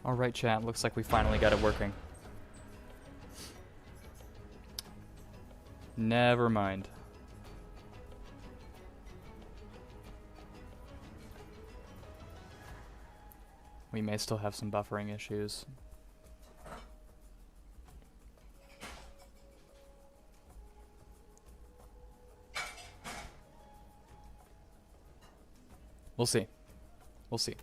Alright, chat. Looks like we finally got it working. Never mind. We may still have some buffering issues. We'll see. We'll see.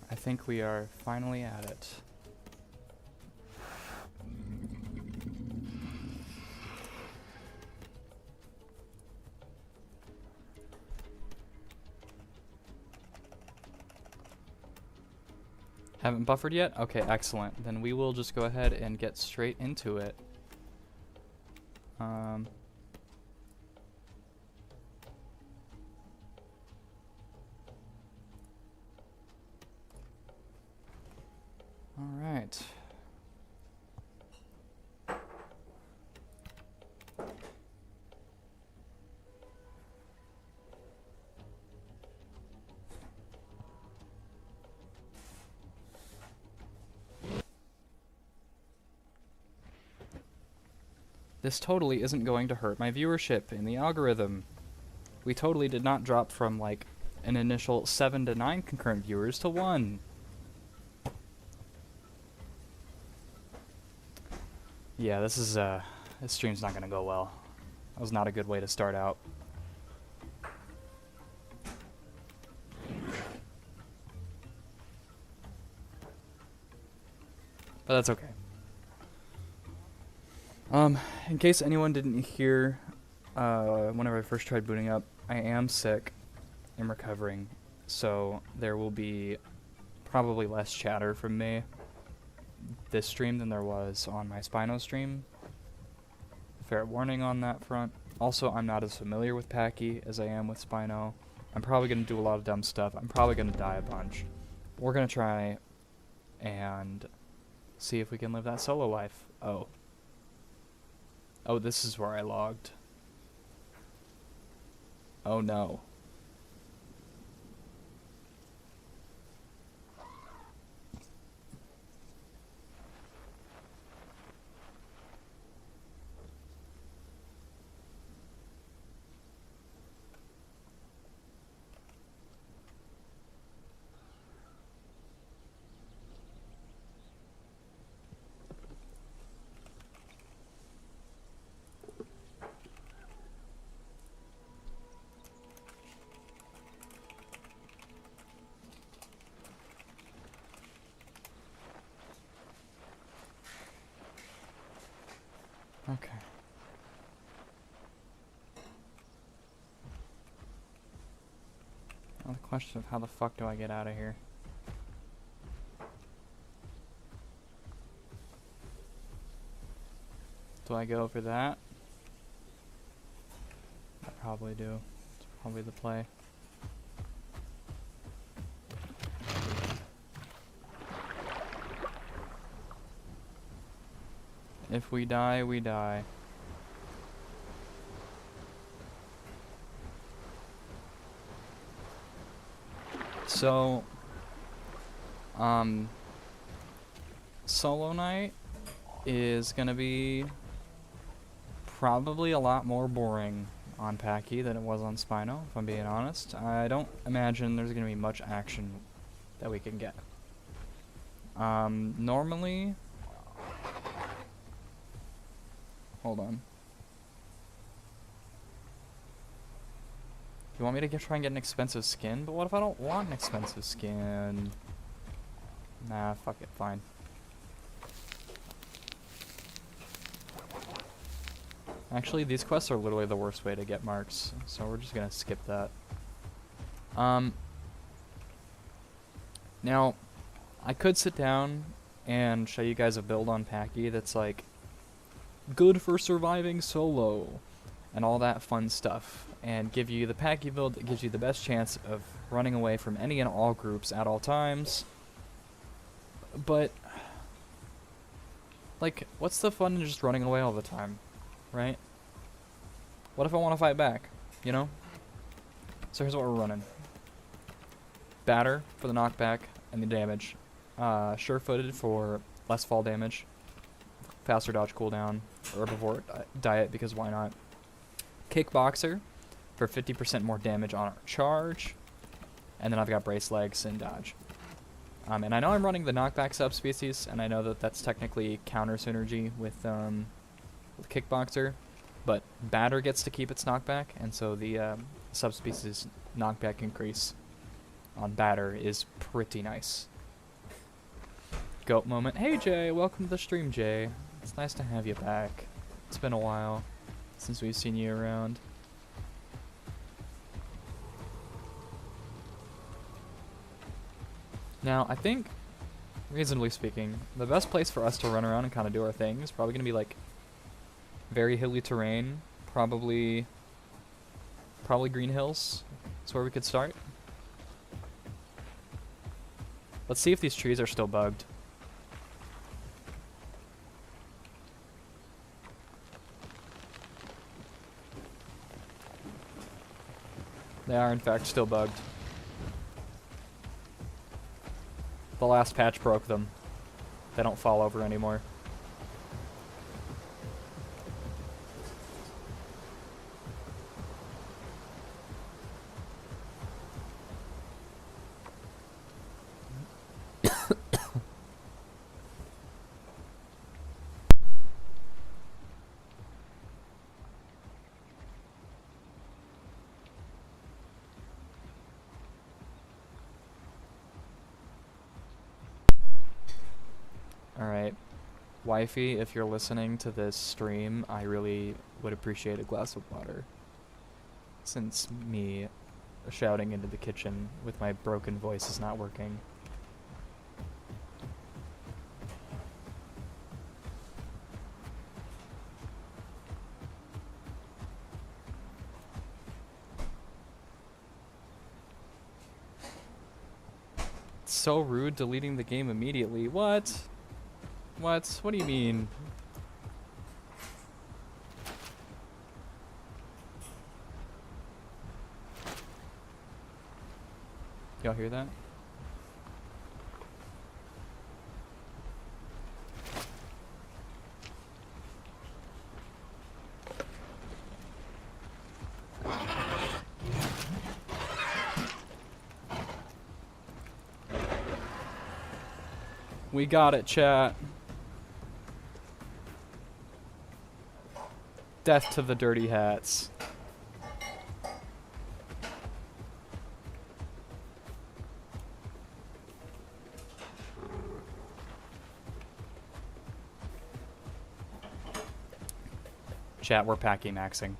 I think we are finally at it. Haven't buffered yet? Okay, excellent. Then we will just go ahead and get straight into it. All right. This totally isn't going to hurt my viewership in the algorithm. We totally did not drop from like an initial 7 to 9 concurrent viewers to 1. Yeah, this stream's not gonna go well. That was not a good way to start out. But that's okay. In case anyone didn't hear, whenever I first tried booting up, I am sick and recovering, so there will be probably less chatter from me this stream than there was on my Spino stream. Fair warning on that front. Also, I'm not as familiar with Pachy as I am with Spino. I'm probably going to do a lot of dumb stuff. I'm probably going to die a bunch. We're going to try and see if we can live that solo life. Oh, this is where I logged. Oh no. Okay. Now the question of how the fuck do I get out of here? Do I go for that? I probably do. It's probably the play. If we die, we die. So, Solo Night is gonna be probably a lot more boring on Pachy than it was on Spino, if I'm being honest. I don't imagine there's gonna be much action that we can get. Normally... Hold on. You want me to try and get an expensive skin? But what if I don't want an expensive skin? Nah, fuck it, fine. Actually, these quests are literally the worst way to get marks, so we're just gonna skip that. Now, I could sit down and show you guys a build on Pachy that's like good for surviving solo and all that fun stuff, and give you the Pachy build that gives you the best chance of running away from any and all groups at all times. But, like, what's the fun in just running away all the time, right? What if I want to fight back, you know? So here's what we're running. Batter for the knockback and the damage. Sure-footed for less fall damage. Faster dodge cooldown. Herbivore diet, because why not? Kickboxer for 50% more damage on our charge. And then I've got brace legs and dodge. And I know I'm running the knockback subspecies, and I know that that's technically counter synergy with Kickboxer, but Batter gets to keep its knockback, and so the subspecies knockback increase on Batter is pretty nice. Goat moment. Hey Jay, welcome to the stream, Jay. It's nice to have you back. It's been a while since we've seen you around. Now, I think, reasonably speaking, the best place for us to run around and kind of do our thing is probably going to be, like, very hilly terrain. Probably Green Hills. That's where we could start. Let's see if these trees are still bugged. They are, in fact, still bugged. The last patch broke them. They don't fall over anymore. Alright. Wifey, if you're listening to this stream, I really would appreciate a glass of water. Since me shouting into the kitchen with my broken voice is not working. It's so rude deleting the game immediately. What? What? What do you mean? Y'all hear that? We got it, chat. Death to the dirty hats. Chat, we're Pachy maxing.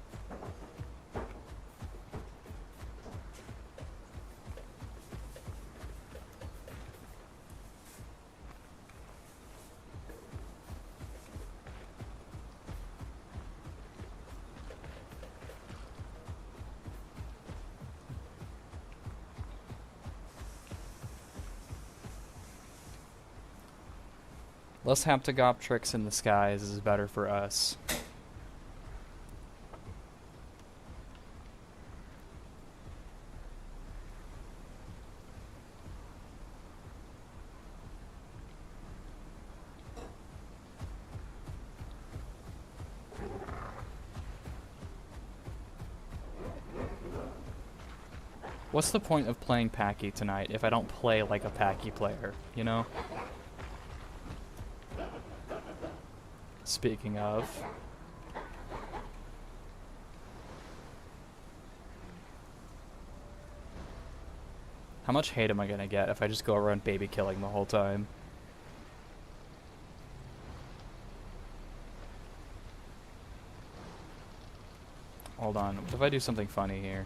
Less Haptogoptrix in the skies is better for us. What's the point of playing Pachy tonight if I don't play like a Pachy player, you know? Speaking of... How much hate am I gonna get if I just go around baby killing the whole time? Hold on. What if I do something funny here?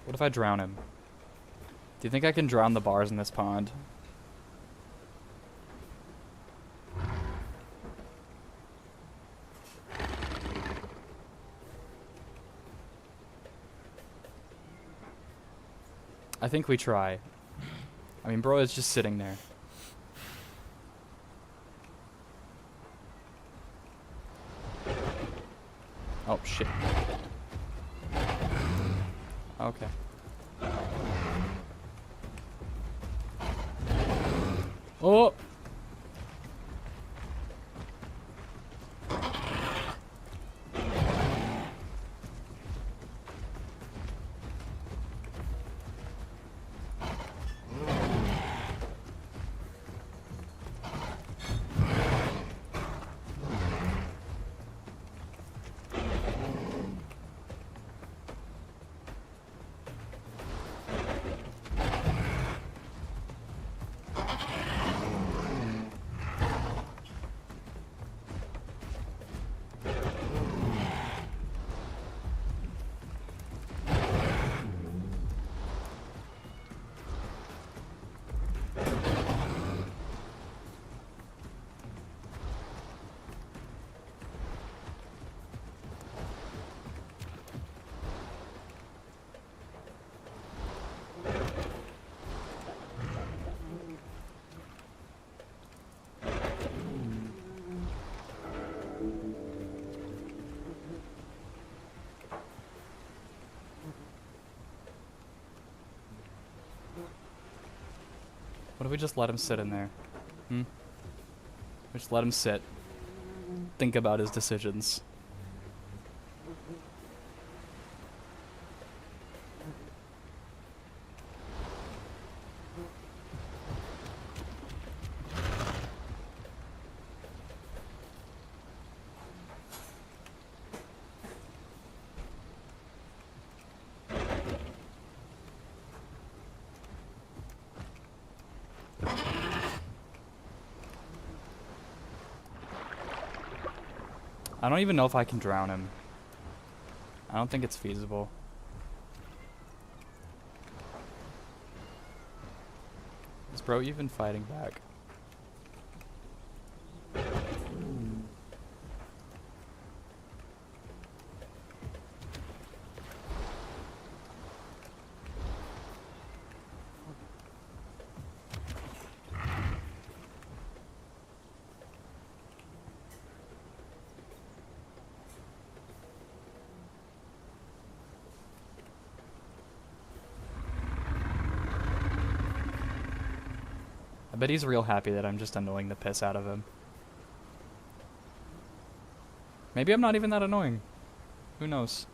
What if I drown him? Do you think I can drown the bars in this pond? I think we try. I mean, bro is just sitting there. Oh, shit. Okay. Oh! What if we just let him sit in there? We just let him sit. Think about his decisions. I don't even know if I can drown him. I don't think it's feasible. Is bro even fighting back? I bet he's real happy that I'm just annoying the piss out of him. Maybe I'm not even that annoying. Who knows?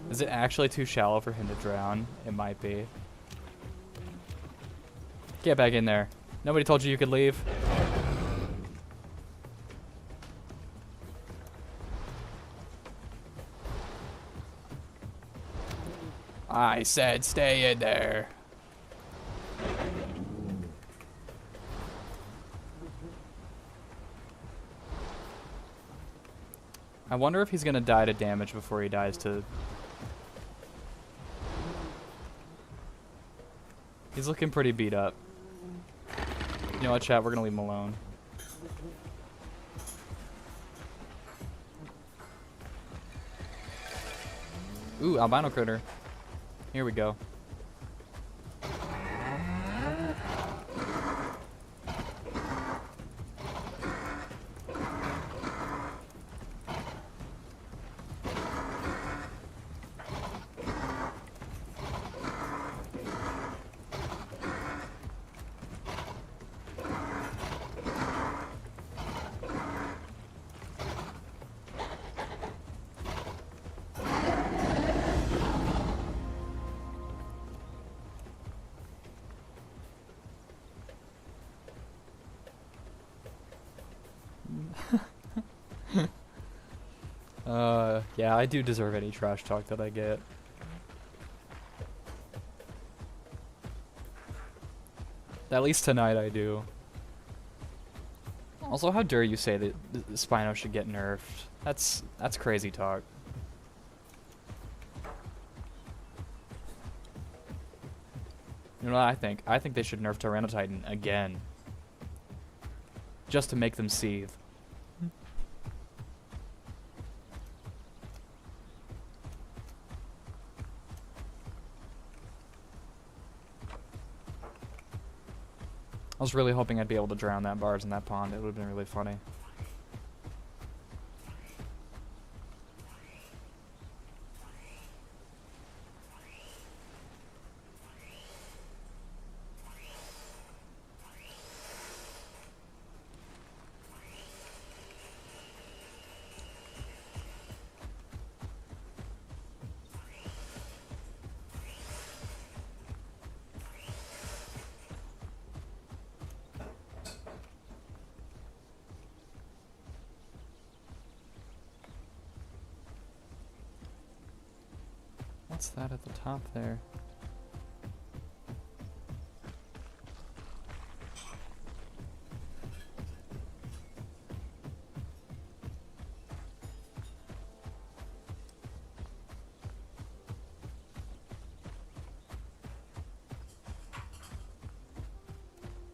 Is it actually too shallow for him to drown? It might be. Get back in there. Nobody told you you could leave. I said stay in there. I wonder if he's gonna die to damage before he dies to... He's looking pretty beat up. You know what, chat? We're gonna leave him alone. Ooh, albino critter. Here we go. Yeah, I do deserve any trash talk that I get. At least tonight I do. Also, how dare you say that the Spino should get nerfed? That's crazy talk. You know what I think? I think they should nerf Tyranotitan again. Just to make them seethe. I was really hoping I'd be able to drown that barge in that pond. It would have been really funny. What's that at the top there?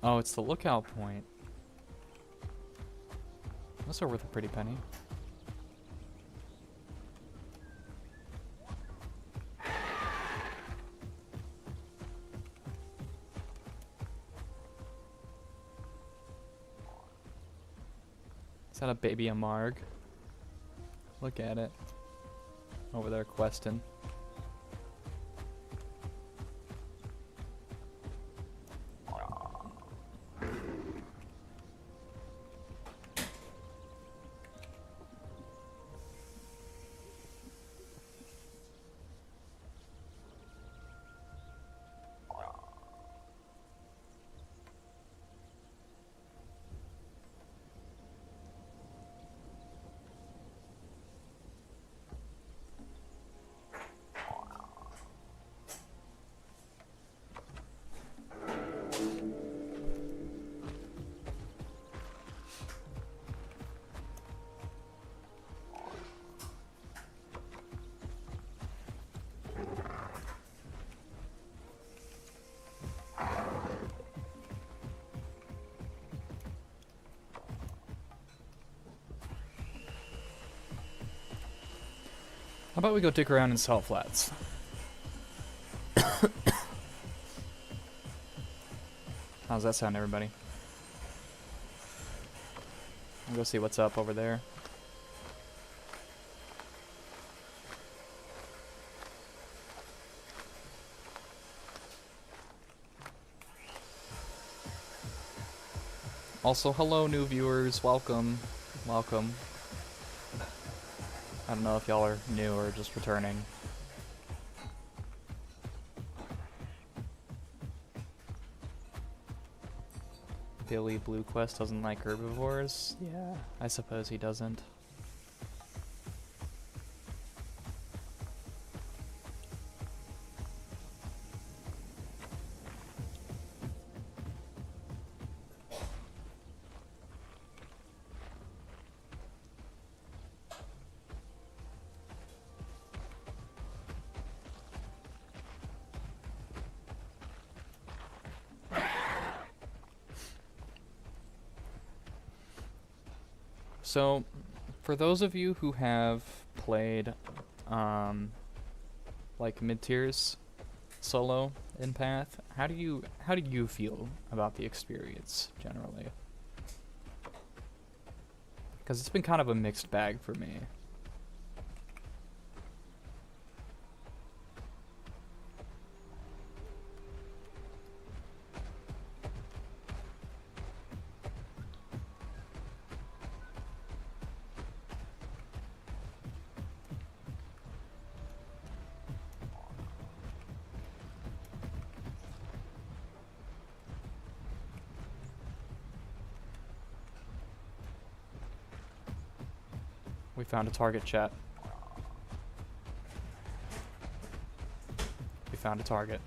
Oh, it's the lookout point. Those are worth a pretty penny. Is that a baby Amarg? Look at it. Over there questing. How about we go dick around in Salt Flats? How's that sound, everybody? I'll go see what's up over there. Also, hello new viewers, welcome, welcome. I don't know if y'all are new or just returning. Billy Blue Quest doesn't like herbivores? Yeah, I suppose he doesn't. So, for those of you who have played, like mid-tiers solo in Path, how do you feel about the experience generally? Because it's been kind of a mixed bag for me. We found a target, chat. found a target.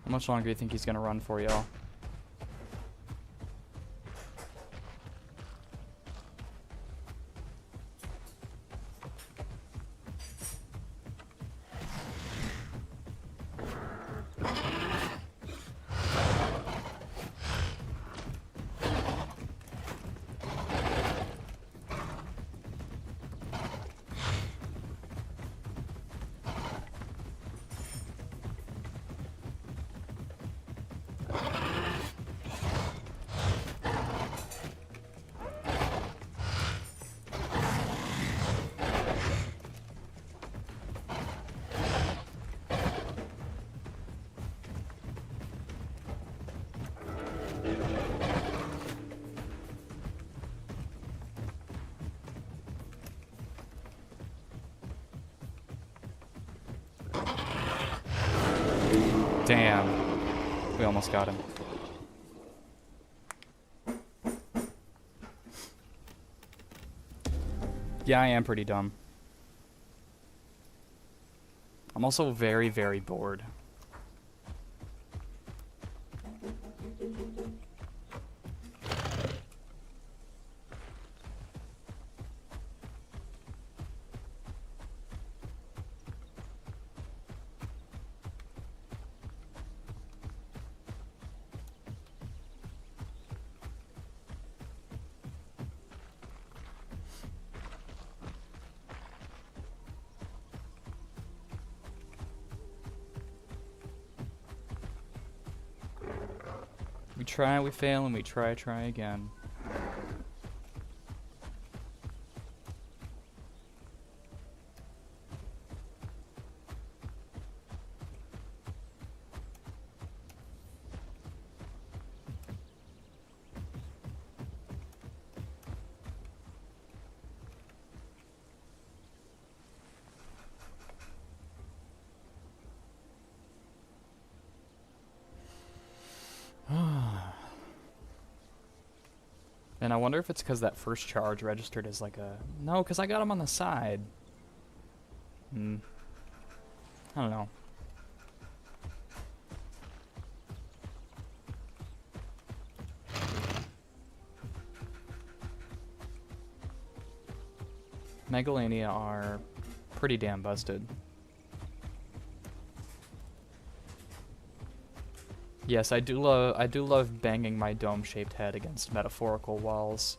How much longer do you think he's gonna run for, y'all? Damn. We almost got him. Yeah, I am pretty dumb. I'm also very, very bored. We try, we fail, and we try again. And I wonder if it's because that first charge registered as like a... No, because I got him on the side. I don't know. Megalania are pretty damn busted. Yes, I do love banging my dome-shaped head against metaphorical walls.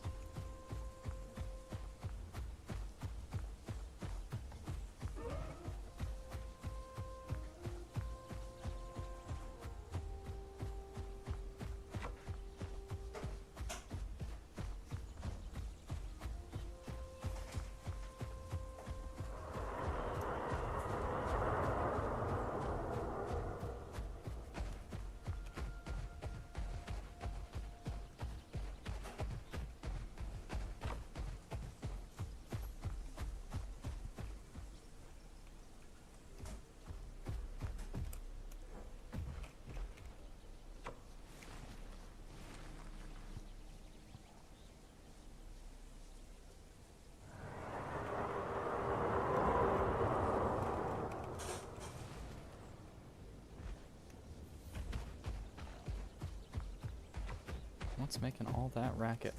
What's making all that racket?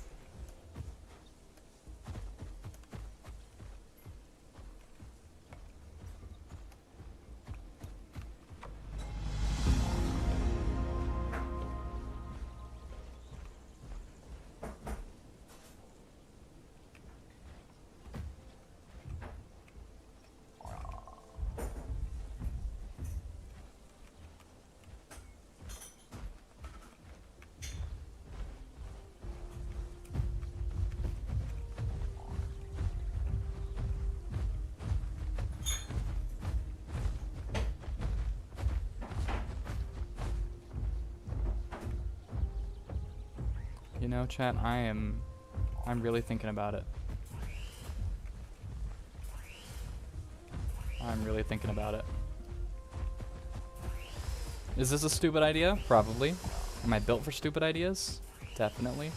You know, chat, I'm really thinking about it. I'm really thinking about it. Is this a stupid idea? Probably. Am I built for stupid ideas? Definitely.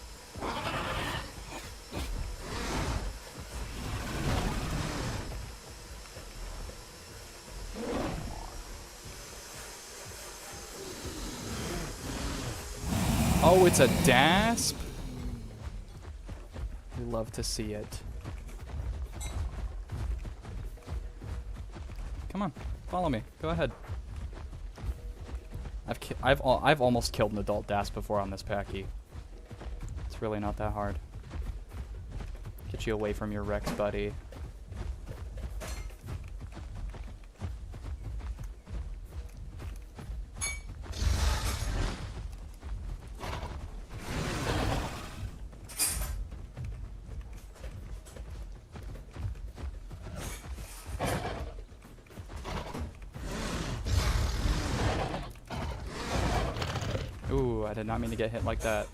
Oh, it's a dasp? We love to see it. Come on, follow me. Go ahead. I've almost killed an adult dasp before on this Pachy. It's really not that hard. Get you away from your Rex, buddy. Ooh, I did not mean to get hit like that.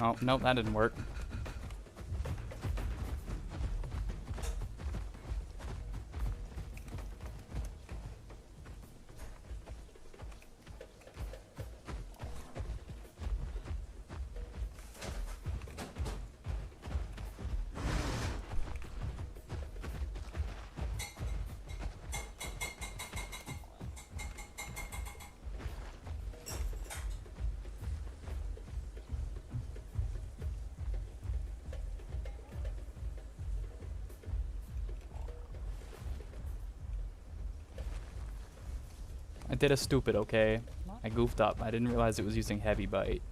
Oh, nope, that didn't work. I did a stupid, okay? I goofed up. I didn't realize it was using heavy bite.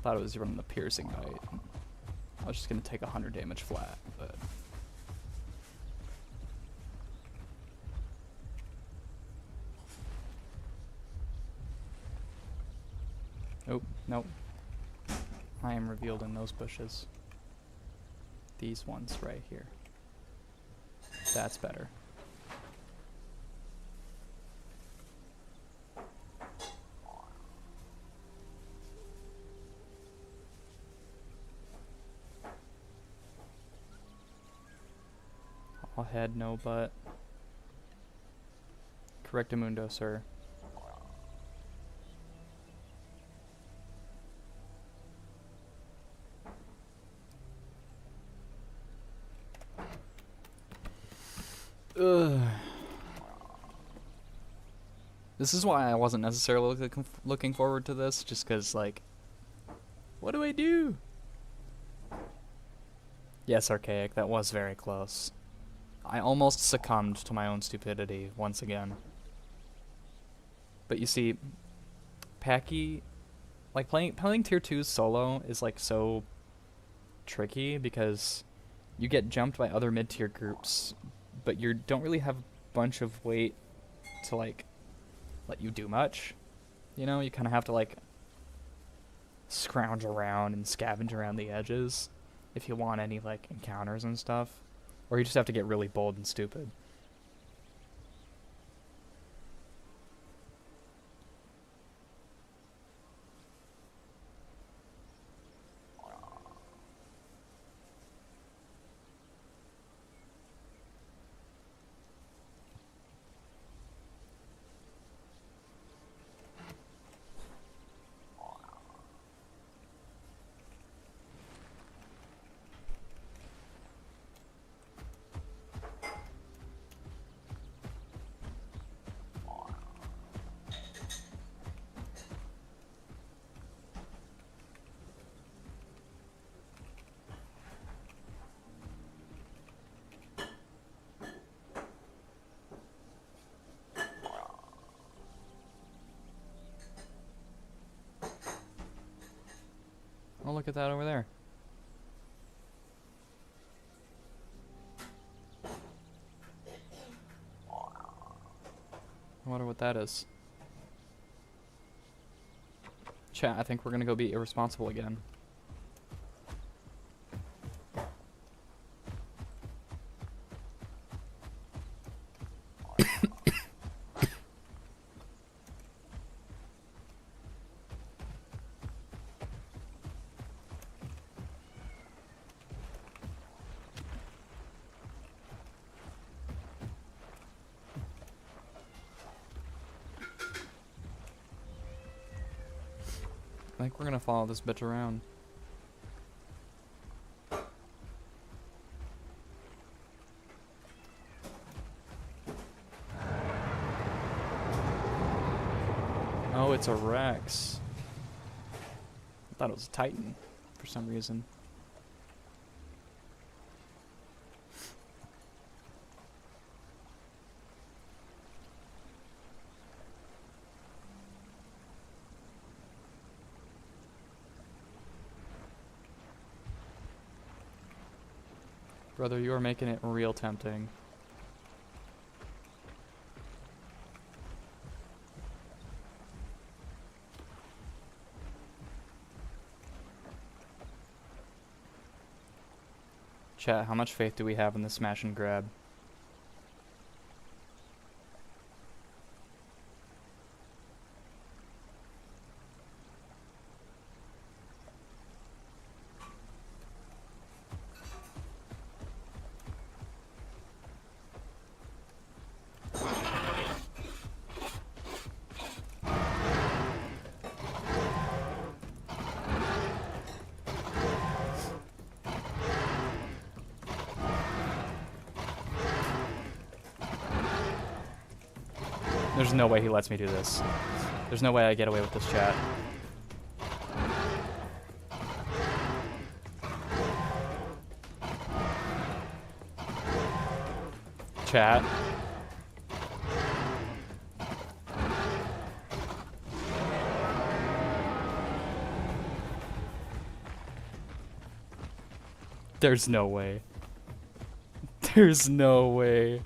Thought it was running the piercing bite. I was just gonna take 100 damage flat, but... Oh, nope. I am revealed in those bushes. These ones right here. That's better. All head, no butt. Correctamundo, sir. Ugh. This is why I wasn't necessarily looking forward to this, just because, like, what do I do? Yes, Archaic, that was very close. I almost succumbed to my own stupidity once again. But you see, Pachy, like, playing tier 2 solo is, like, so tricky because you get jumped by other mid-tier groups, but you don't really have a bunch of weight to, like, let you do much. You know, you kind of have to, like, scrounge around and scavenge around the edges if you want any, like, encounters and stuff. Or you just have to get really bold and stupid. Oh, look at that over there. I wonder what that is. Chat, I think we're gonna go be irresponsible again. I think we're gonna follow this bitch around. Oh, it's a Rex. I thought it was a Titan for some reason. Brother, you are making it real tempting. Chat, how much faith do we have in the smash and grab? There's no way he lets me do this. There's no way I get away with this, chat. Chat. There's no way. There's no way.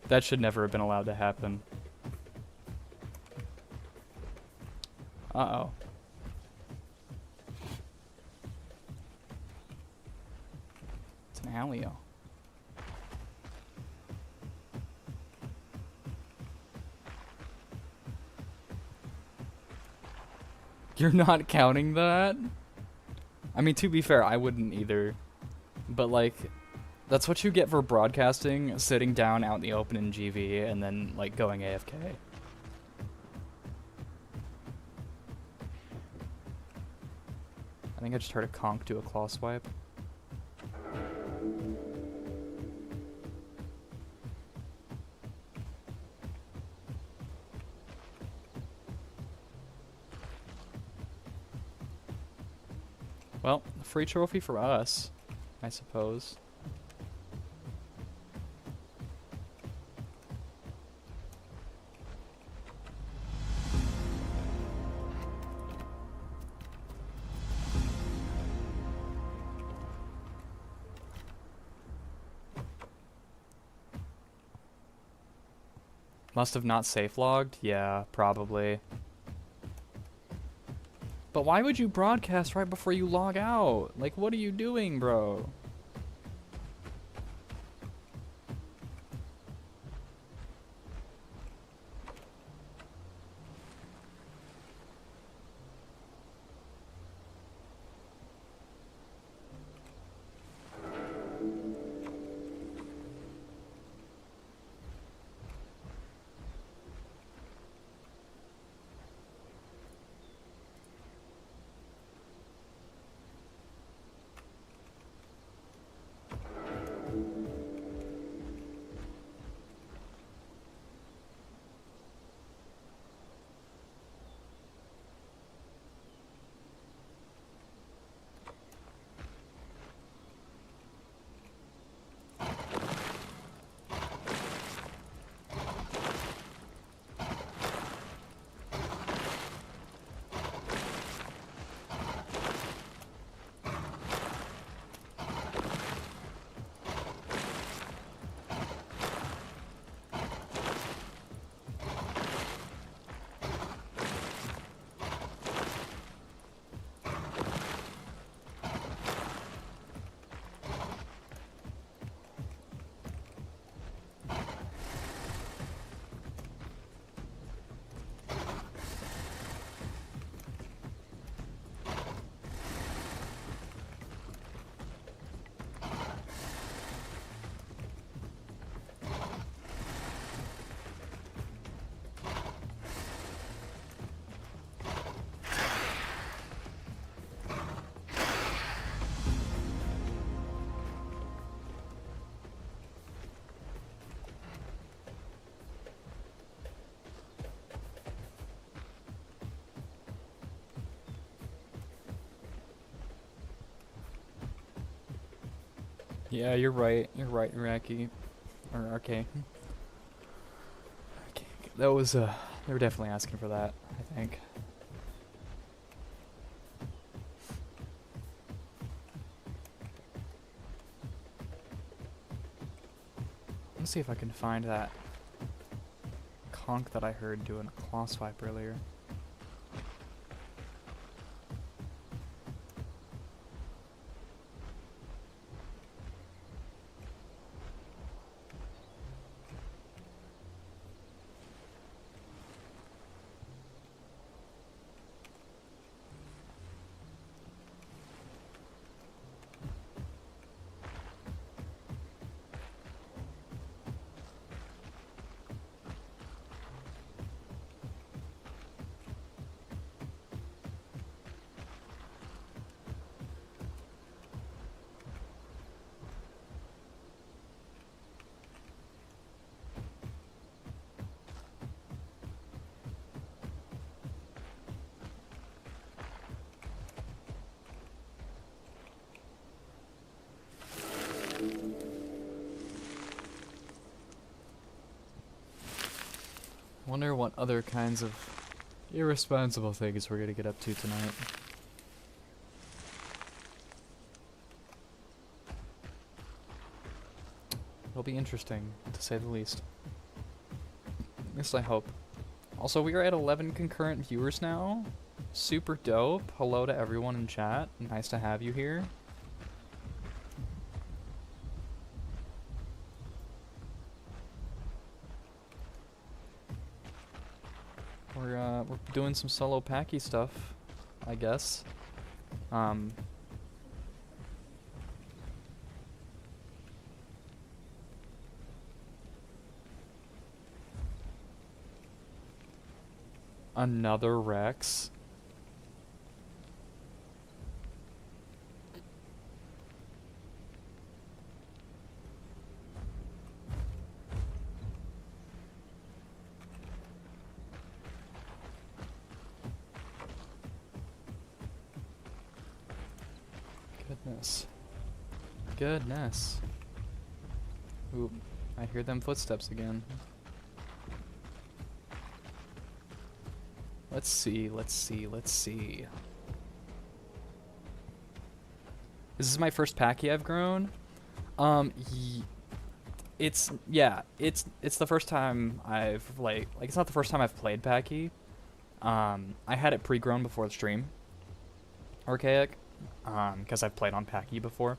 That should never have been allowed to happen. Uh-oh. It's an Alio. You're not counting that? I mean, to be fair, I wouldn't either. But, like, that's what you get for broadcasting, sitting down out in the open in GV, and then, like, going AFK. I think I just heard a conch do a claw swipe. Well, free trophy for us, I suppose. Must have not safe logged? Yeah, probably. But why would you broadcast right before you log out? Like, what are you doing, bro? Yeah, you're right. You're right, Iraqi. Or RK. That was, they were definitely asking for that, I think. Let's see if I can find that conch that I heard doing a claw swipe earlier. Wonder what other kinds of irresponsible things we're gonna get up to tonight. It'll be interesting, to say the least. At least I hope. Also, we are at 11 concurrent viewers now. Super dope. Hello to everyone in chat. Nice to have you here. We're doing some solo Pachy stuff, I guess. Another Rex. Goodness. Ooh, I hear them footsteps again. Let's see. This is my first Pachy I've grown. It's the first time I've it's not the first time I've played Pachy. I had it pre-grown before the stream. Archaic. Because I've played on Pachy before.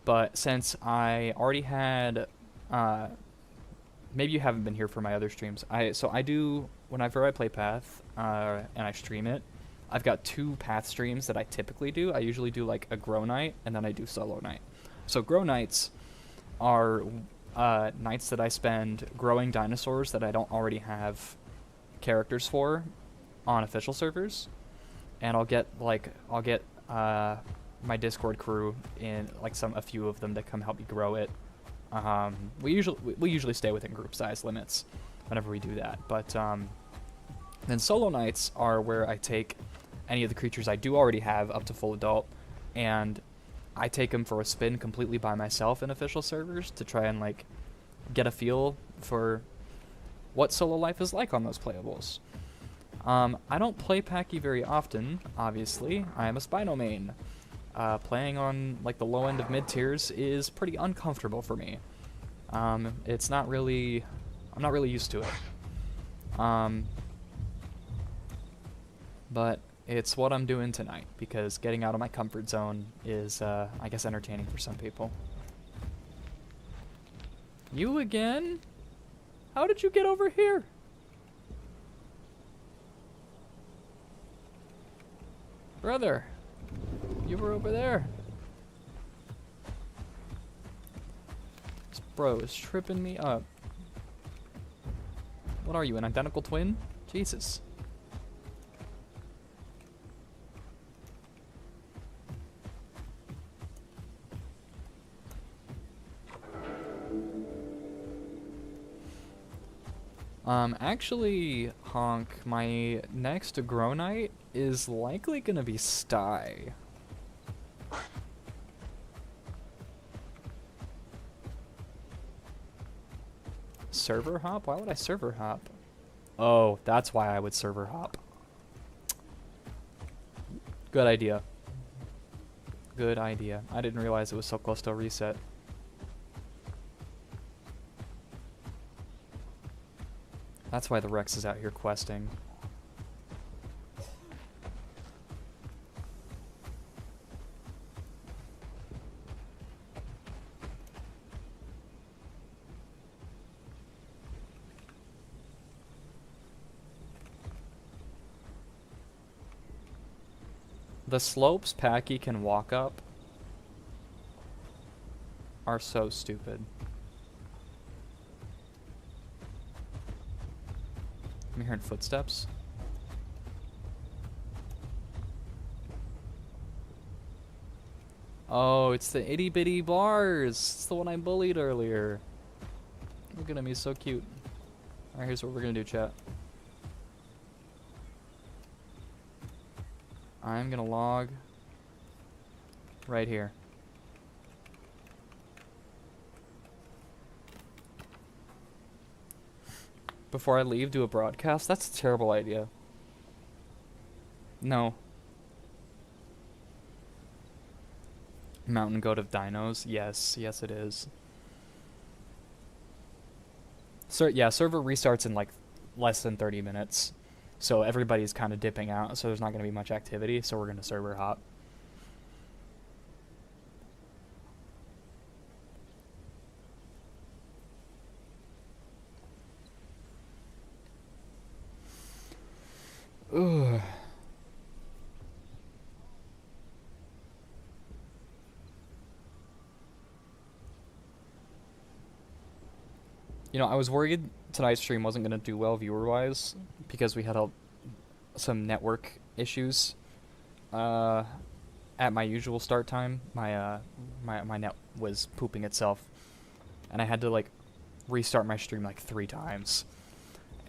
But since I already had, maybe you haven't been here for my other streams. So I do, whenever I play Path, and I stream it, I've got 2 Path streams that I typically do. I usually do like a Grow Night, and then I do Solo Night. So Grow Nights are nights that I spend growing dinosaurs that I don't already have characters for on official servers. And I'll get my Discord crew in a few of them to come help me grow it. We usually stay within group size limits whenever we do that. But then solo nights are where I take any of the creatures I do already have up to full adult, and I take them for a spin completely by myself in official servers to try and get a feel for what solo life is like on those playables. I don't play Pachy very often, obviously. I am a Spino main. Playing on the low end of mid tiers is pretty uncomfortable for me. It's not really, I'm not really used to it. But it's what I'm doing tonight, because getting out of my comfort zone is, I guess, entertaining for some people. You again? How did you get over here? Brother, you were over there. This bro is tripping me up. What are you, an identical twin? Jesus. Actually, Honk, my next Grow Night is likely gonna be Sty. Server hop? Why would I server hop? Oh, that's why I would server hop. Good idea. Good idea. I didn't realize it was so close to a reset. That's why the Rex is out here questing. The slopes Pachy can walk up are so stupid. I'm hearing footsteps. Oh, it's the itty bitty bars. It's the one I bullied earlier. Look at him, he's so cute. Alright, here's what we're gonna do, chat. I'm gonna log right here. Before I leave, do a broadcast? That's a terrible idea. No. Mountain goat of dinos? Yes, yes it is. Yeah, server restarts in like less than 30 minutes. So everybody's kind of dipping out, so there's not going to be much activity, so we're going to server hop. Ugh. You know, I was worried tonight's stream wasn't going to do well viewer-wise because we had some network issues at my usual start time. My net was pooping itself, and I had to like restart my stream like 3 times.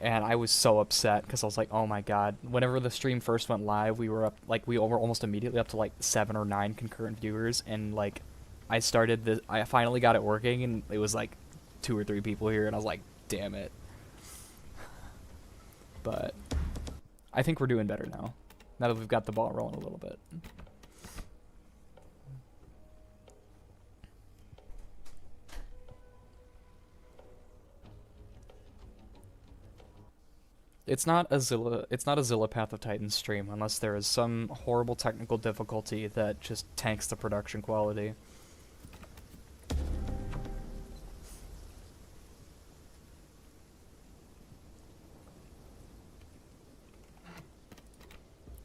And I was so upset because I was like, oh my god. Whenever the stream first went live, we were almost immediately up to like 7 or 9 concurrent viewers, and like I finally got it working, and it was like 2 or 3 people here, and I was like, damn it. But I think we're doing better now that we've got the ball rolling a little bit. It's not a Zilla Path of Titan stream unless there is some horrible technical difficulty that just tanks the production quality.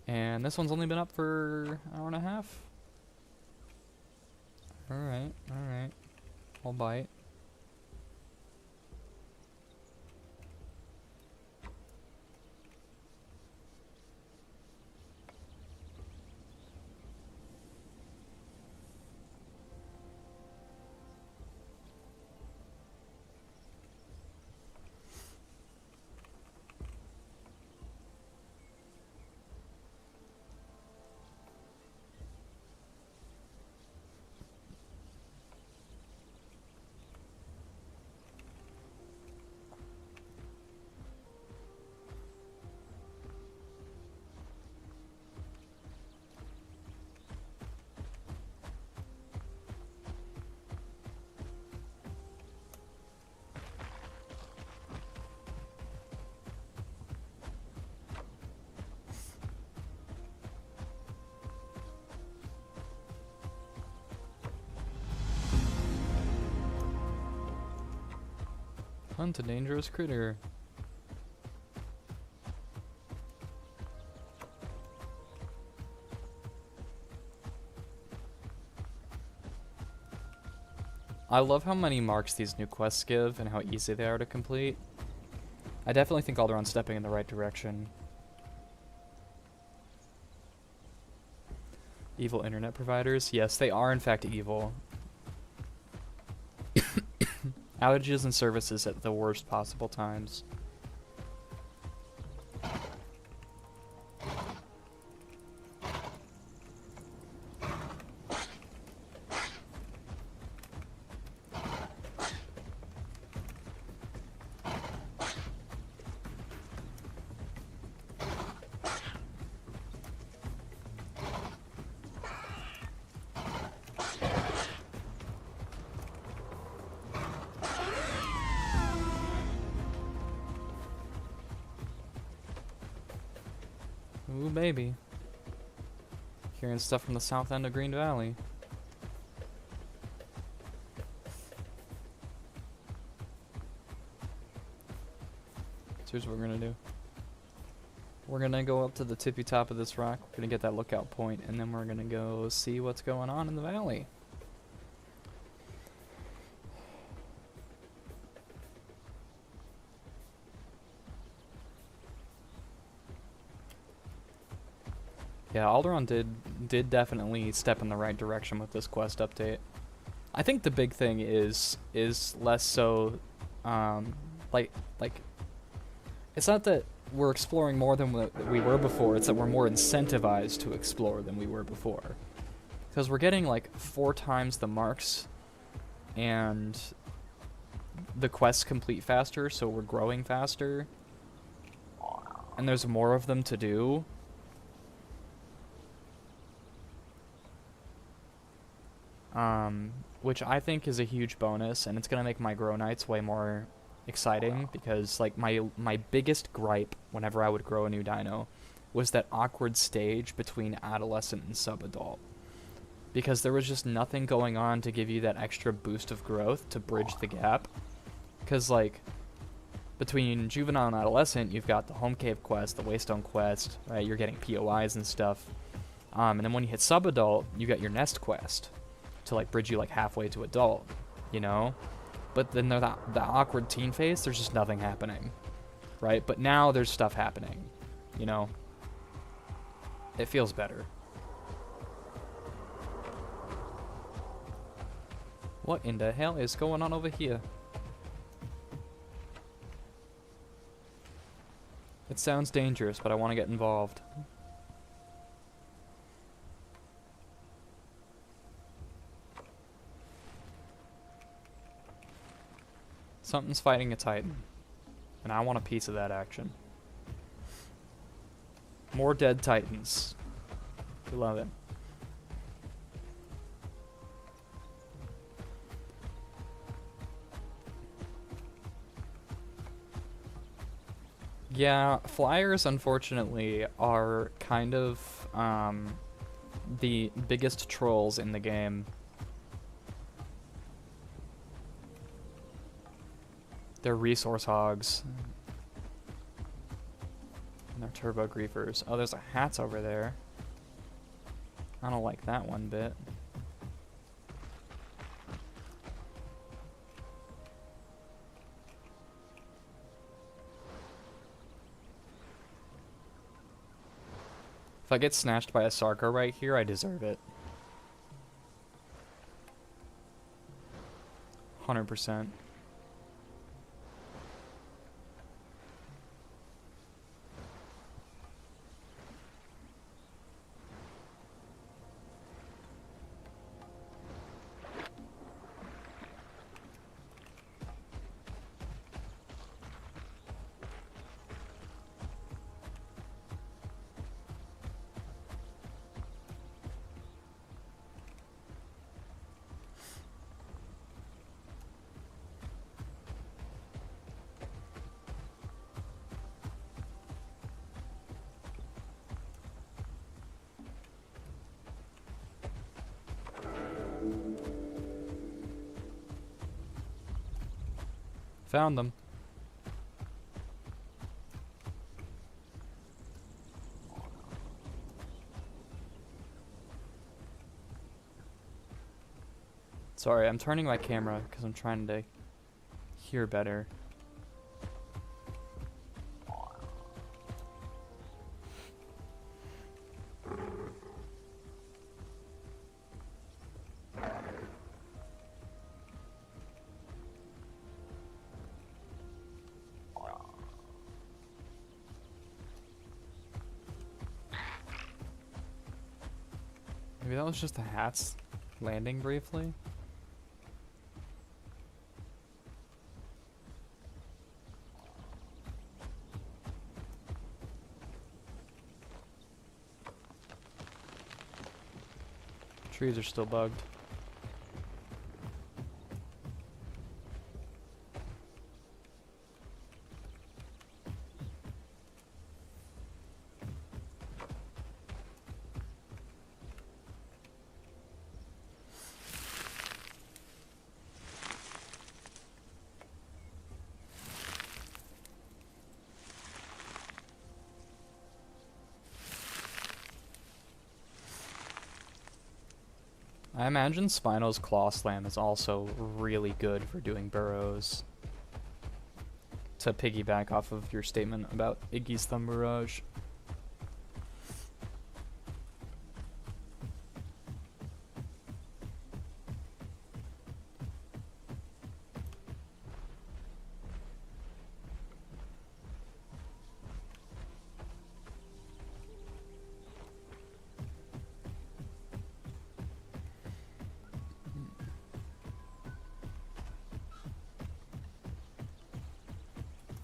And this one's only been up for an hour and a half. Alright, alright. I'll bite. Hunt a dangerous critter. I love how many marks these new quests give and how easy they are to complete. I definitely think Alderon's stepping in the right direction. Evil internet providers? Yes, they are in fact evil. Outages and services at the worst possible times. Ooh, baby. Hearing stuff from the south end of Green Valley. So here's what we're gonna do. We're gonna go up to the tippy top of this rock. We're gonna get that lookout point, and then we're gonna go see what's going on in the valley. Yeah, Alderaan did definitely step in the right direction with this quest update. I think the big thing is less so, like it's not that we're exploring more than we were before. It's that we're more incentivized to explore than we were before, because we're getting like 4 times the marks, and the quests complete faster, so we're growing faster, and there's more of them to do. Which I think is a huge bonus, and it's gonna make my grow nights way more exciting, because like my biggest gripe whenever I would grow a new dino was that awkward stage between adolescent and sub-adult, because there was just nothing going on to give you that extra boost of growth to bridge the gap. Because like between juvenile and adolescent, you've got the home cave quest, the waystone quest, right? You're getting POIs and stuff, and then when you hit sub-adult, you get your nest quest to like bridge you like halfway to adult, you know? But then the awkward teen phase, there's just nothing happening, right? But now there's stuff happening, you know? It feels better. What in the hell is going on over here? It sounds dangerous, but I want to get involved. Something's fighting a titan, and I want a piece of that action. More dead titans. We love it. Yeah, flyers, unfortunately, are kind of the biggest trolls in the game. They're resource hogs. And they're turbo griefers. Oh, there's a hats over there. I don't like that one bit. If I get snatched by a Sarko right here, I deserve it. 100%. Found them. Sorry, I'm turning my camera because I'm trying to hear better. Maybe that was just the hats landing briefly. Trees are still bugged. I imagine Spino's Claw Slam is also really good for doing burrows. To piggyback off of your statement about Iggy's Thumb Barrage.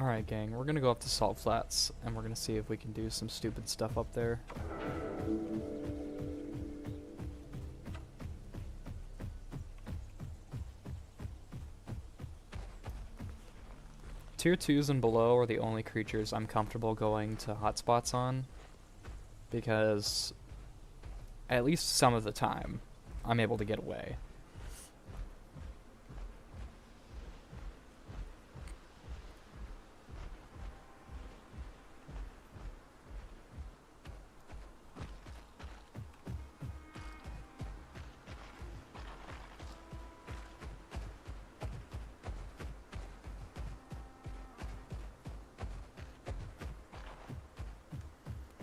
Alright gang, we're gonna go up to Salt Flats and we're gonna see if we can do some stupid stuff up there. Tier 2s and below are the only creatures I'm comfortable going to hotspots on, because at least some of the time I'm able to get away.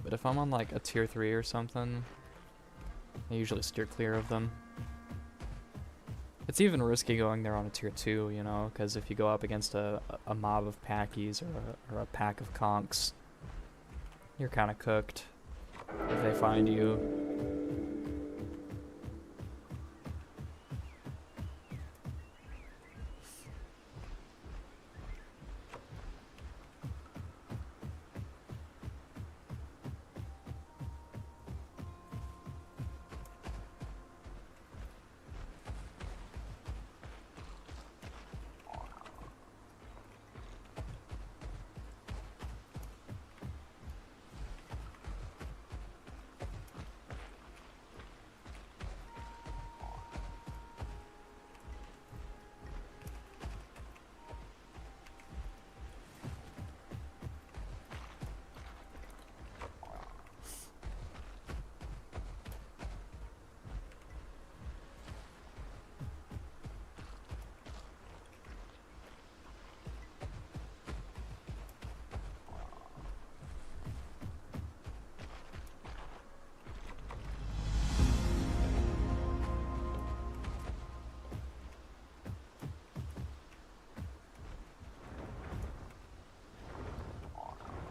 But if I'm on like a tier 3 or something, I usually steer clear of them. It's even risky going there on a tier 2, you know, because if you go up against a mob of Pachy's or a pack of conks, you're kind of cooked if they find you.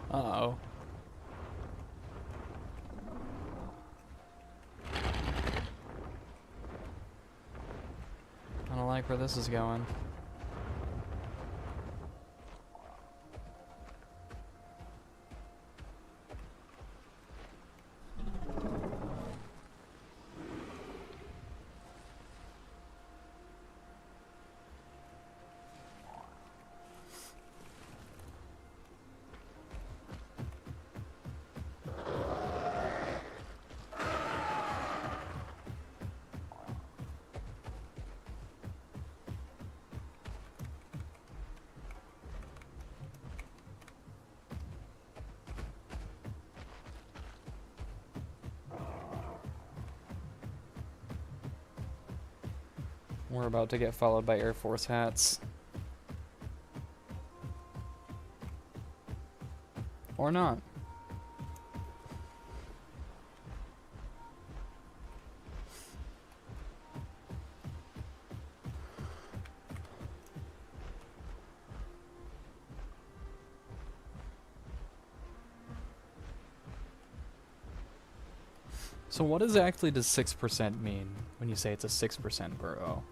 Uh-oh. I don't like where this is going. We're about to get followed by Air Force hats. Or not. So what exactly does 6% mean when you say it's a 6% burrow?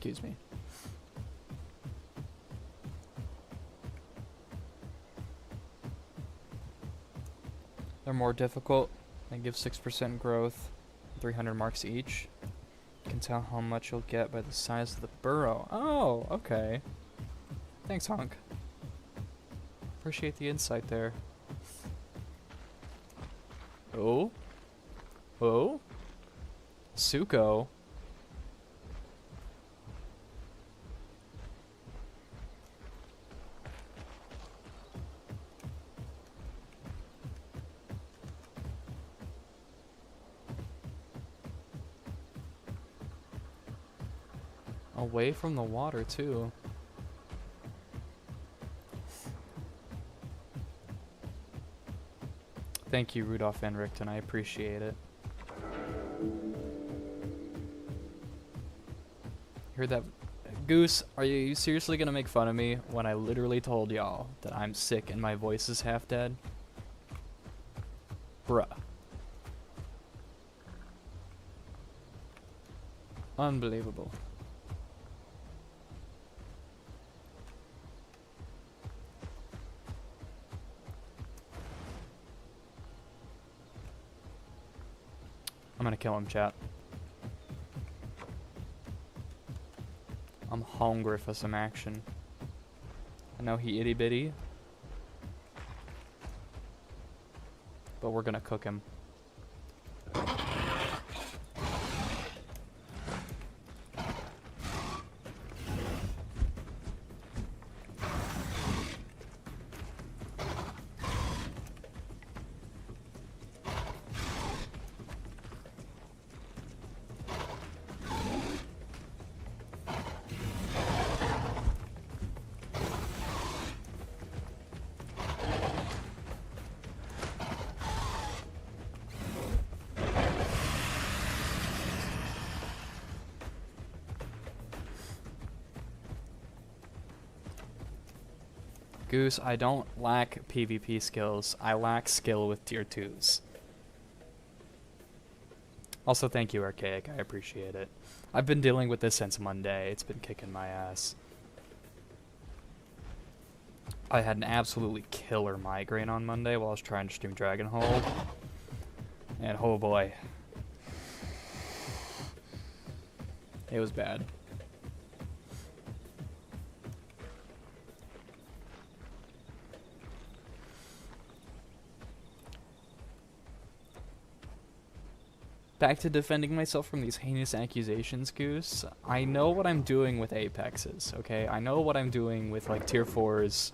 Excuse me. They're more difficult. They give 6% growth, 300 marks each. You can tell how much you'll get by the size of the burrow. Oh, okay. Thanks, Hunk. Appreciate the insight there. Oh? Oh? Suko? Away from the water, too. Thank you, Rudolph Van Richten. I appreciate it. Heard that? Goose, are you seriously gonna make fun of me when I literally told y'all that I'm sick and my voice is half dead? Bruh. Unbelievable. I'm gonna kill him, chat. I'm hungry for some action. I know he itty bitty, but we're gonna cook him. Goose, I don't lack PvP skills. I lack skill with tier 2s. Also, thank you, Archaic. I appreciate it. I've been dealing with this since Monday. It's been kicking my ass. I had an absolutely killer migraine on Monday while I was trying to stream Dragonhold. And oh boy. It was bad. Back to defending myself from these heinous accusations, Goose. I know what I'm doing with Apexes, okay? I know what I'm doing with, like, tier 4s,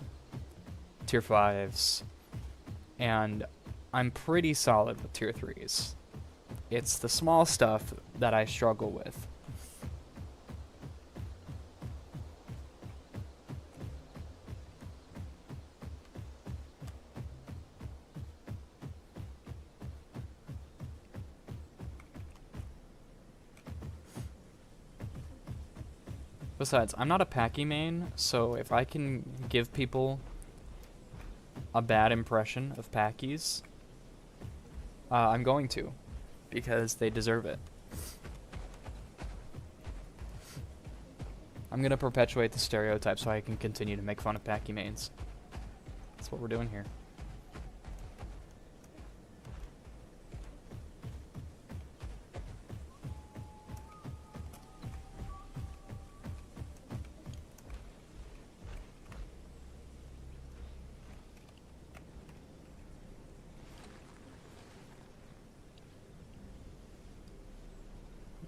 tier 5s, and I'm pretty solid with tier 3s. It's the small stuff that I struggle with. Besides, I'm not a Pachy main, so if I can give people a bad impression of Pachy's, I'm going to, because they deserve it. I'm going to perpetuate the stereotype so I can continue to make fun of Pachy mains. That's what we're doing here.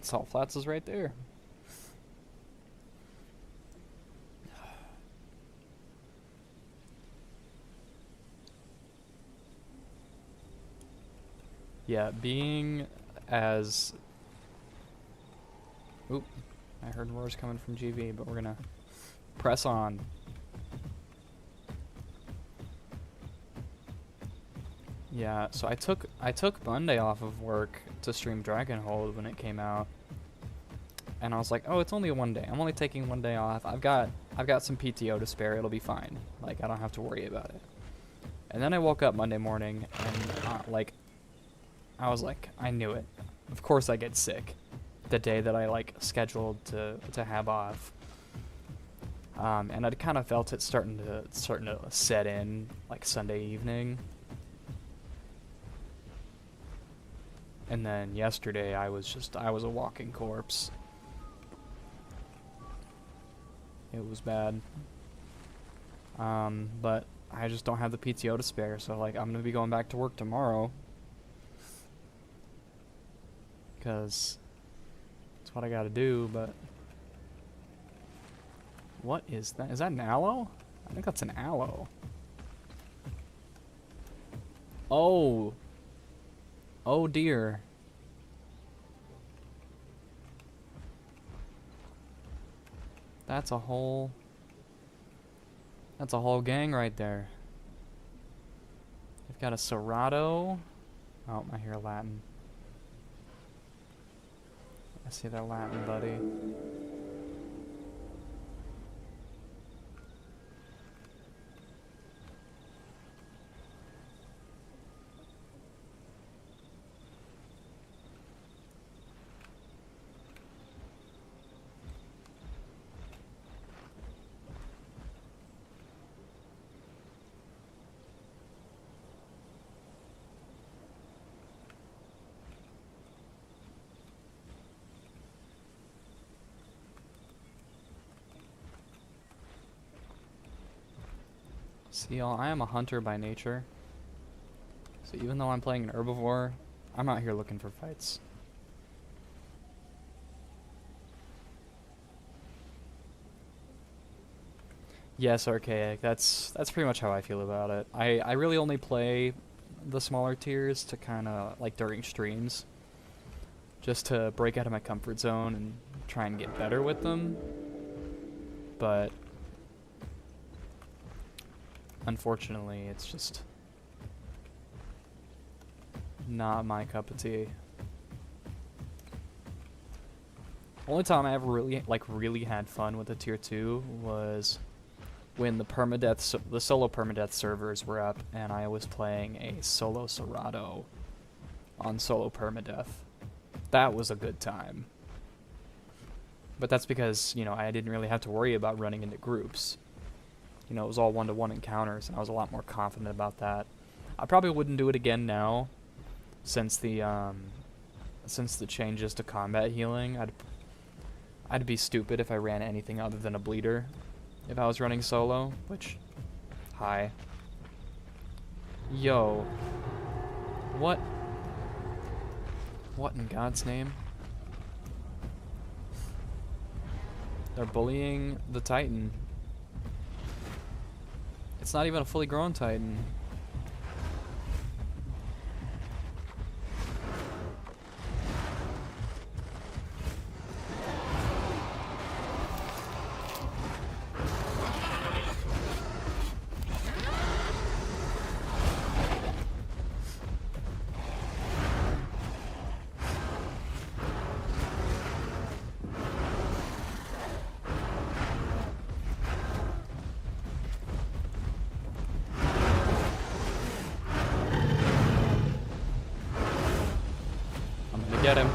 Salt Flats is right there. Yeah, being as... Oop, I heard roars coming from GV, but we're gonna press on. Yeah, so I took Monday off of work to stream Dragonhold when it came out. And I was like, oh, it's only one day. I'm only taking one day off. I've got some PTO to spare. It'll be fine. Like, I don't have to worry about it. And then I woke up Monday morning and like I was like, I knew it. Of course I get sick. the day that I like scheduled to have off. And I'd kind of felt it starting to set in like Sunday evening. And then yesterday I was a walking corpse. It was bad. But I just don't have the PTO to spare, so like I'm gonna be going back to work tomorrow. Because that's what I gotta do, but what is that? Is that an aloe? I think that's an aloe. Oh. Oh dear. That's a whole gang right there. They've got a Serato. Oh, I hear Latin. I see that Latin, buddy. See y'all, I am a hunter by nature. So even though I'm playing an herbivore, I'm out here looking for fights. Yes, archaic. That's pretty much how I feel about it. I really only play the smaller tiers to kind of like during streams, just to break out of my comfort zone and try and get better with them. But unfortunately, it's just not my cup of tea. Only time I ever really had fun with the tier 2 was when the solo permadeath servers were up and I was playing a solo Serato on solo permadeath. That was a good time. But that's because, you know, I didn't really have to worry about running into groups. You know, it was all one-to-one encounters, and I was a lot more confident about that. I probably wouldn't do it again now, since the changes to combat healing. I'd be stupid if I ran anything other than a bleeder if I was running solo, which, hi. Yo. What in God's name? They're bullying the Titan. It's not even a fully grown Titan. Get him.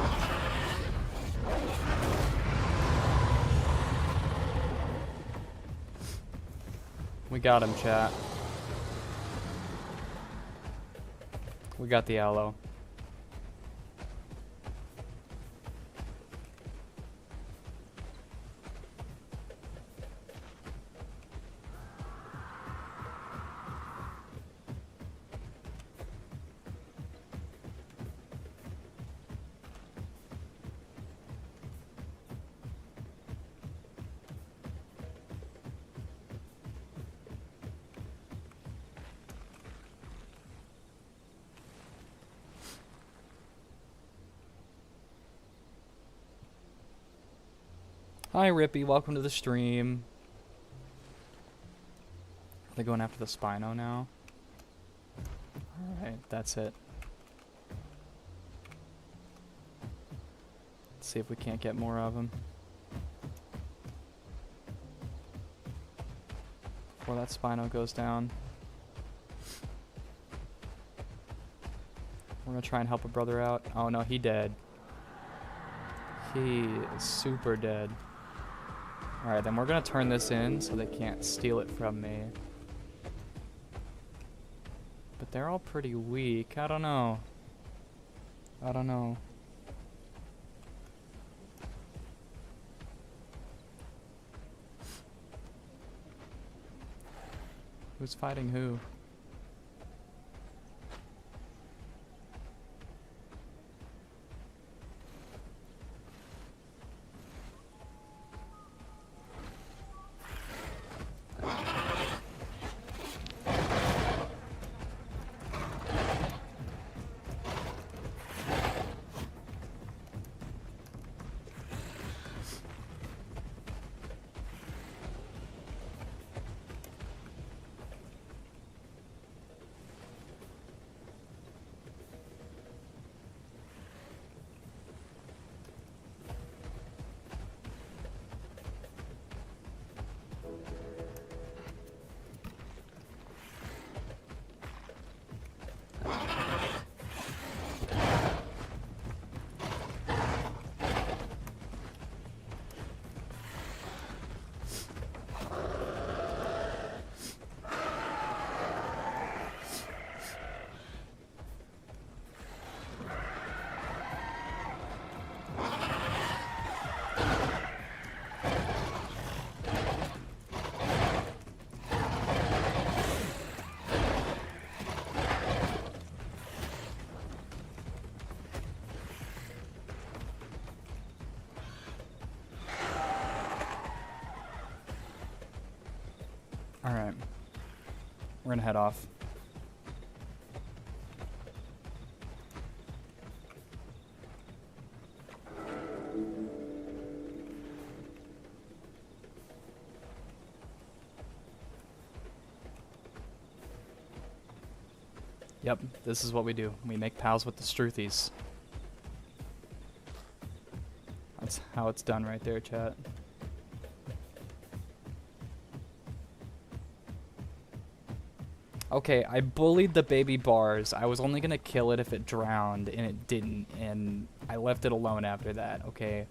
We got him, chat. We got the aloe. Hi, Rippy. Welcome to the stream. Are they going after the Spino now? Alright, that's it. Let's see if we can't get more of them. Before that Spino goes down. We're gonna try and help a brother out. Oh no, he dead. He is super dead. Alright, then we're gonna turn this in so they can't steal it from me. But they're all pretty weak. I don't know. I don't know. Who's fighting who? Alright. We're gonna head off. Yep, this is what we do. We make pals with the Struthies. That's how it's done right there, chat. Okay, I bullied the baby bars. I was only gonna kill it if it drowned, and it didn't, and I left it alone after that, okay?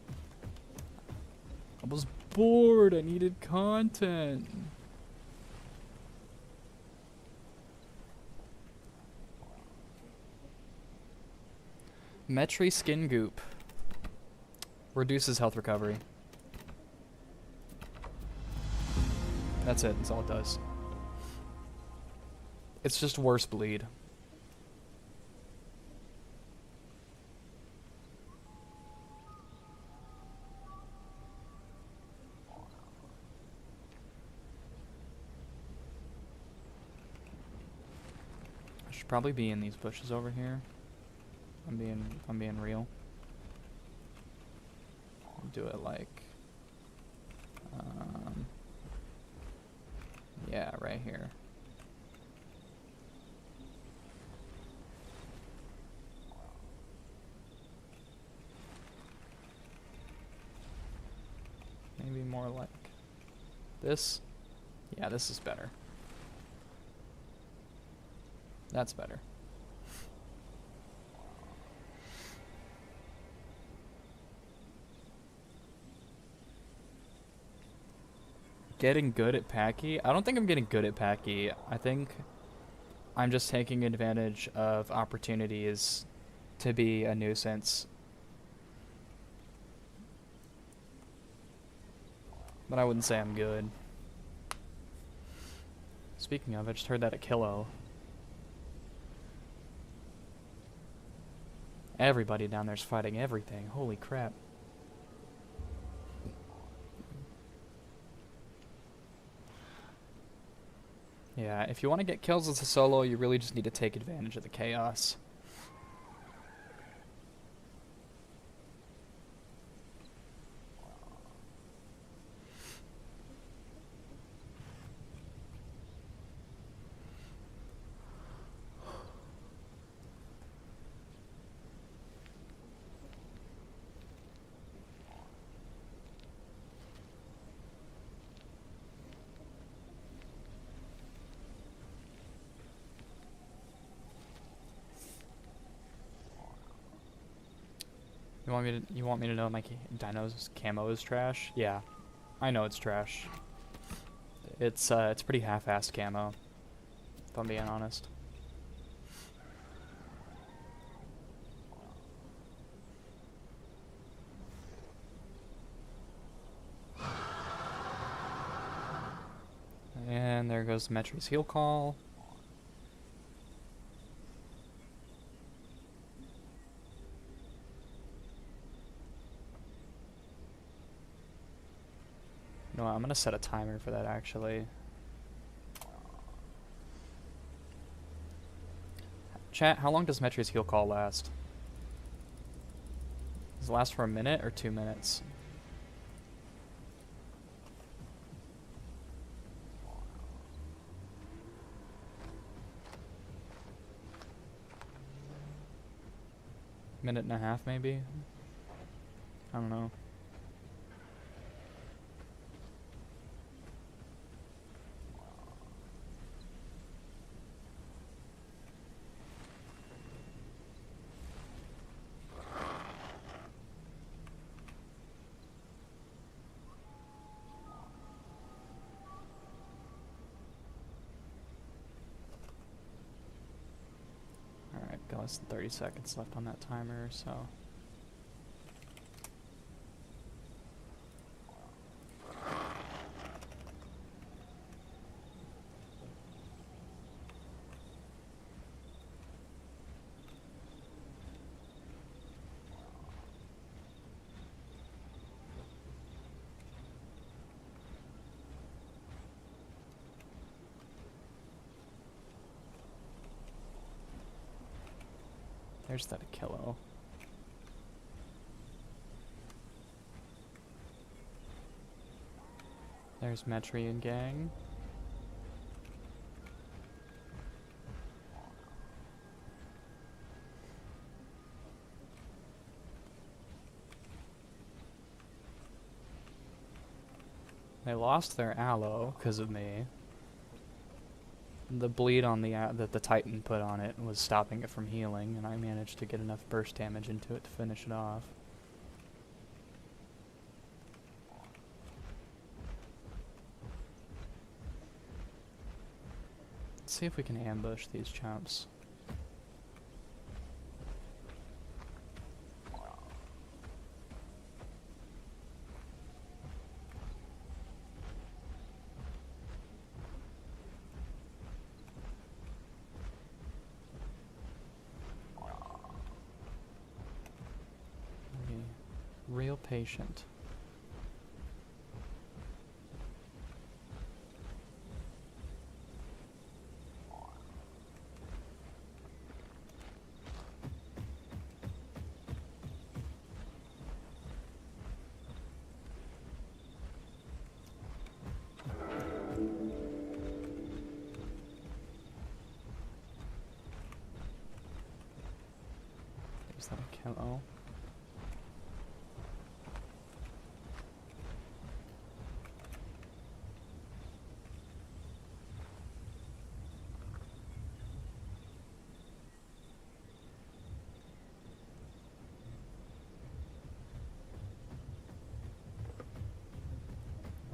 I was bored. I needed content. Metri Skin Goop. Reduces health recovery. That's it. That's all it does. It's just worse bleed. I should probably be in these bushes over here. I'm being real. I'll do it like yeah, right here. Maybe more like this. Yeah, this is better. That's better. Getting good at Pachy? I don't think I'm getting good at Pachy. I think I'm just taking advantage of opportunities to be a nuisance. But I wouldn't say I'm good. Speaking of, I just heard that at Kilo. Everybody down there's fighting everything. Holy crap. Yeah, if you want to get kills as a solo, you really just need to take advantage of the chaos. You want me to know my dino's camo is trash? Yeah, I know it's trash. It's pretty half-assed camo, if I'm being honest. And there goes Metry's heal call. No, I'm gonna set a timer for that actually. Chat, how long does Metry's heal call last? Does it last for a minute or 2 minutes? Minute and a half maybe? I don't know. Got less than 30 seconds left on that timer, so... There's that Achillo. There's Metry and gang. They lost their aloe because of me. The bleed on that the Titan put on it was stopping it from healing, and I managed to get enough burst damage into it to finish it off. Let's see if we can ambush these chumps. Real patient. There's that Achillo.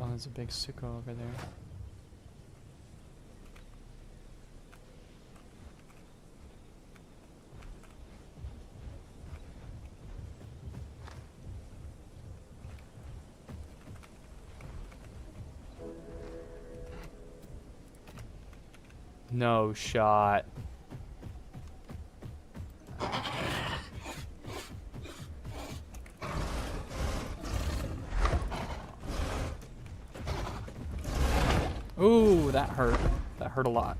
Oh, there's a big Suko over there. No shot. Ooh, that hurt. That hurt a lot.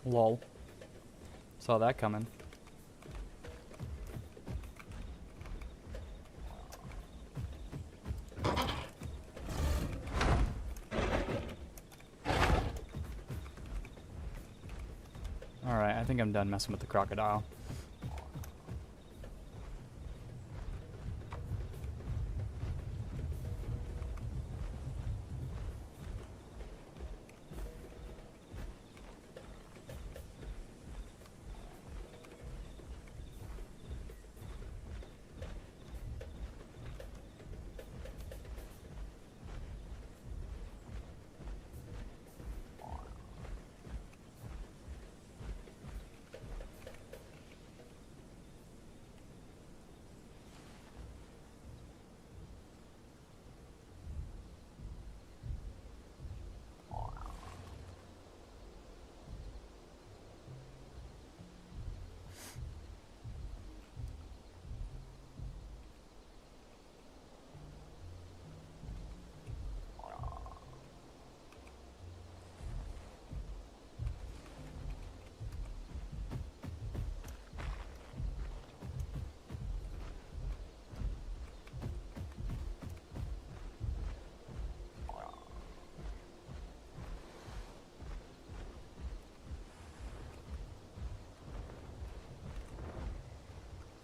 Lol. Saw that coming. Alright, I think I'm done messing with the crocodile.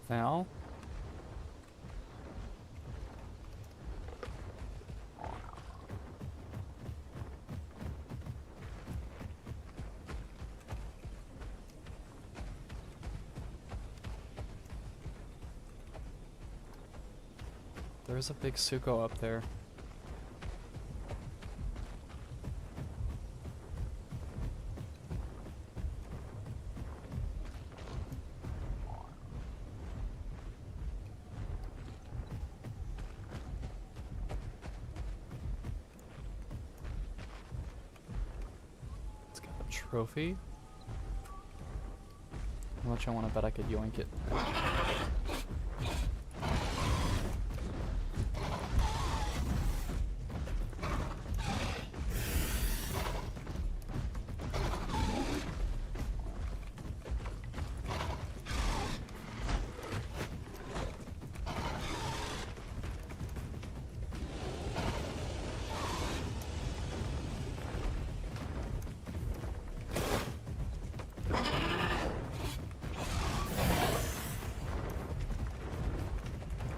Val? There's a big Suko up there. It's got a trophy. How much I want to bet I could yoink it.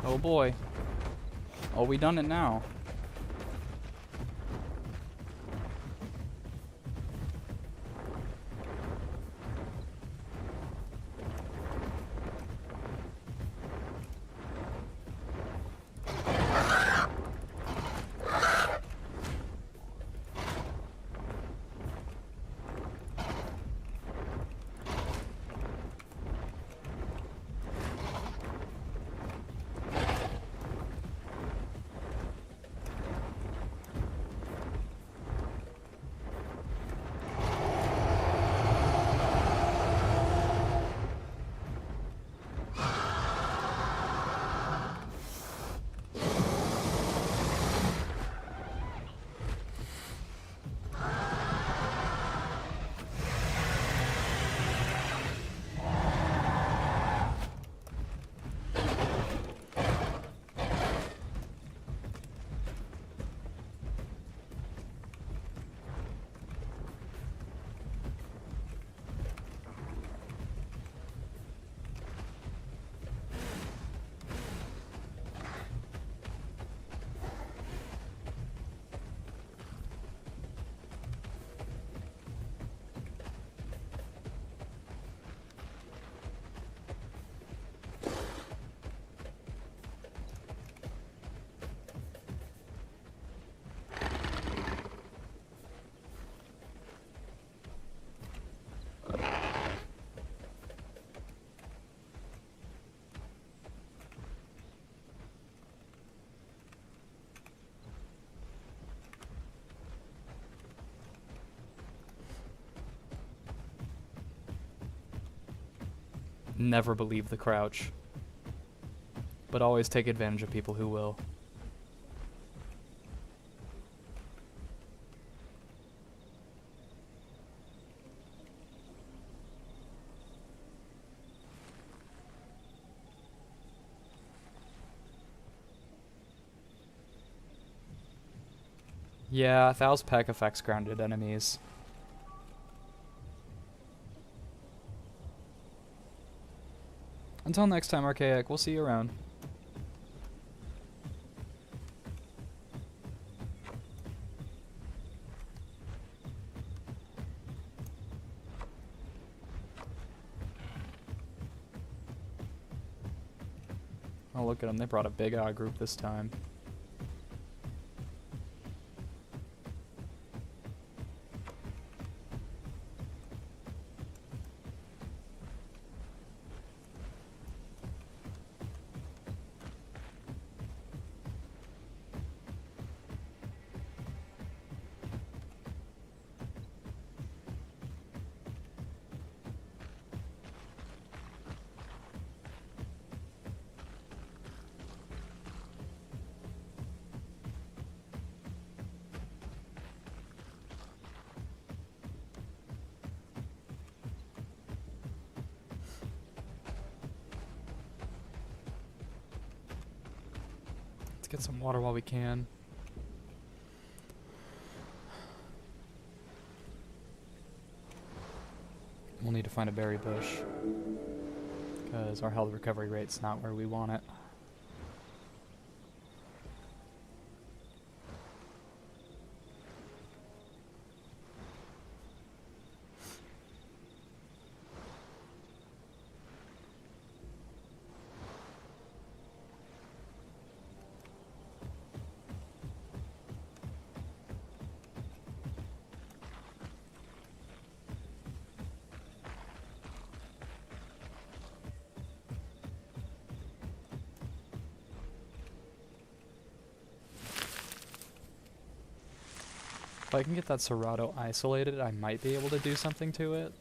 Oh boy. Oh, we done it now. Never believe the crouch. But always take advantage of people who will. Yeah, Thal's Peck affects grounded enemies. Until next time, Archaic, we'll see you around. Oh, look at them. They brought a big group this time. Get some water while we can. We'll need to find a berry bush because our health recovery rate's not where we want it. If I can get that Serato isolated, I might be able to do something to it.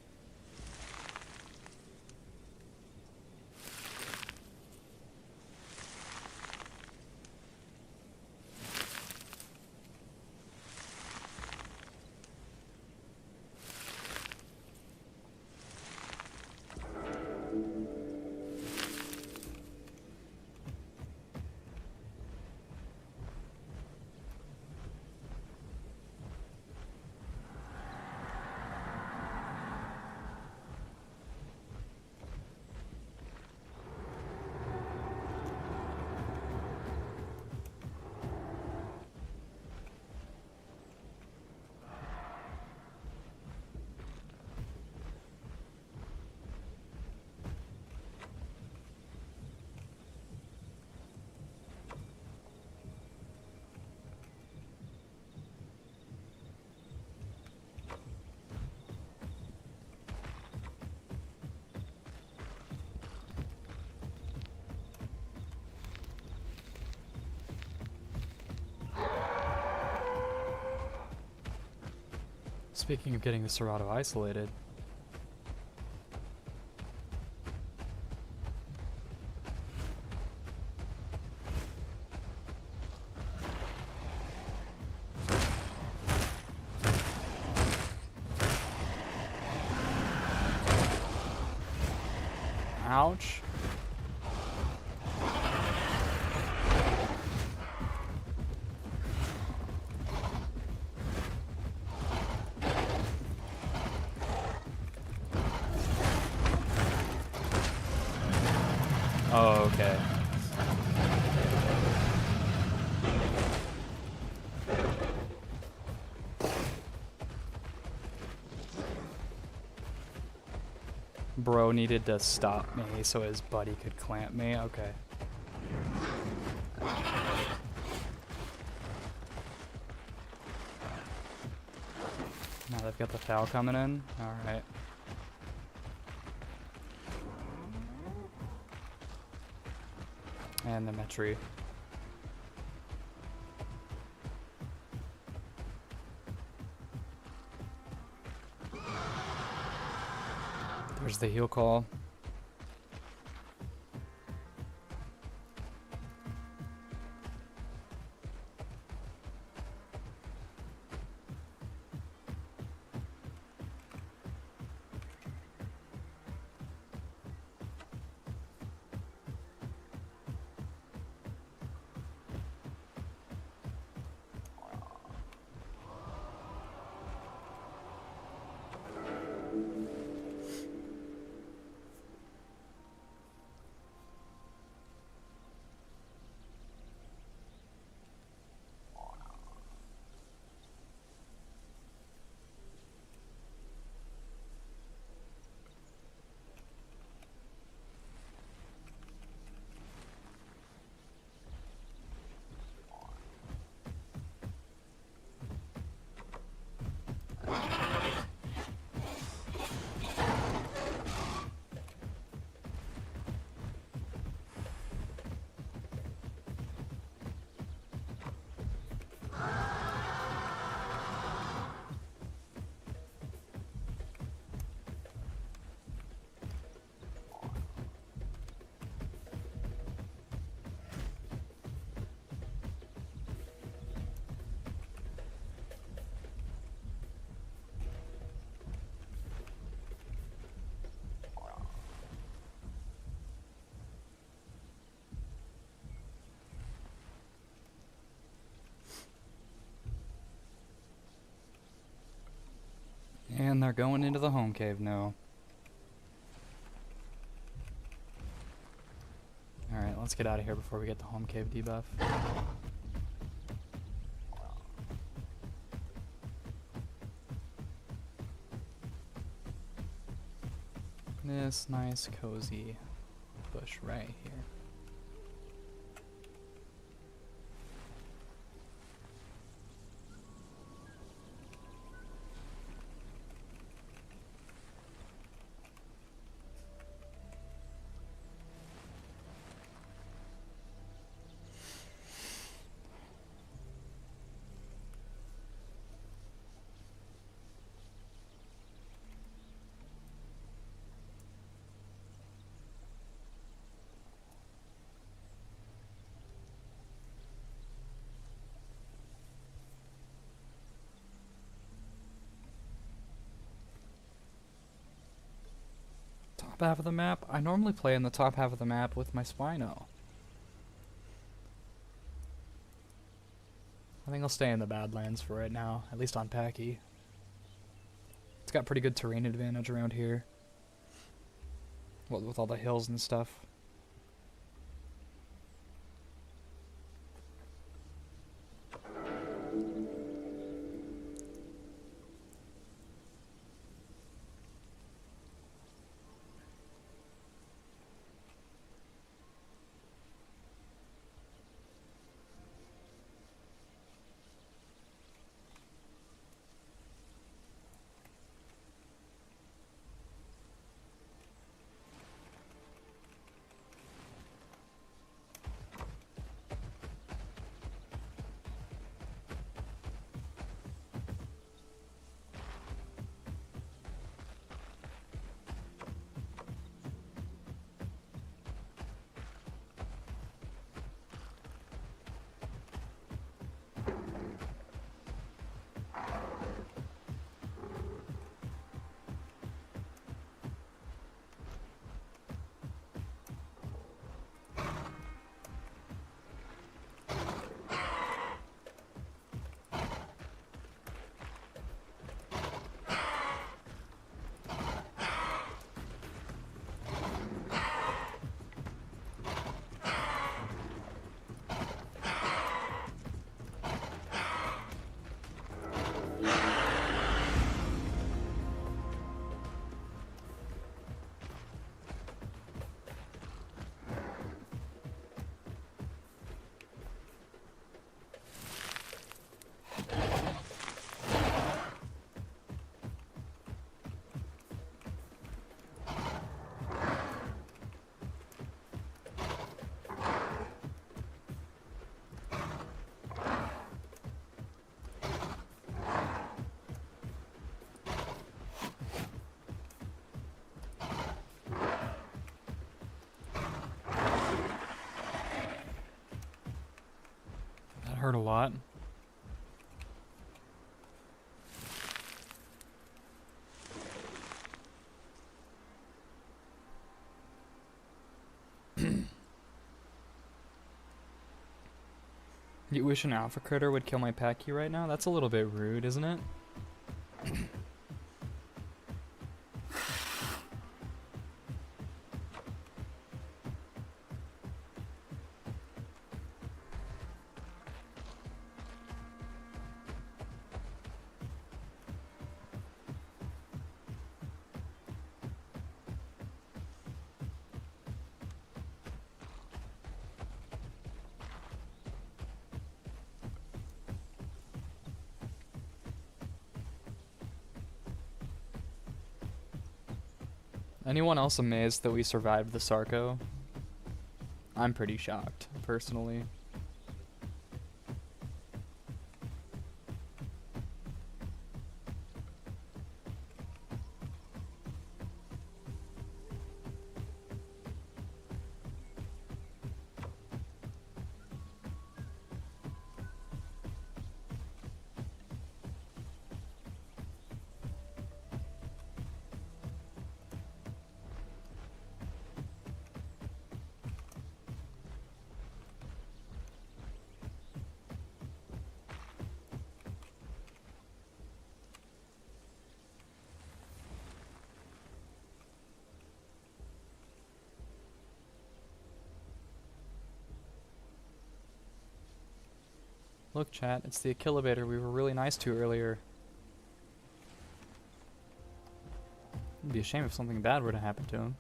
Speaking of getting the Serato isolated, ouch. Oh, okay. Bro needed to stop me so his buddy could clamp me. Okay. Now they've got the foul coming in. Alright. And the Metri. There's the heal call. are going into the home cave now. Alright, let's get out of here before we get the home cave debuff. This nice cozy bush right here. Top half of the map? I normally play in the top half of the map with my Spino. I think I'll stay in the Badlands for right now, at least on Pachy. It's got pretty good terrain advantage around here. Well, with all the hills and stuff. Hurt a lot. You wish an alpha critter would kill my Pachy right now? That's a little bit rude, isn't it? Anyone else amazed that we survived the Sarco? I'm pretty shocked, personally. Look, chat, it's the Achillivator we were really nice to earlier. It'd be a shame if something bad were to happen to him.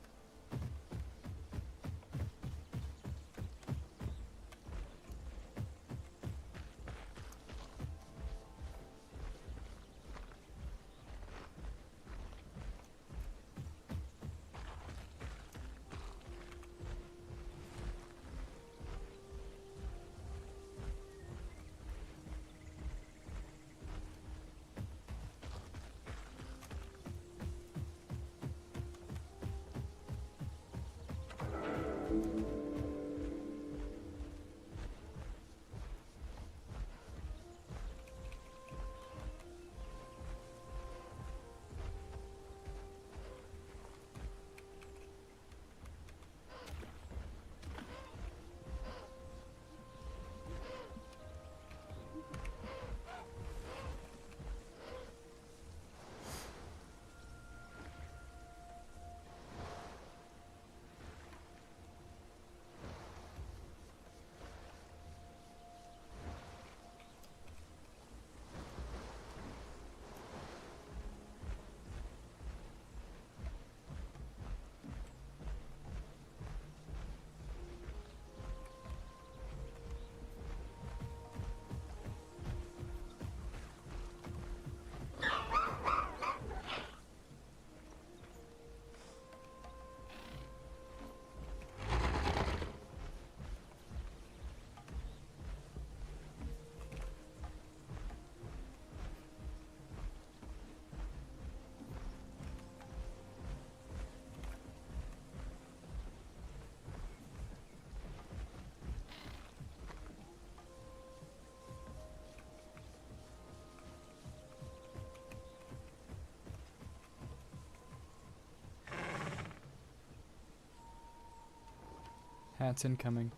Hats incoming.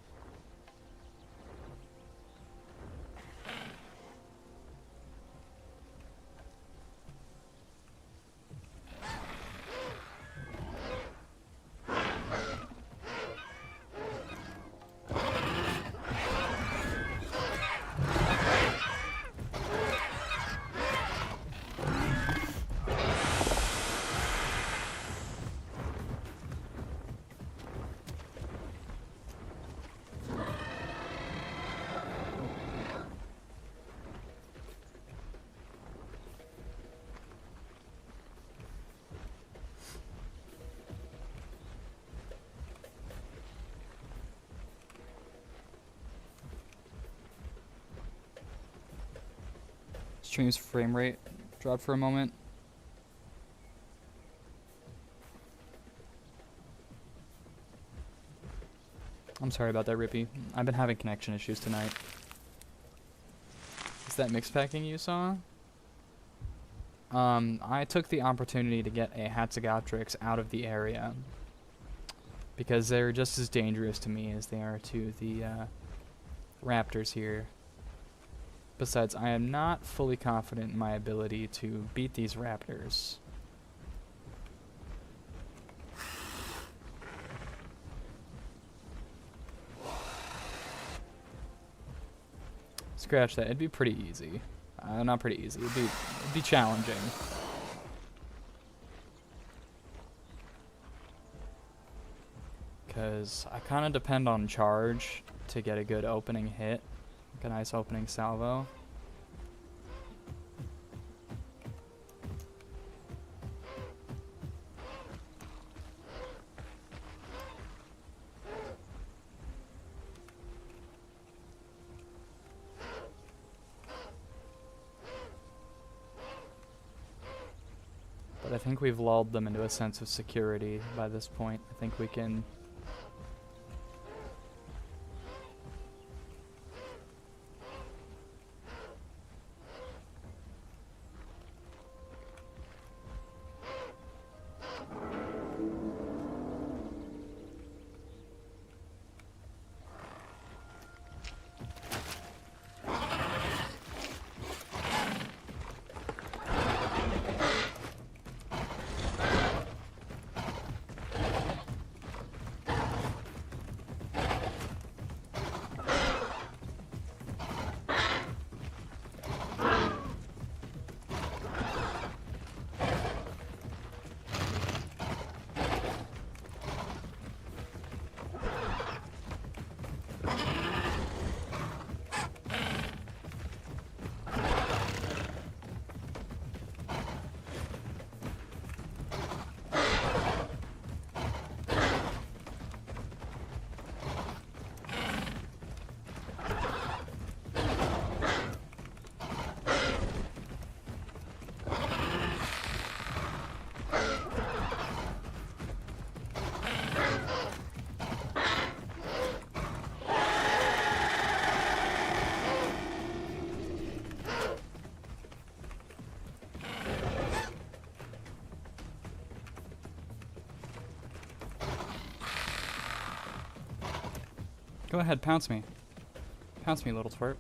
Stream's frame rate dropped for a moment. I'm sorry about that, Rippy. I've been having connection issues tonight. Is that mix packing you saw? I took the opportunity to get a Hatzegopteryx out of the area because they're just as dangerous to me as they are to the raptors here. Besides, I am not fully confident in my ability to beat these raptors. Scratch that. It'd be pretty easy. Not pretty easy. It'd be challenging. Because I kind of depend on charge to get a good opening hit. Like a nice opening salvo. But I think we've lulled them into a sense of security by this point. I think we can... Go ahead, pounce me. Pounce me, little twerp.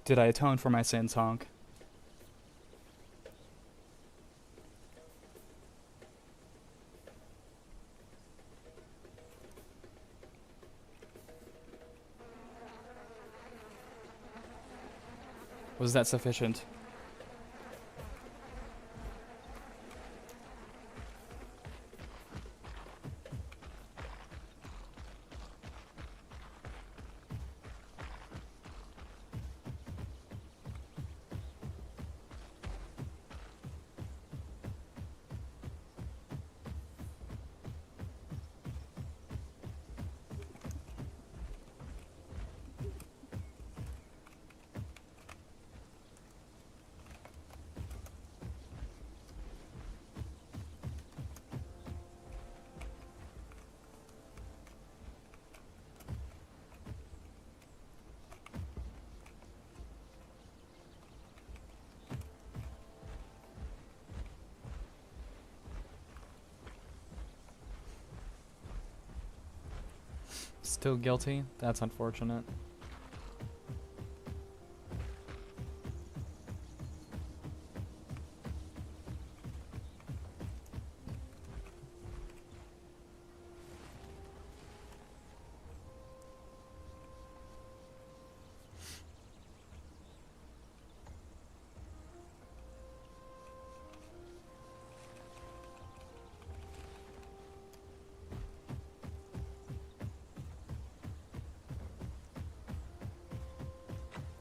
Did I atone for my sins, Honk? Was that sufficient? Still guilty? That's unfortunate.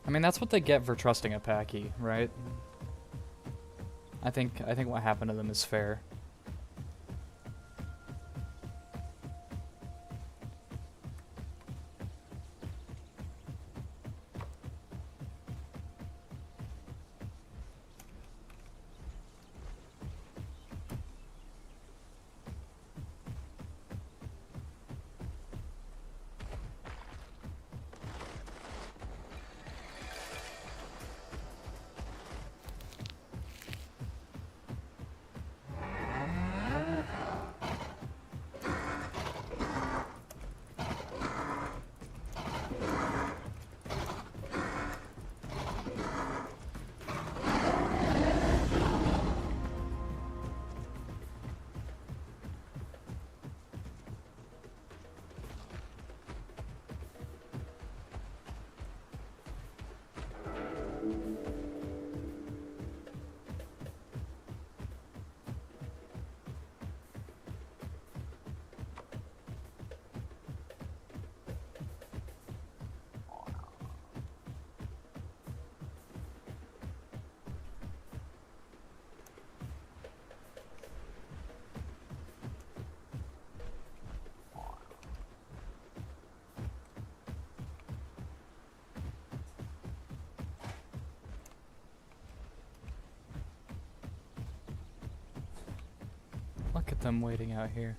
I mean, that's what they get for trusting a Pachy, right? I think what happened to them is fair. Look at them waiting out here.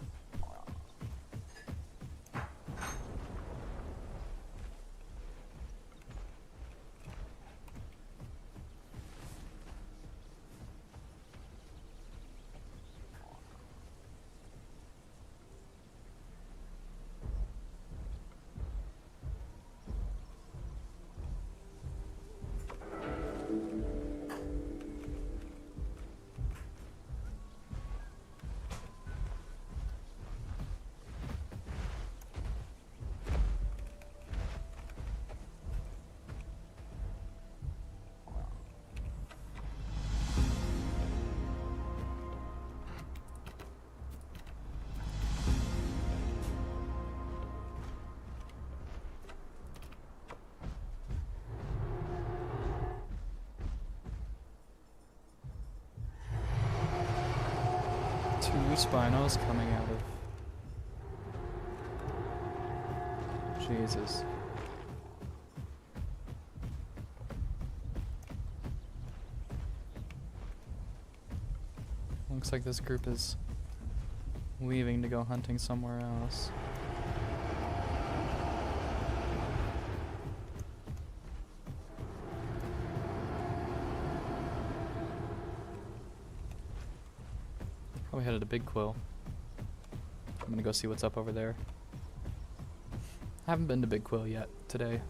2 spinos coming out of... Jesus. Looks like this group is leaving to go hunting somewhere else. Probably headed to Big Quill. I'm gonna go see what's up over there. I haven't been to Big Quill yet today.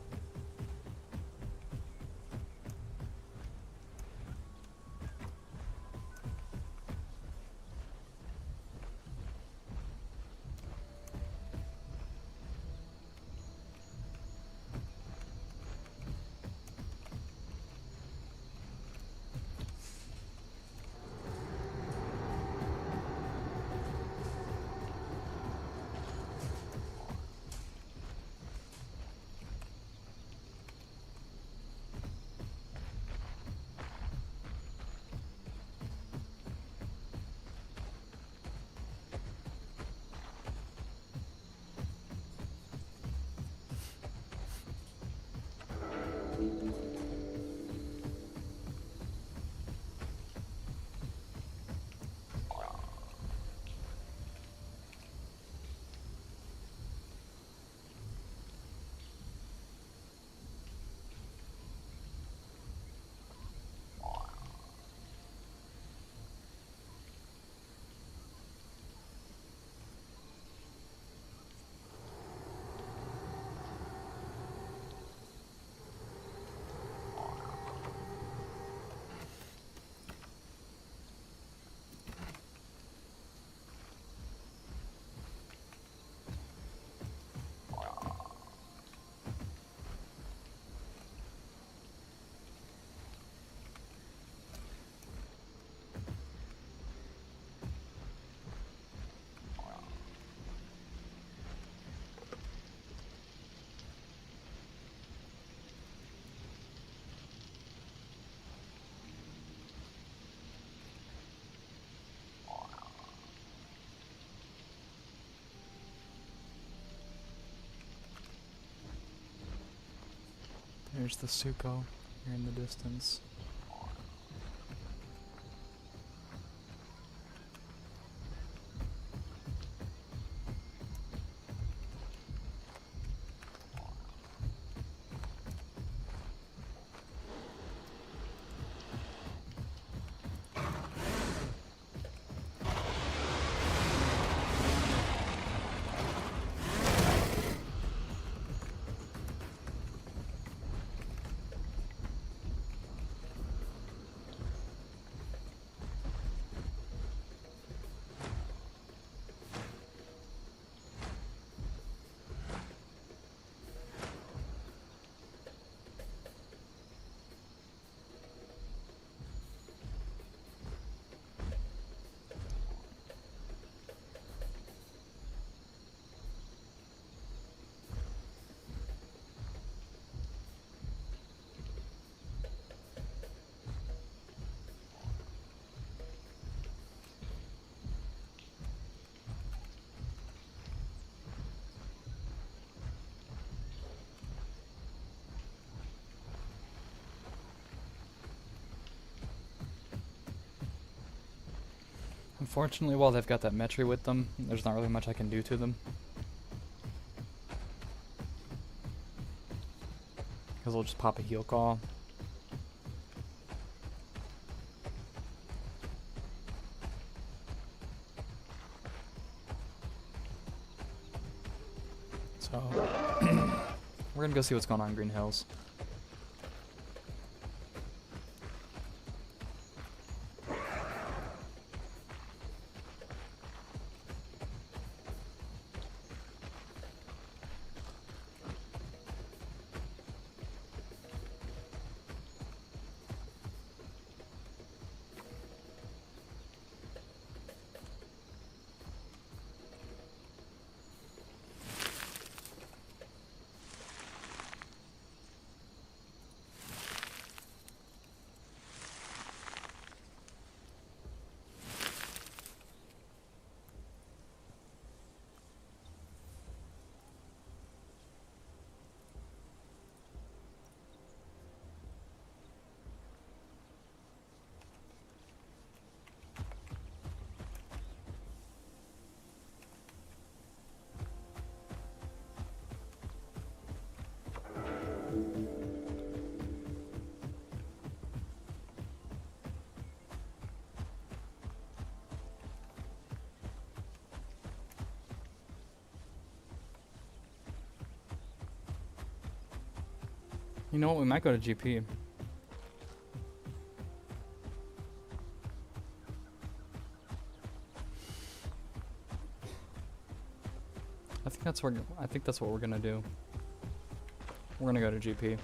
There's the Suko here in the distance. Unfortunately, while they've got that Metry with them, there's not really much I can do to them. Because they'll just pop a heal call. So, we're gonna go see what's going on in Green Hills. You know what? We might go to GP. I think that's what we're gonna do. We're gonna go to GP.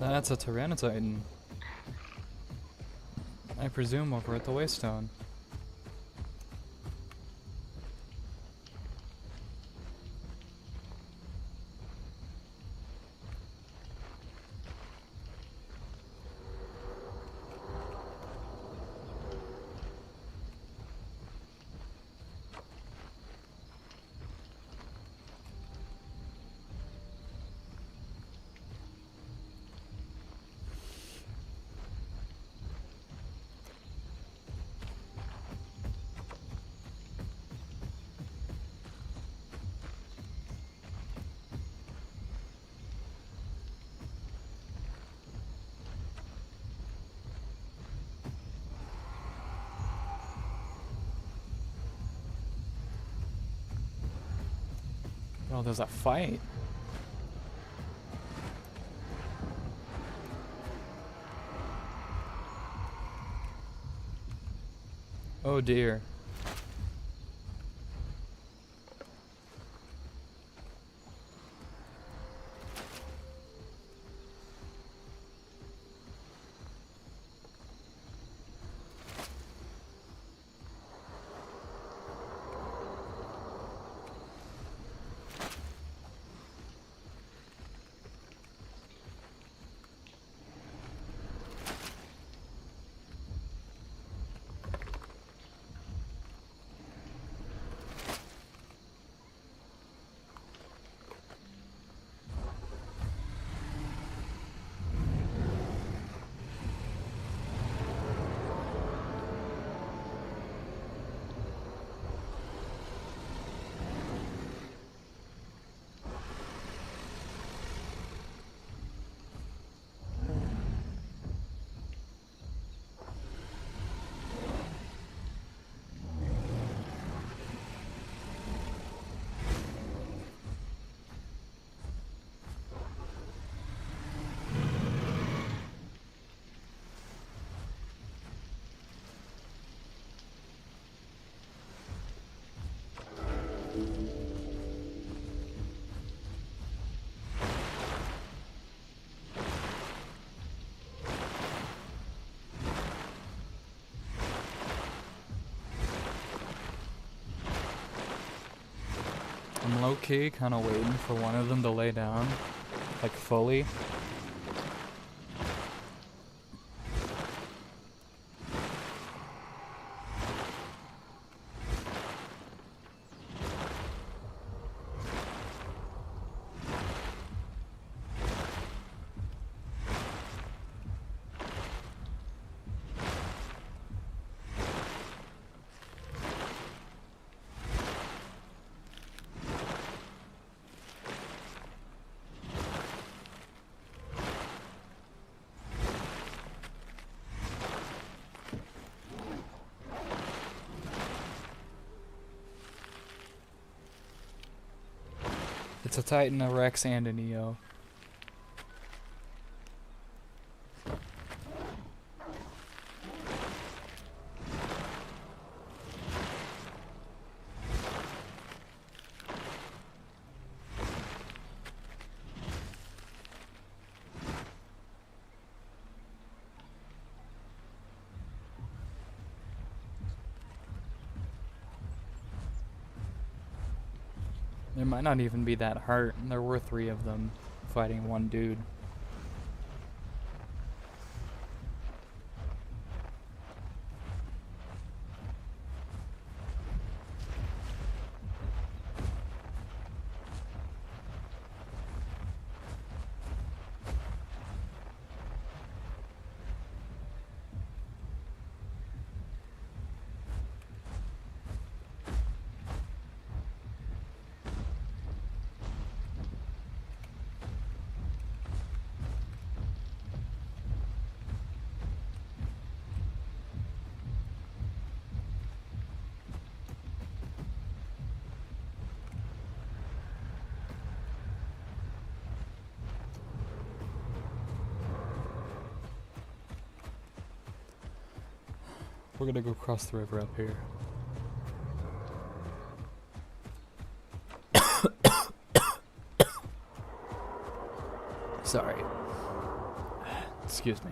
That's a Tyranititan. I presume over at the Waystone. Oh, there's a fight. Oh dear. low-key kind of waiting for one of them to lay down, like fully. It's a Titan, a Rex, and a Neo. There might not even be that hard. There were 3 of them fighting one dude. We're gonna go cross the river up here. Sorry. Excuse me.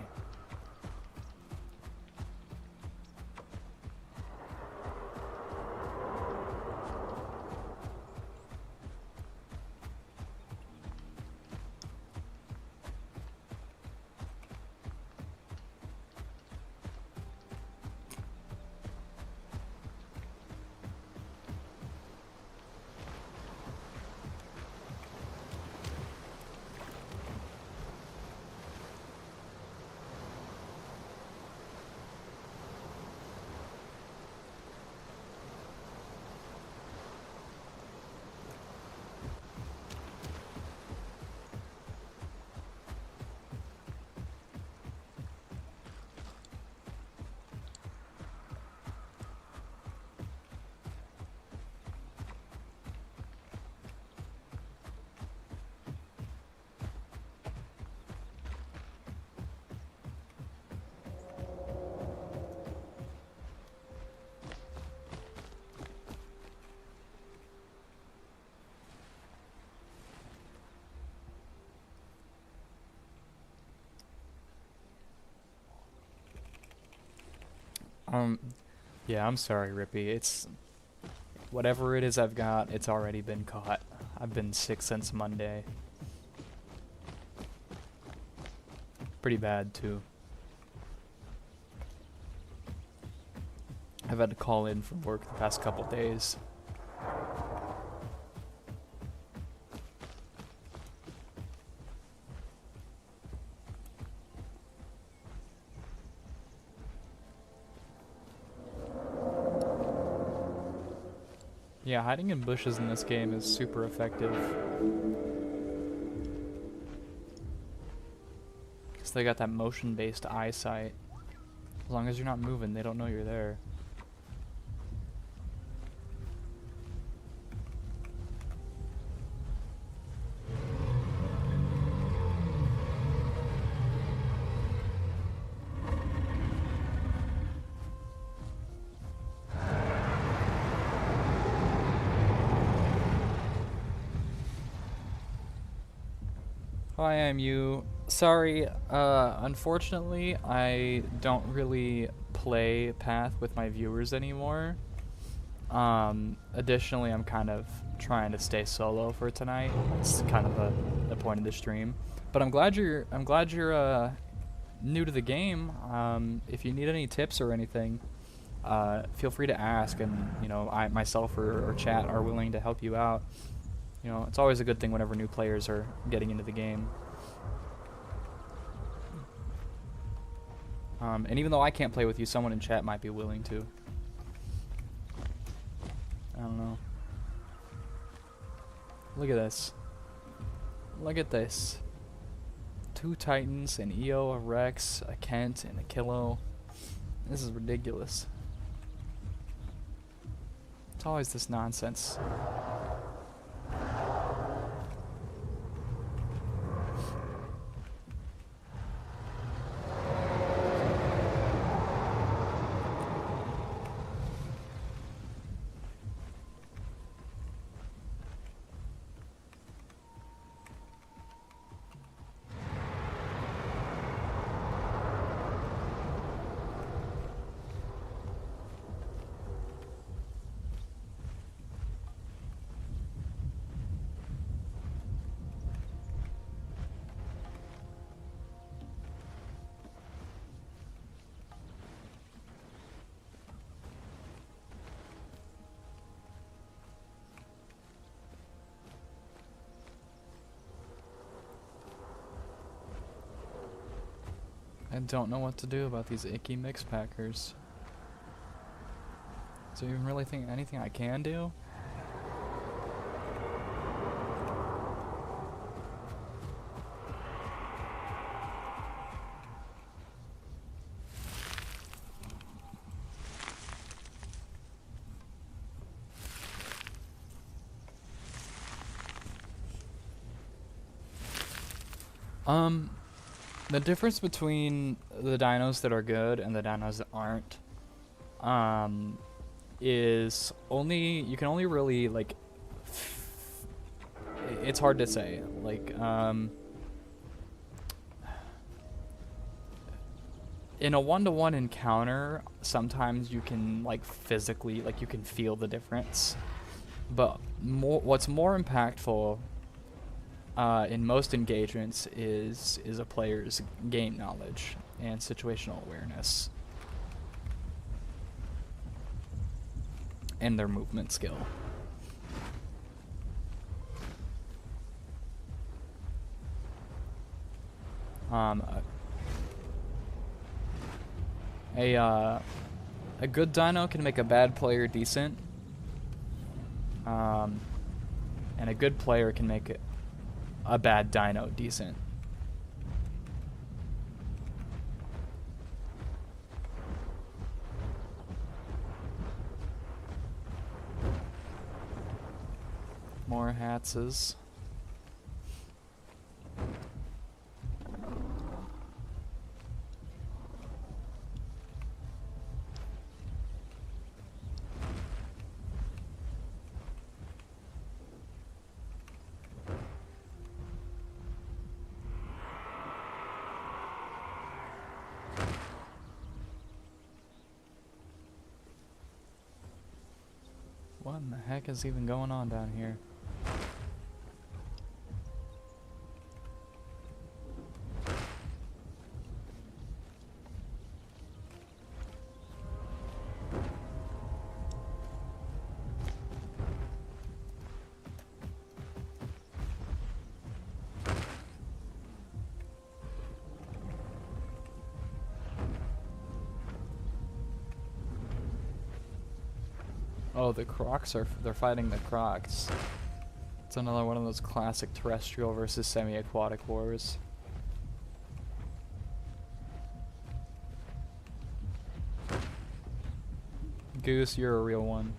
Yeah, I'm sorry, Rippy. It's whatever it is I've got, it's already been caught. I've been sick since Monday. Pretty bad, too. I've had to call in from work the past couple days. Yeah, hiding in bushes in this game is super effective. Because they got that motion-based eyesight. As long as you're not moving, they don't know you're there. Hi, I'm you. Sorry, unfortunately, I don't really play Path with my viewers anymore. Additionally, I'm kind of trying to stay solo for tonight. It's kind of the point of the stream. But I'm glad you're new to the game. If you need any tips or anything, feel free to ask, and I myself or chat are willing to help you out. It's always a good thing whenever new players are getting into the game. And even though I can't play with you, someone in chat might be willing to. I don't know. Look at this. Look at this. 2 Titans, an EO, a Rex, a Kent, and a Kilo. This is ridiculous. It's always this nonsense. I don't know what to do about these icky mix packers. Is there even really anything I can do? The difference between the dinos that are good and the dinos that aren't, is you can only really, like, it's hard to say, like, in a one-to-one encounter, sometimes you can, like, physically, like, you can feel the difference, but what's more impactful in most engagements is a player's game knowledge and situational awareness and their movement skill. A good dino can make a bad player decent, and a good player can make a bad dino decent. More hatses. What in the heck is even going on down here? Oh, the crocs they're fighting the crocs. It's another one of those classic terrestrial versus semi-aquatic wars. Goose, you're a real one.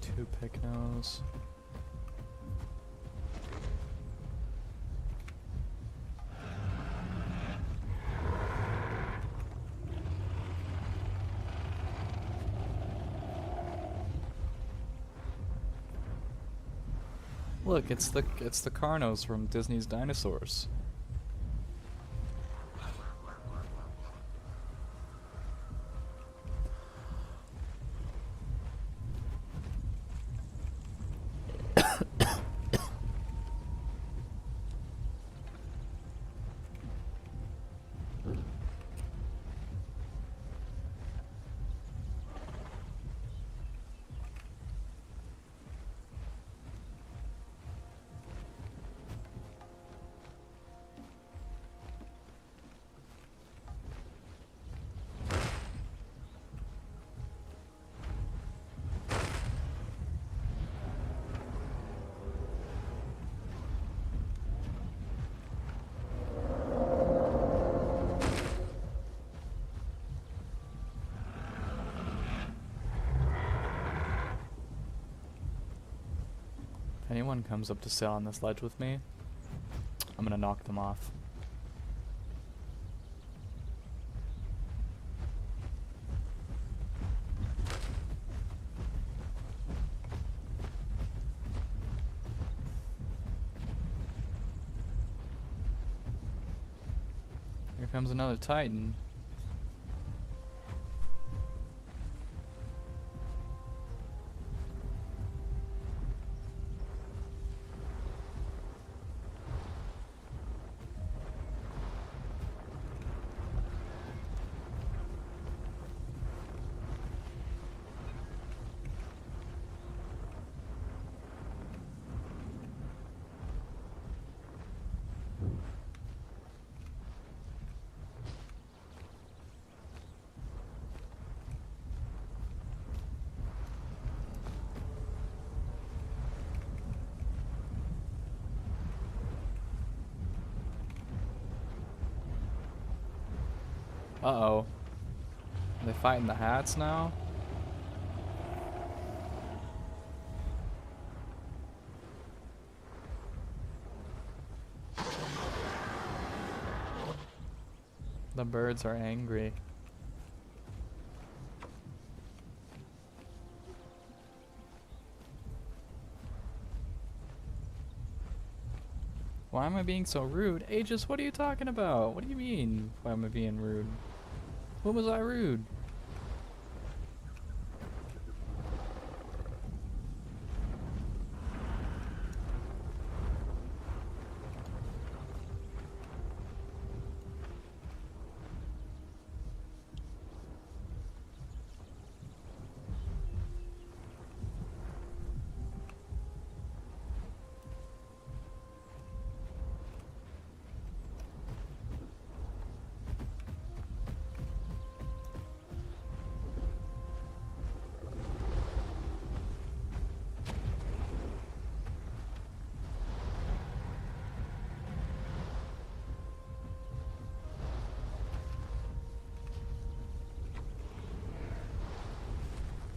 Two Picnos. Look, it's the Carnos from Disney's Dinosaurs. If anyone comes up to sit on this ledge with me, I'm gonna knock them off. Here comes another Titan. Uh-oh. Are they fighting the hats now? The birds are angry. Why am I being so rude? Aegis, what are you talking about? What do you mean, why am I being rude? When was I rude?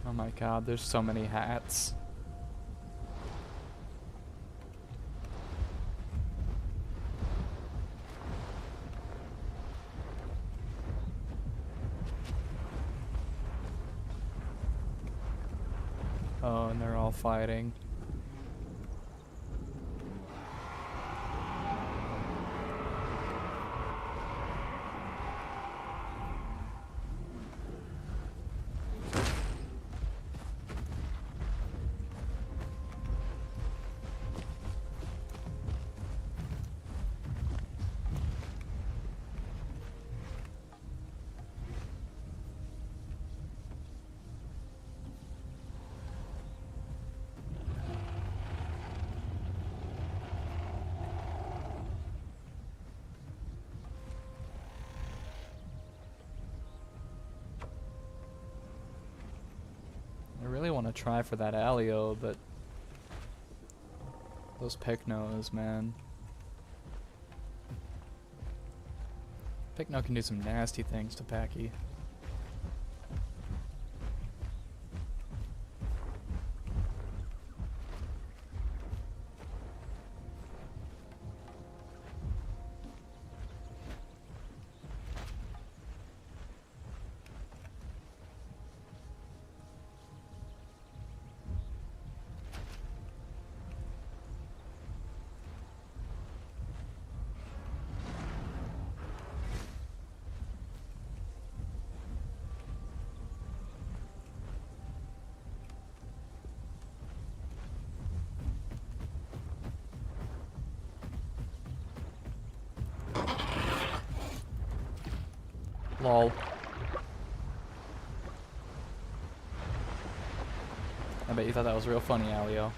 Oh my god, there's so many hats. Oh, and they're all fighting. I really want to try for that Alio, but those Pycnos, man. Pycno can do some nasty things to Pachy. Lol. I bet you thought that was real funny, Alio.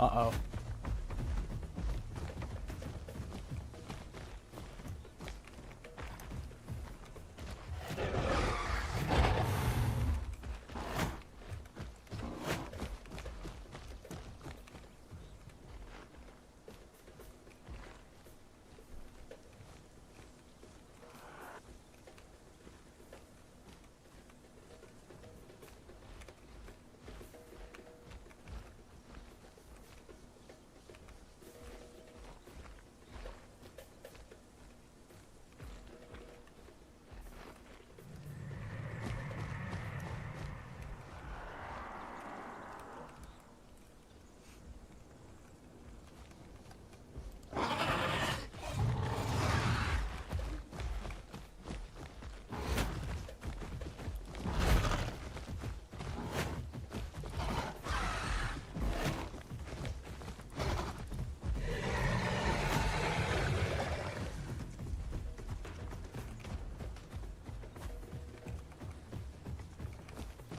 Uh-oh.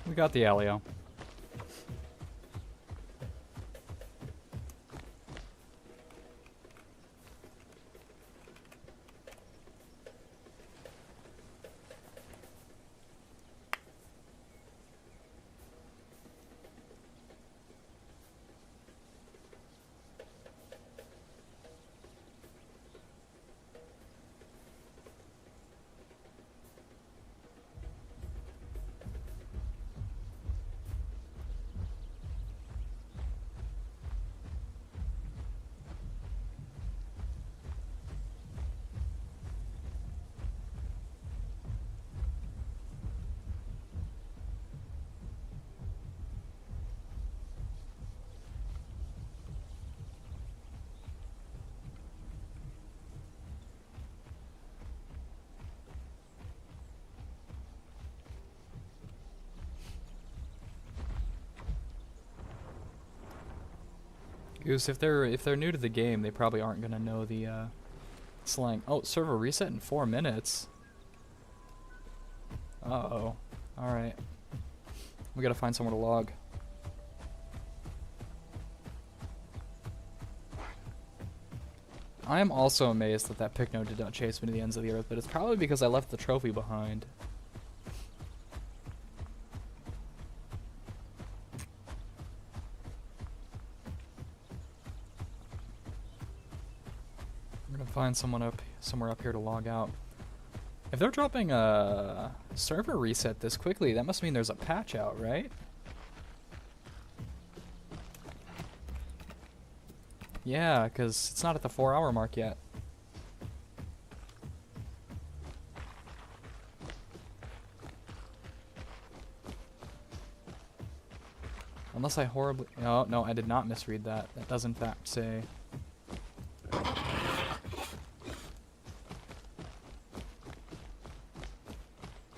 We got the Alio. Goose, if they're new to the game, they probably aren't gonna know the slang. Oh, server reset in 4 minutes. Uh-oh. Alright. We gotta find somewhere to log. I am also amazed that that Picno did not chase me to the ends of the earth, but it's probably because I left the trophy behind. I'm gonna find somewhere up here to log out. If they're dropping a server reset this quickly, that must mean there's a patch out, right? Yeah, because it's not at the 4-hour mark yet. Unless I horribly... Oh, no, I did not misread that. That does in fact say...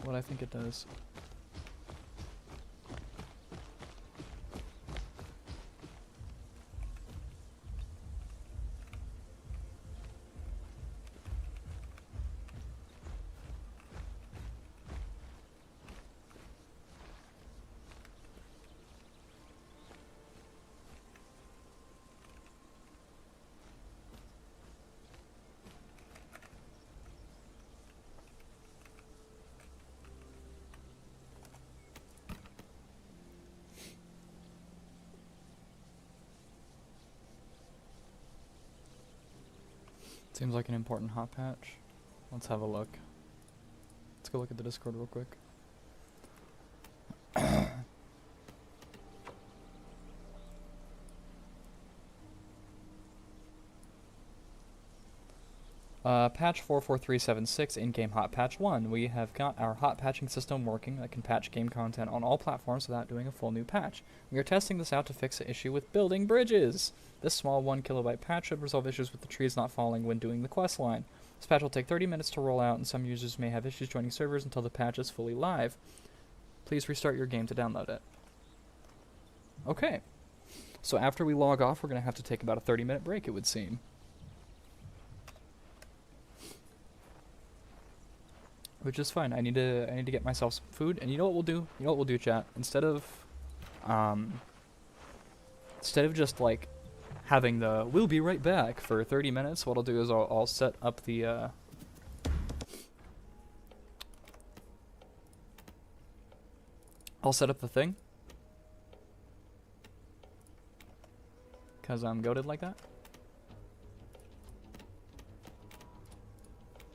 what I think it does. Seems like an important hot patch. Let's have a look. Let's go look at the Discord real quick. Patch 44376 in-game hot patch 1. We have got our hot patching system working that can patch game content on all platforms without doing a full new patch. We are testing this out to fix an issue with building bridges. This small 1 kilobyte patch should resolve issues with the trees not falling when doing the quest line. This patch will take 30 minutes to roll out, and some users may have issues joining servers until the patch is fully live. Please restart your game to download it. Okay. So after we log off, we're going to have to take about a 30-minute break, it would seem. Which is fine. I need to get myself some food, and you know what we'll do? You know what we'll do, chat? Instead of just like having the "we'll be right back" for 30 minutes, what I'll do is I'll set up the thing, because I'm goated like that,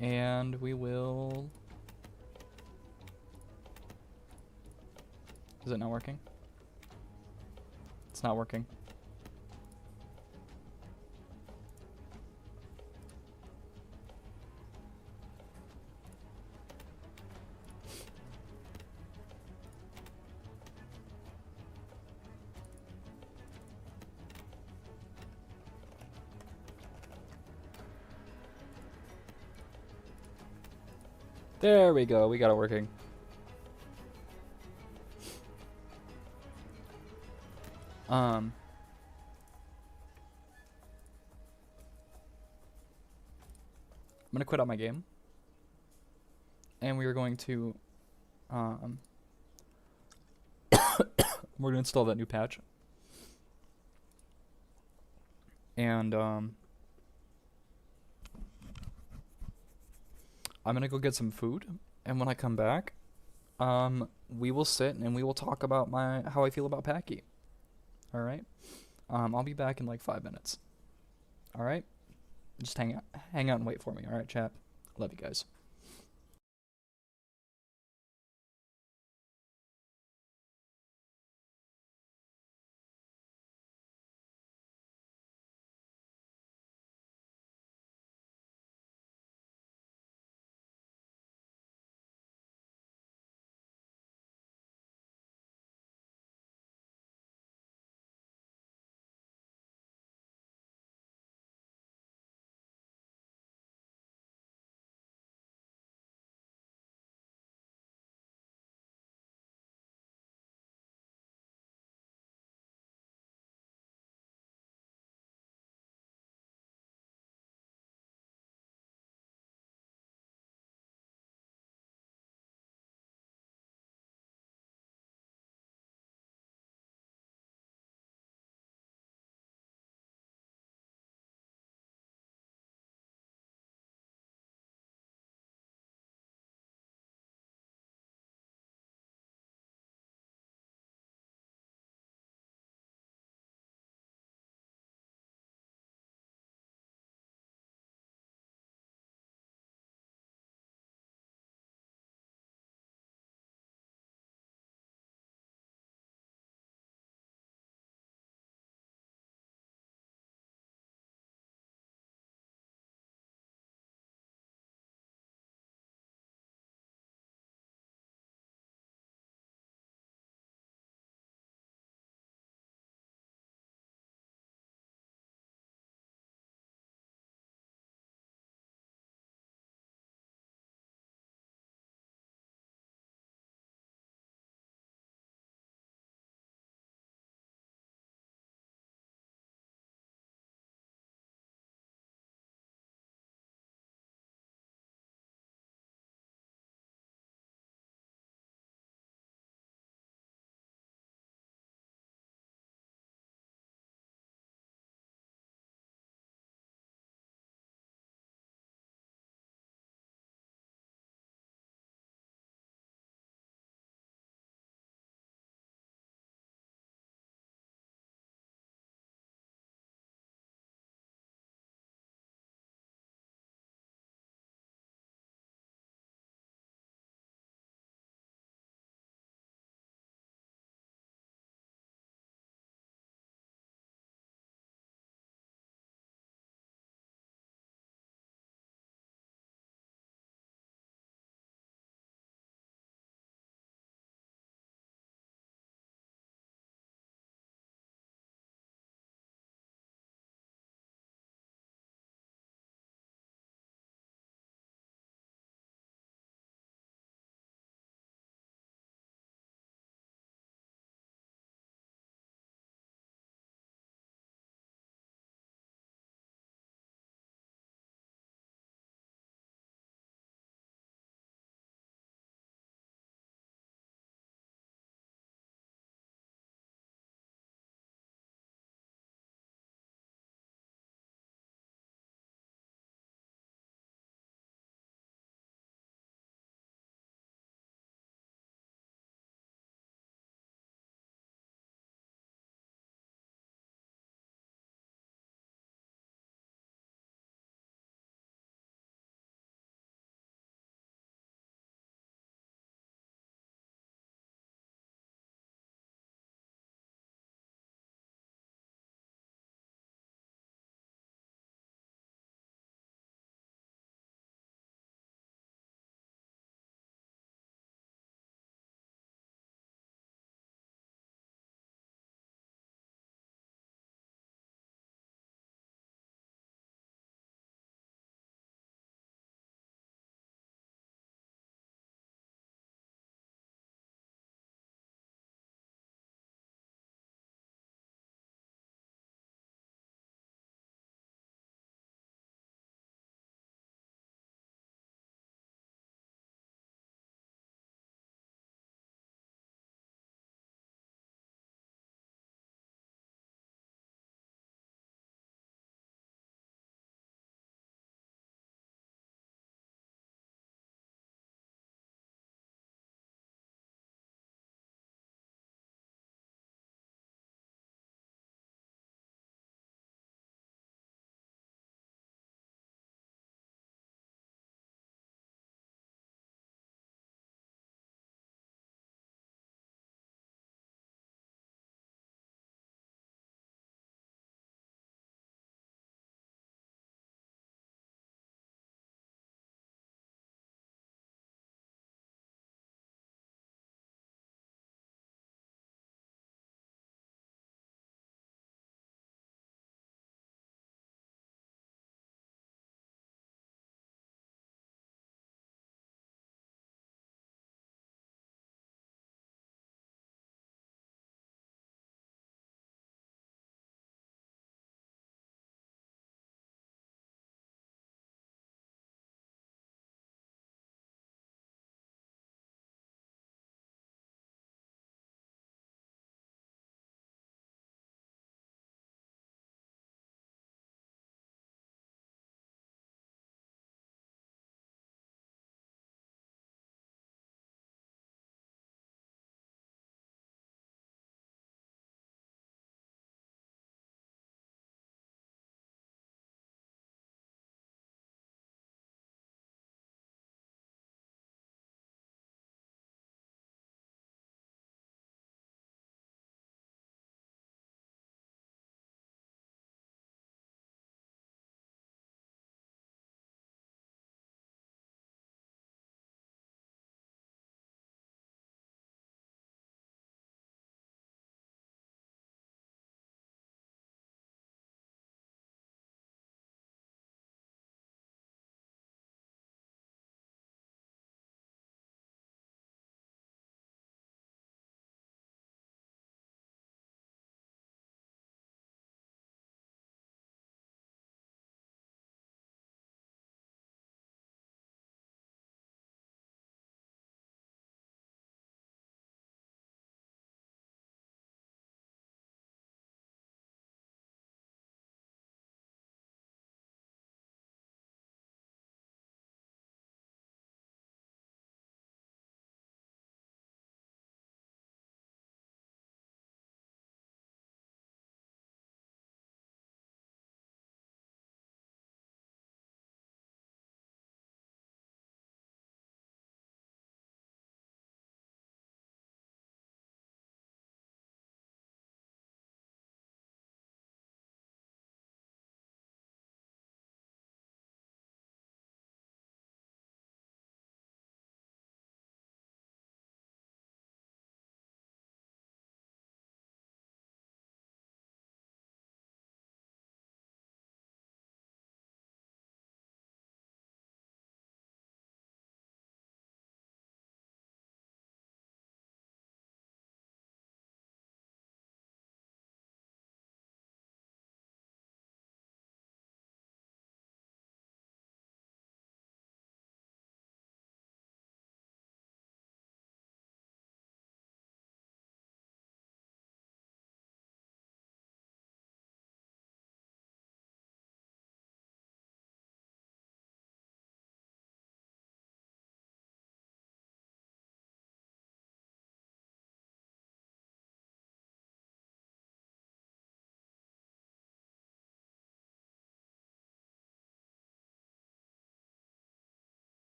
and we will. Is it not working? It's not working. There we go. We got it working. I'm gonna quit out my game, and we are going to we're gonna install that new patch, and I'm gonna go get some food, and when I come back, we will sit and we will talk about how I feel about Pachy. All right. I'll be back in like 5 minutes. All right. Just hang out and wait for me. All right, chat. Love you guys.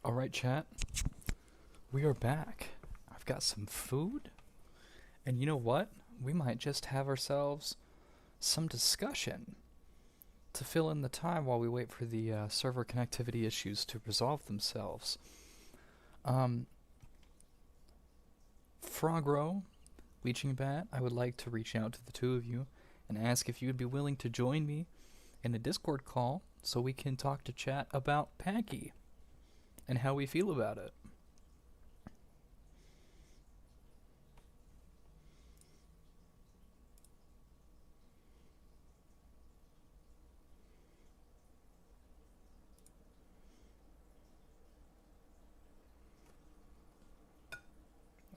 Alright, chat. We are back. I've got some food. And you know what? We might just have ourselves some discussion to fill in the time while we wait for the server connectivity issues to resolve themselves. Frogro, Leeching Bat, I would like to reach out to the two of you and ask if you would be willing to join me in a Discord call so we can talk to chat about Pachy and how we feel about it.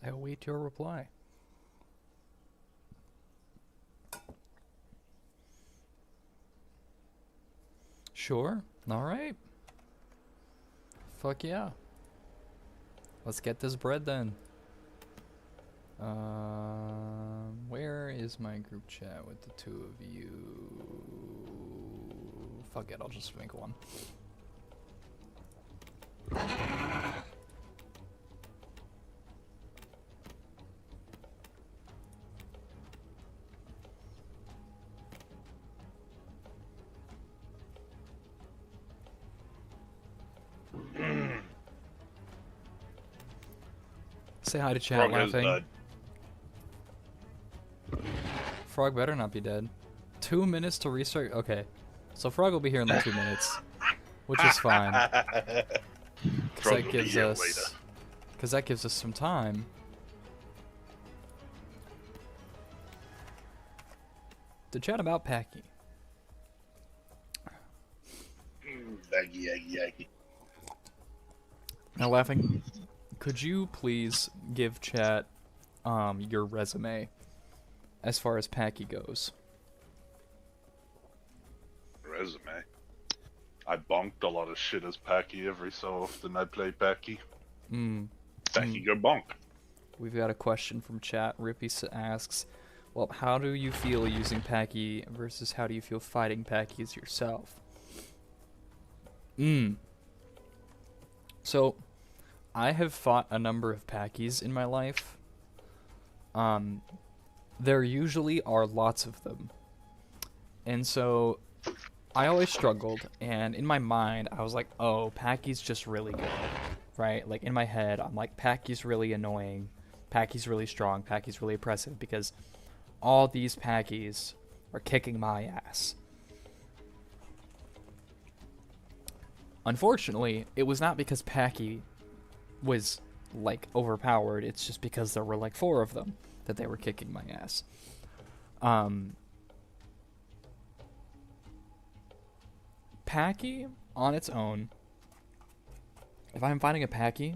I await your reply. Sure. Alright. Fuck yeah. Let's get this bread then. Where is my group chat with the two of you? Fuck it, I'll just make one. Say hi to chat, laughing. Frog better not be dead. 2 minutes to restart? Okay. So Frog will be here in like 2 minutes. Which is fine. Because that gives us some time to chat about Pachy. Now, laughing, could you please give chat your resume as far as Pachy goes? Resume? I bonked a lot of shit as Pachy every so often I play Pachy. Pachy go bonk. We've got a question from chat. Rippy asks, well, how do you feel using Pachy versus how do you feel fighting Pachys yourself? So, I have fought a number of Pachys in my life. There usually are lots of them. And so, I always struggled, and in my mind, I was like, oh, Pachy's just really good, right? Like, in my head, I'm like, Pachy's really annoying, Pachy's really strong, Pachy's really oppressive, because all these Pachys are kicking my ass. Unfortunately, it was not because Pachy was, like, overpowered, it's just because there were, like, 4 of them that they were kicking my ass. Pachy, on its own, if I'm fighting a Pachy,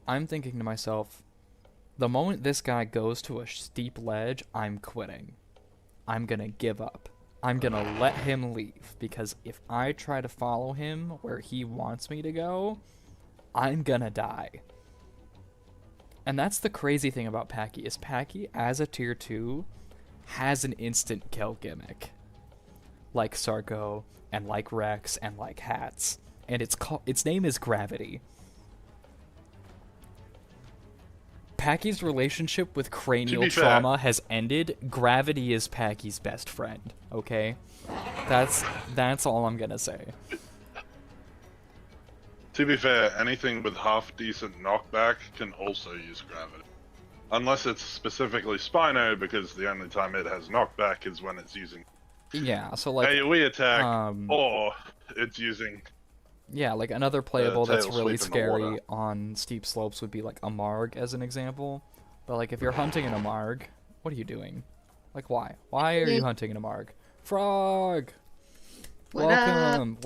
I'm thinking to myself, the moment this guy goes to a steep ledge, I'm quitting. I'm gonna give up. I'm gonna let him leave, because if I try to follow him where he wants me to go, I'm gonna die. And that's the crazy thing about Pachy, is Pachy, as a tier 2, has an instant kill gimmick. Like Sarko, and like Rex, and like Hats. And its name is Gravity. Pachy's relationship with cranial trauma has ended. Gravity is Pachy's best friend, okay? That's all I'm gonna say. To be fair, anything with half-decent knockback can also use Gravity. Unless it's specifically Spino, because the only time it has knockback is when it's using so like AoE attack, or it's using... Yeah, like another playable that's really scary on steep slopes would be like a Marg as an example. But like if you're hunting in a Marg, what are you doing? Like why? Why are you hunting in a Marg? Frog! Welcome!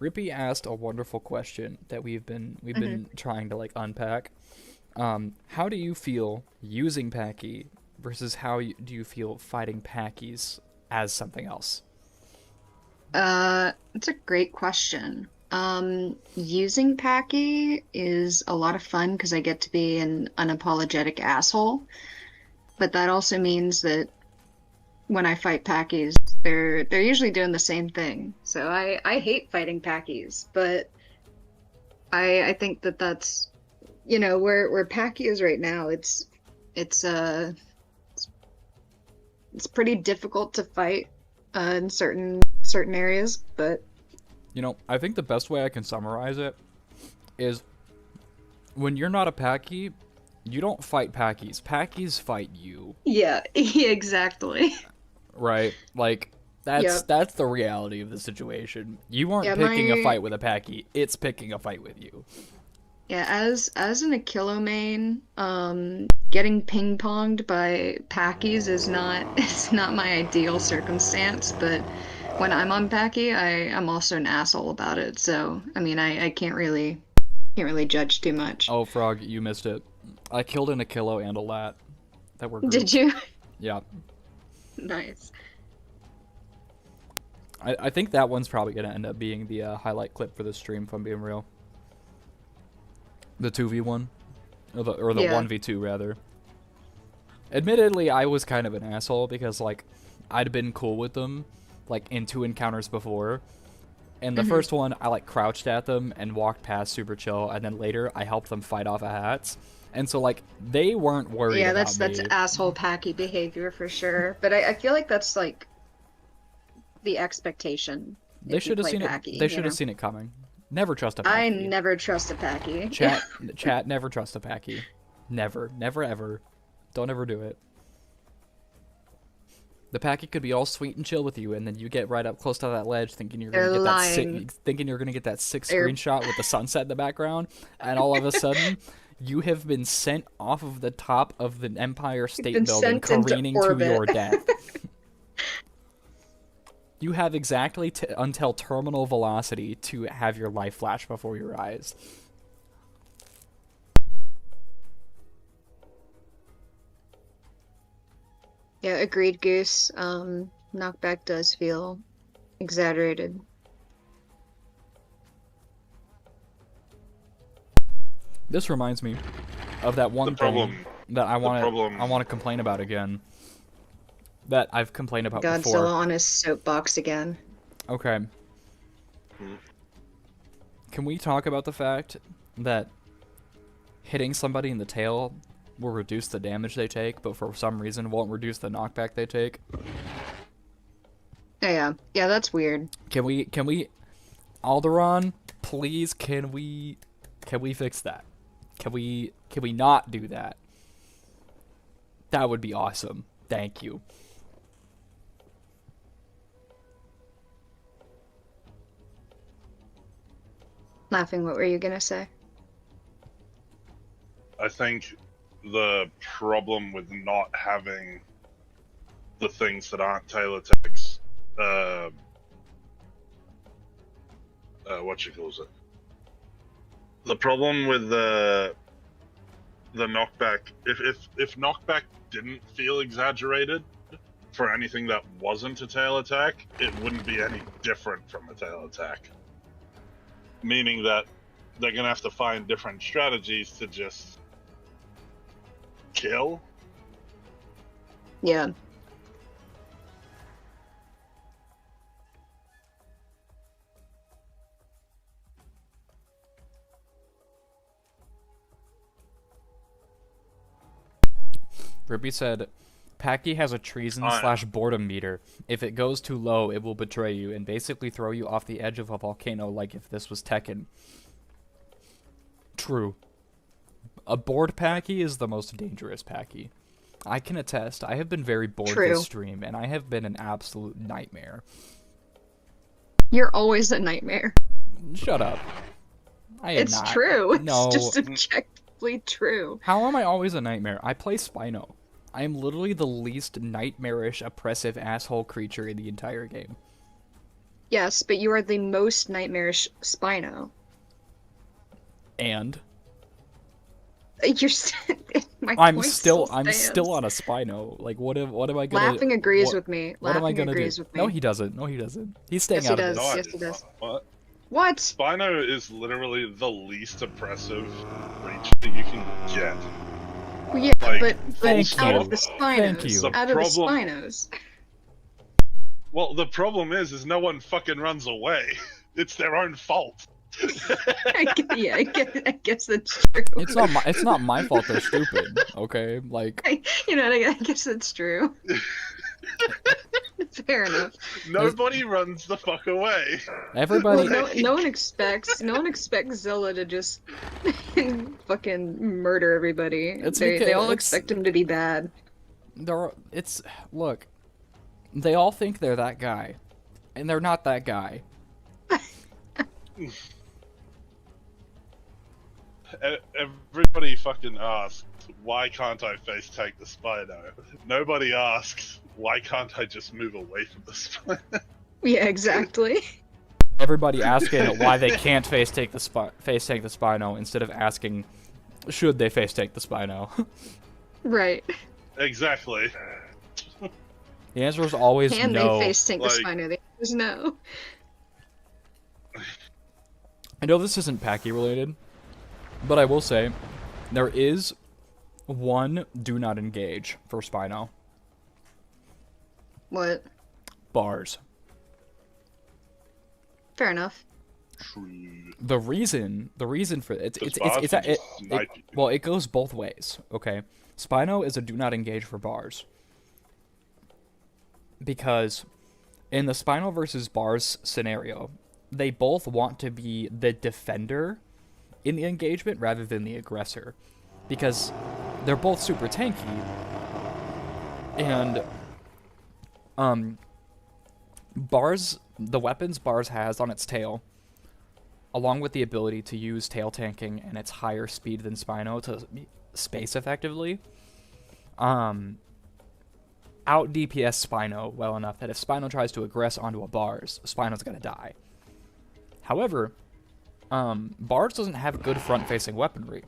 Rippy asked a wonderful question that we've been trying to like unpack. How do you feel using Pachy versus how do you feel fighting Pachys as something else? It's a great question. Using Pachy is a lot of fun because I get to be an unapologetic asshole, but that also means that when I fight Pachys, they're usually doing the same thing. So I hate fighting Pachys, but I think that that's, where Pachy is right now. It's pretty difficult to fight in certain areas, but I think the best way I can summarize it is when you're not a Pachy, you don't fight Pachys. Pachys fight you. yeah, yeah, exactly. Right? Like, Yep. that's the reality of the situation. You aren't Yeah, picking a fight with a Pachy. It's picking a fight with you. Yeah, as an Achillo main, getting ping-ponged by Packies is not it's not my ideal circumstance, but when I'm on Packy, I'm also an asshole about it. So, I mean, I can't really judge too much. Oh, Frog, you missed it. I killed an Achillo and a Lat that were Did grouped. you? Yeah. Nice. I think that one's probably going to end up being the highlight clip for this stream, if I'm being real. The 2v1. Or the Yeah. 1v2, rather. Admittedly, I was kind of an asshole because, like, I'd been cool with them, like, in 2 encounters before. And the first one, I, like, crouched at them and walked past super chill, and then later, I helped them fight off a hats. And so, like, they weren't worried Yeah, about that's me. asshole Packy behavior for sure. But I feel like that's like the expectation. They if you should have play seen Packy, it. They you should know? have seen it coming. Never trust a I Packy. never trust a Packy. Chat, never trust a Packy. Never ever. Don't ever do it. The Packy could be all sweet and chill with you, and then you get right up close to that ledge, thinking you're gonna They're get lying. thinking you're gonna get that sick They're- screenshot with the sunset in the background, and all of a sudden, you have been sent off of the top of the Empire State been Building, sent into careening to orbit. your death. You have exactly until terminal velocity to have your life flash before your eyes. Yeah, agreed, Goose. Knockback does feel exaggerated. This reminds me of that one problem- thing that I want to complain about again. That I've complained about Godzilla before. on his soapbox again. Okay. Can we talk about the fact that hitting somebody in the tail will reduce the damage they take, but for some reason won't reduce the knockback they take? Yeah, that's weird. Can we Alderaan, please, can we fix that? Can we not do that? That would be awesome. Thank you. Laughing, what were you gonna say? I think the problem with not having the things that aren't tail attacks, what you calls it? The problem with the knockback, if knockback didn't feel exaggerated for anything that wasn't a tail attack, it wouldn't be any different from a tail attack. Meaning that they're gonna have to find different strategies to just kill. Yeah. Ruby said, Packy has a treason / boredom meter. If it goes too low, it will betray you and basically throw you off the edge of a volcano like if this was Tekken. True. A bored Packy is the most dangerous Packy. I can attest, I have been very bored this stream, and I have been an absolute nightmare. You're always a nightmare. Shut up. I am It's not. true. No. It's just objectively true. How am I always a nightmare? I play Spino. I am literally the least nightmarish, oppressive asshole creature in the entire game. Yes, but you are the most nightmarish Spino. And You're I'm still on a Spino. Like, what am I gonna? Laughing agrees with me. What am I Laughing gonna agrees do? with me. No, he doesn't. No, he doesn't. He's staying Yes, he out of does. this. Yes, he does. What? Spino is literally the least oppressive creature that you can get. Well, yeah, Like, but thank out you. of the Spinos. Thank you. Out of the Spinos. Well, the problem is no one fucking runs away. It's their own fault. I guess that's true. It's not my fault they're stupid. Okay, like I guess that's true. Fair enough. Nobody runs the fuck away. everybody. Well, no one expects Zilla to just fucking murder everybody. They all expect him to be bad. Look, they all think they're that guy, and they're not that guy. Everybody fucking asks, why can't I face tank the Spino? Nobody asks, why can't I just move away from the Spino? Yeah, exactly. Everybody asking why they can't face tank the Spino instead of asking, should they face tank the Spino? Right. Exactly. The answer is always Can no. they face tank the Spino? The answer is no. I know this isn't Pachy related, but I will say there is one do not engage for Spino. What? Bars. Fair enough. True. The reason for it goes both ways. Okay, Spino is a do not engage for bars because in the Spino versus bars scenario, they both want to be the defender in the engagement rather than the aggressor because they're both super tanky and bars, the weapons bars has on its tail, along with the ability to use tail tanking and its higher speed than Spino to space effectively, out DPS Spino well enough that if Spino tries to aggress onto a bars, Spino's gonna die. However, bars doesn't have good front-facing weaponry.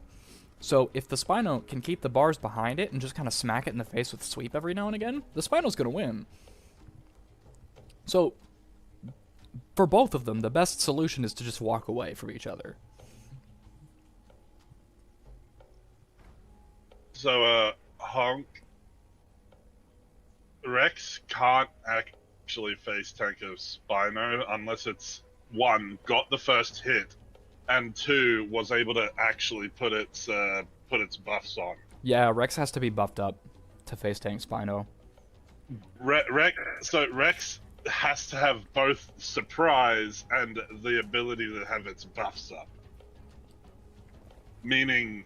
So if the Spino can keep the bars behind it and just kind of smack it in the face with sweep every now and again, the Spino's gonna win. So, for both of them, the best solution is to just walk away from each other. So, Honk, Rex can't actually face tank a Spino unless it's, 1, got the first hit, and 2, was able to actually put its buffs on. Yeah, Rex has to be buffed up to face tank Spino. Rex has to have both surprise and the ability to have its buffs up. Meaning,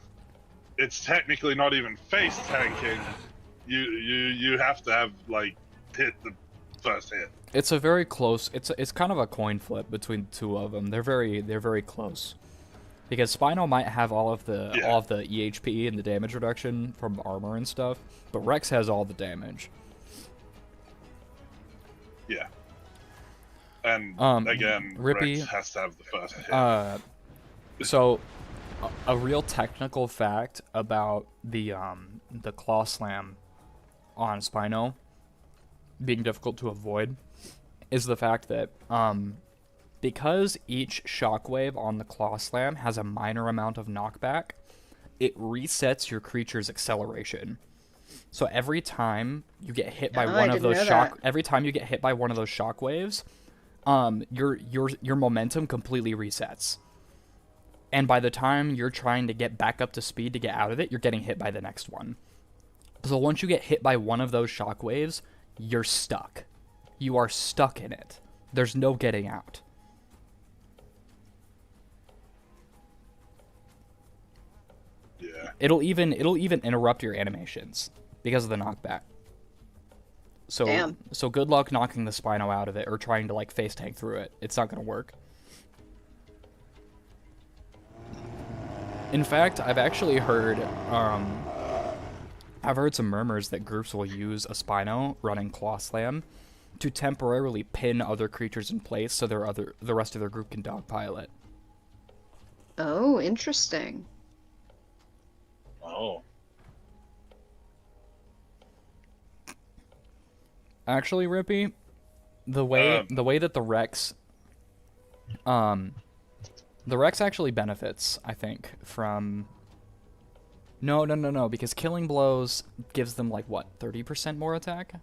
it's technically not even face tanking. You have to have like hit the first hit. It's a very close. It's kind of a coin flip between the two of them. They're very close, because Spino might have all of the EHP and the damage reduction from armor and stuff, but Rex has all the damage. Yeah. And again, Rippy, Rex has to have the first hit. So a real technical fact about the claw slam on Spino being difficult to avoid is the fact that because each shockwave on the claw slam has a minor amount of knockback, it resets your creature's acceleration. So every time you get hit by one of those every time you get hit by one of those shockwaves, your momentum completely resets. And by the time you're trying to get back up to speed to get out of it, you're getting hit by the next one. So once you get hit by one of those shockwaves, you're stuck. You are stuck in it. There's no getting out. Yeah. It'll even interrupt your animations because of the knockback. So Damn. So good luck knocking the Spino out of it or trying to like face tank through it. It's not gonna work. In fact, I've actually heard some murmurs that groups will use a Spino running Claw Slam to temporarily pin other creatures in place so the rest of their group can dogpile it. Oh, interesting. Oh. Actually, Rippy, the way that the Rex actually benefits, I think, from... No, because Killing Blows gives them, like, what, 30% more attack?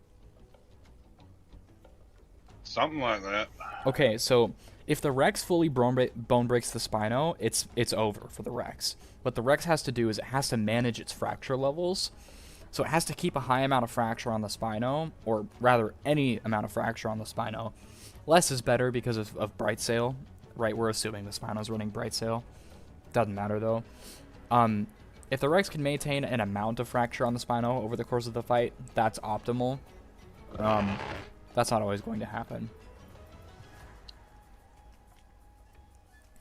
Something like that. Okay, so if the Rex fully bone breaks the Spino, it's over for the Rex. What the Rex has to do is it has to manage its fracture levels. So it has to keep a high amount of fracture on the Spino, or rather any amount of fracture on the Spino. Less is better because of Bright Sail, right? We're assuming the Spino's running Bright Sail. Doesn't matter though. If the Rex can maintain an amount of fracture on the Spino over the course of the fight, that's optimal. That's not always going to happen.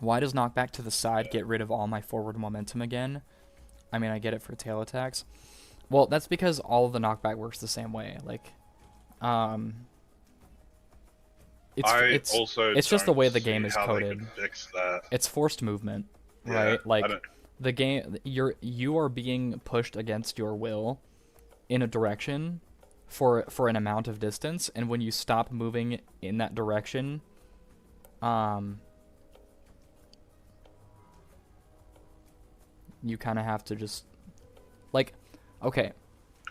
Why does knockback to the side get rid of all my forward momentum again? I mean, I get it for tail attacks. Well, that's because all of the knockback works the same way. Like, it's just the way the game is coded. Fix that. It's forced movement, right? Yeah, like the game, you are being pushed against your will in a direction for an amount of distance, and when you stop moving in that direction, you kind of have to just like, okay,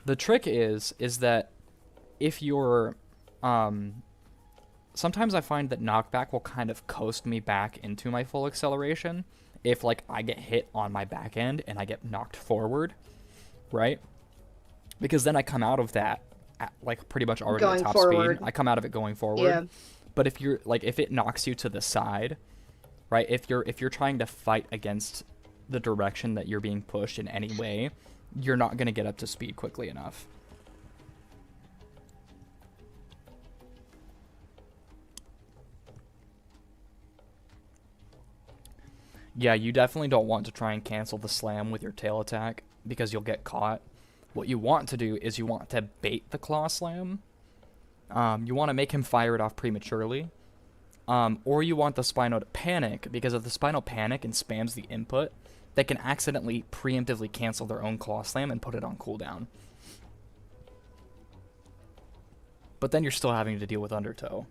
the trick is that if you're sometimes I find that knockback will kind of coast me back into my full acceleration if like I get hit on my back end and I get knocked forward, right? Because then I come out of that at, like pretty much already at top speed. I come out of it going forward. Yeah. But if you're like, if it knocks you to the side, right? If you're trying to fight against the direction that you're being pushed in any way, you're not going to get up to speed quickly enough. Yeah, you definitely don't want to try and cancel the slam with your tail attack because you'll get caught. What you want to do is you want to bait the claw slam. You want to make him fire it off prematurely. Or you want the Spino to panic, because if the Spino panic and spams the input, they can accidentally preemptively cancel their own claw slam and put it on cooldown. But then you're still having to deal with undertow.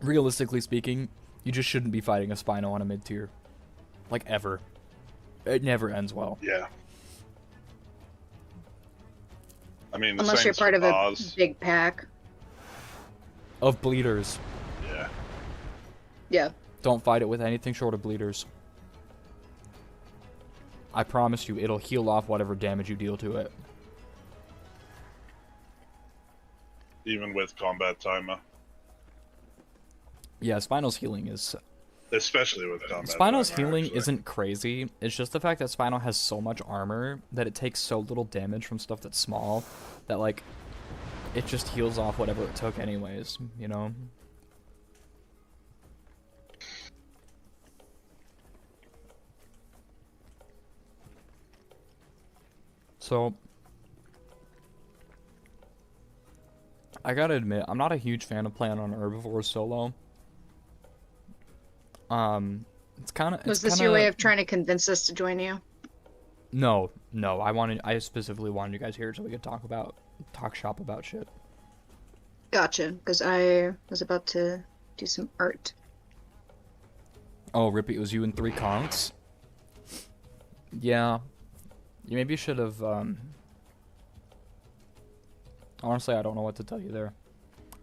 Realistically speaking, you just shouldn't be fighting a Spino on a mid-tier. Like, ever. It never ends well. Yeah. I mean, unless you're part of a big pack. Of bleeders. Yeah. Yeah. Don't fight it with anything short of bleeders. I promise you, it'll heal off whatever damage you deal to it. Even with combat timer. Yeah, Spino's healing is... Especially with combat Spino's timer, healing actually. isn't crazy. It's just the fact that Spino has so much armor that it takes so little damage from stuff that's small that, like, it just heals off whatever it took anyways, you know? So, I gotta admit, I'm not a huge fan of playing on Herbivore solo. It's kind of... Was this your way of trying to convince us to join you? No. I specifically wanted you guys here so we could talk shop about shit. Gotcha, because I was about to do some art. Oh, Rippy, it was you and 3 conks? Yeah. You maybe should have, honestly, I don't know what to tell you there.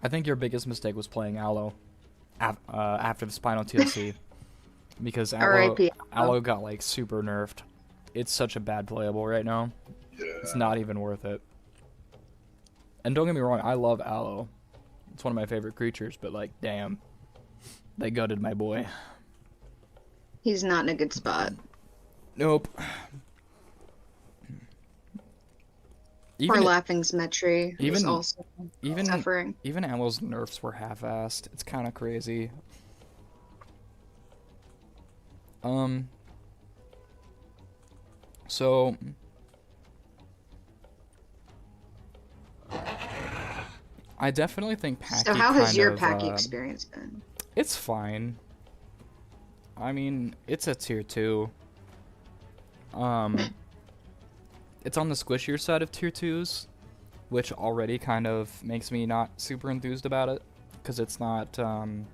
I think your biggest mistake was playing Aloe after the Spino TLC. Because Aloe got, like, super nerfed. It's such a bad playable right now. Yeah. It's not even worth it. And don't get me wrong, I love Aloe. It's one of my favorite creatures, but, like, damn. They gutted my boy. He's not in a good spot. Nope. Or Laughing Symmetry is also suffering. Even Aloe's nerfs were half-assed. It's kind of crazy. So... I definitely think Pachy So how has your Pachy experience been? It's fine. I mean, it's a tier 2. It's on the squishier side of tier 2s, which already kind of makes me not super enthused about it, because it's not going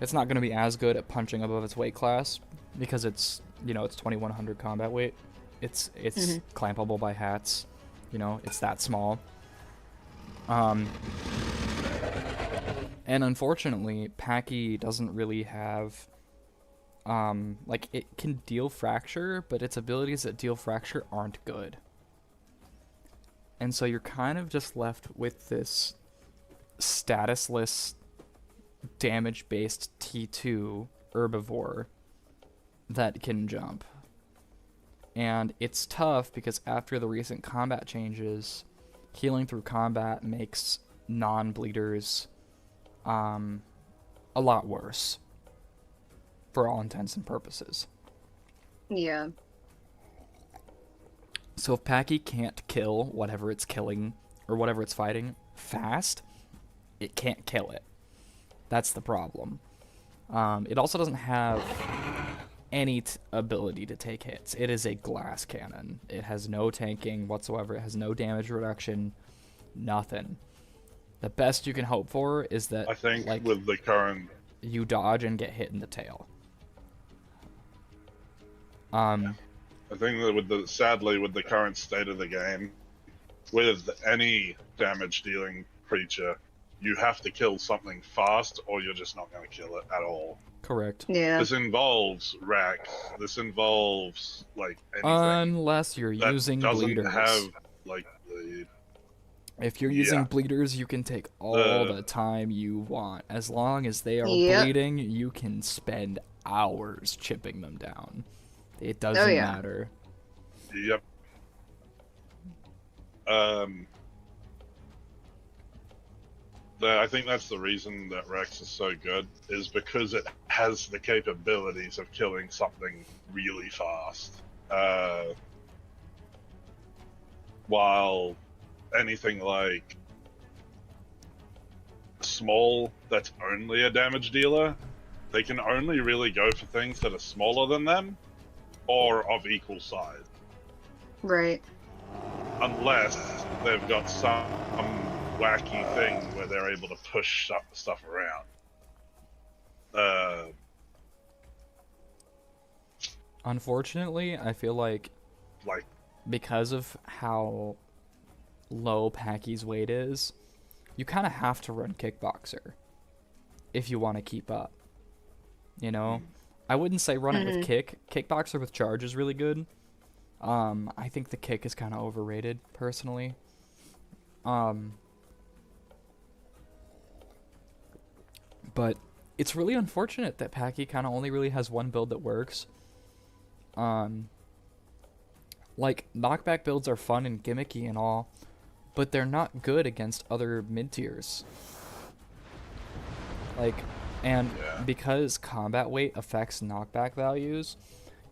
to be as good at punching above its weight class, because it's, you know, it's 2100 combat weight. It's clampable by hats. You know, it's that small. And unfortunately, Pachy doesn't really have, like, it can deal fracture, but its abilities that deal fracture aren't good. And so you're kind of just left with this statusless, damage-based T2 herbivore that can jump. And it's tough because after the recent combat changes, healing through combat makes non-bleeders a lot worse for all intents and purposes. Yeah. So if Pachy can't kill whatever it's killing or whatever it's fighting fast, it can't kill it. That's the problem. It also doesn't have any ability to take hits. It is a glass cannon. It has no tanking whatsoever. It has no damage reduction. Nothing. The best you can hope for is that I think like, with the current, you dodge and get hit in the tail. I think that sadly with the current state of the game, with any damage dealing creature, you have to kill something fast or you're just not going to kill it at all. Correct. Yeah. This involves Rex. This involves like anything. Unless you're that using doesn't bleeders. have like the. If you're using bleeders, you can take all the time you want. As long as they are bleeding, you can spend hours chipping them down. It doesn't matter. Yep. I think that's the reason that Rex is so good, is because it has the capabilities of killing something really fast. While anything like small that's only a damage dealer, they can only really go for things that are smaller than them or of equal size. Right. Unless they've got some wacky thing where they're able to push stuff around. Unfortunately, I feel like because of how low Pachy's weight is, you kind of have to run Kickboxer if you want to keep up. You know? I wouldn't say run it with Kick. Kickboxer with Charge is really good. I think the Kick is kind of overrated, personally. But it's really unfortunate that Pachy kind of only really has one build that works. Like, knockback builds are fun and gimmicky and all, but they're not good against other mid-tiers. Like, and because combat weight affects knockback values,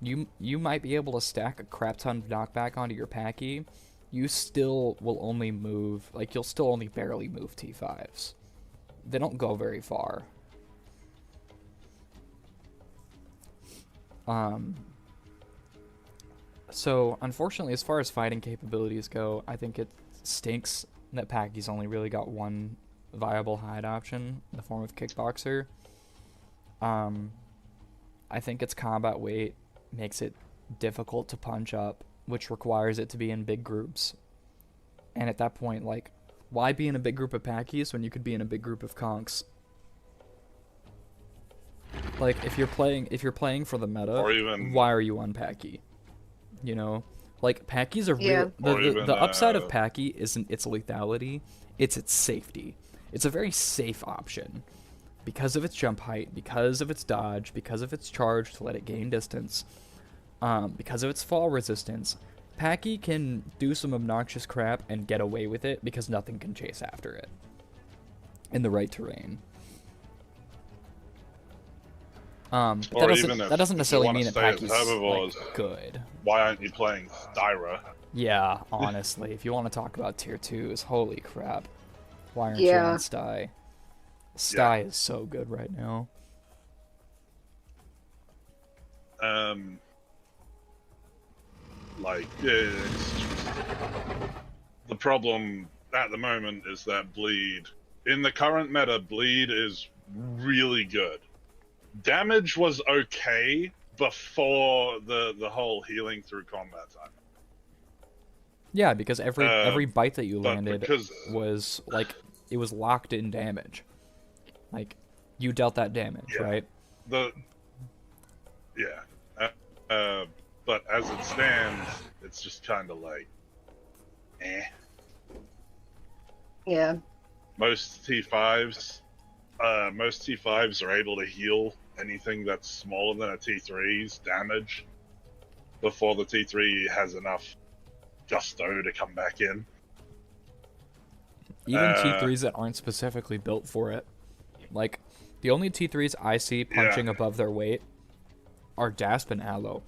you might be able to stack a crap ton of knockback onto your Pachy. You still will only move, like, you'll still only barely move T5s. They don't go very far. So, unfortunately, as far as fighting capabilities go, I think it stinks that Pachy's only really got one viable hide option in the form of Kickboxer. I think its combat weight makes it difficult to punch up, which requires it to be in big groups. And at that point, like, why be in a big group of Pachys when you could be in a big group of Conks? Like, if you're playing for the meta, why are you on Pachy? You know, like, Pachy's a real. The upside of Pachy isn't its lethality; it's its safety. It's a very safe option because of its jump height, because of its dodge, because of its charge to let it gain distance, because of its fall resistance. Pachy can do some obnoxious crap and get away with it because nothing can chase after it in the right terrain. But that doesn't necessarily mean that Pachy's like, good. Why aren't you playing Styra? Yeah, honestly, if you want to talk about tier 2s, holy crap. Why aren't you on Sty? Sty is so good right now. The problem at the moment is that Bleed, in the current meta, Bleed is really good. Damage was okay before the whole healing through combat time. Yeah, because every bite that you but landed because was like it was locked in damage. Like you dealt that damage, yeah, right? the yeah, but as it stands, it's just kind of like, eh. Yeah. Most T5s, most T5s are able to heal anything that's smaller than a T3's damage before the T3 has enough gusto to come back in. Even T3s that aren't specifically built for it. Like the only T3s I see punching Yeah. above their weight are Dasp and Aloe.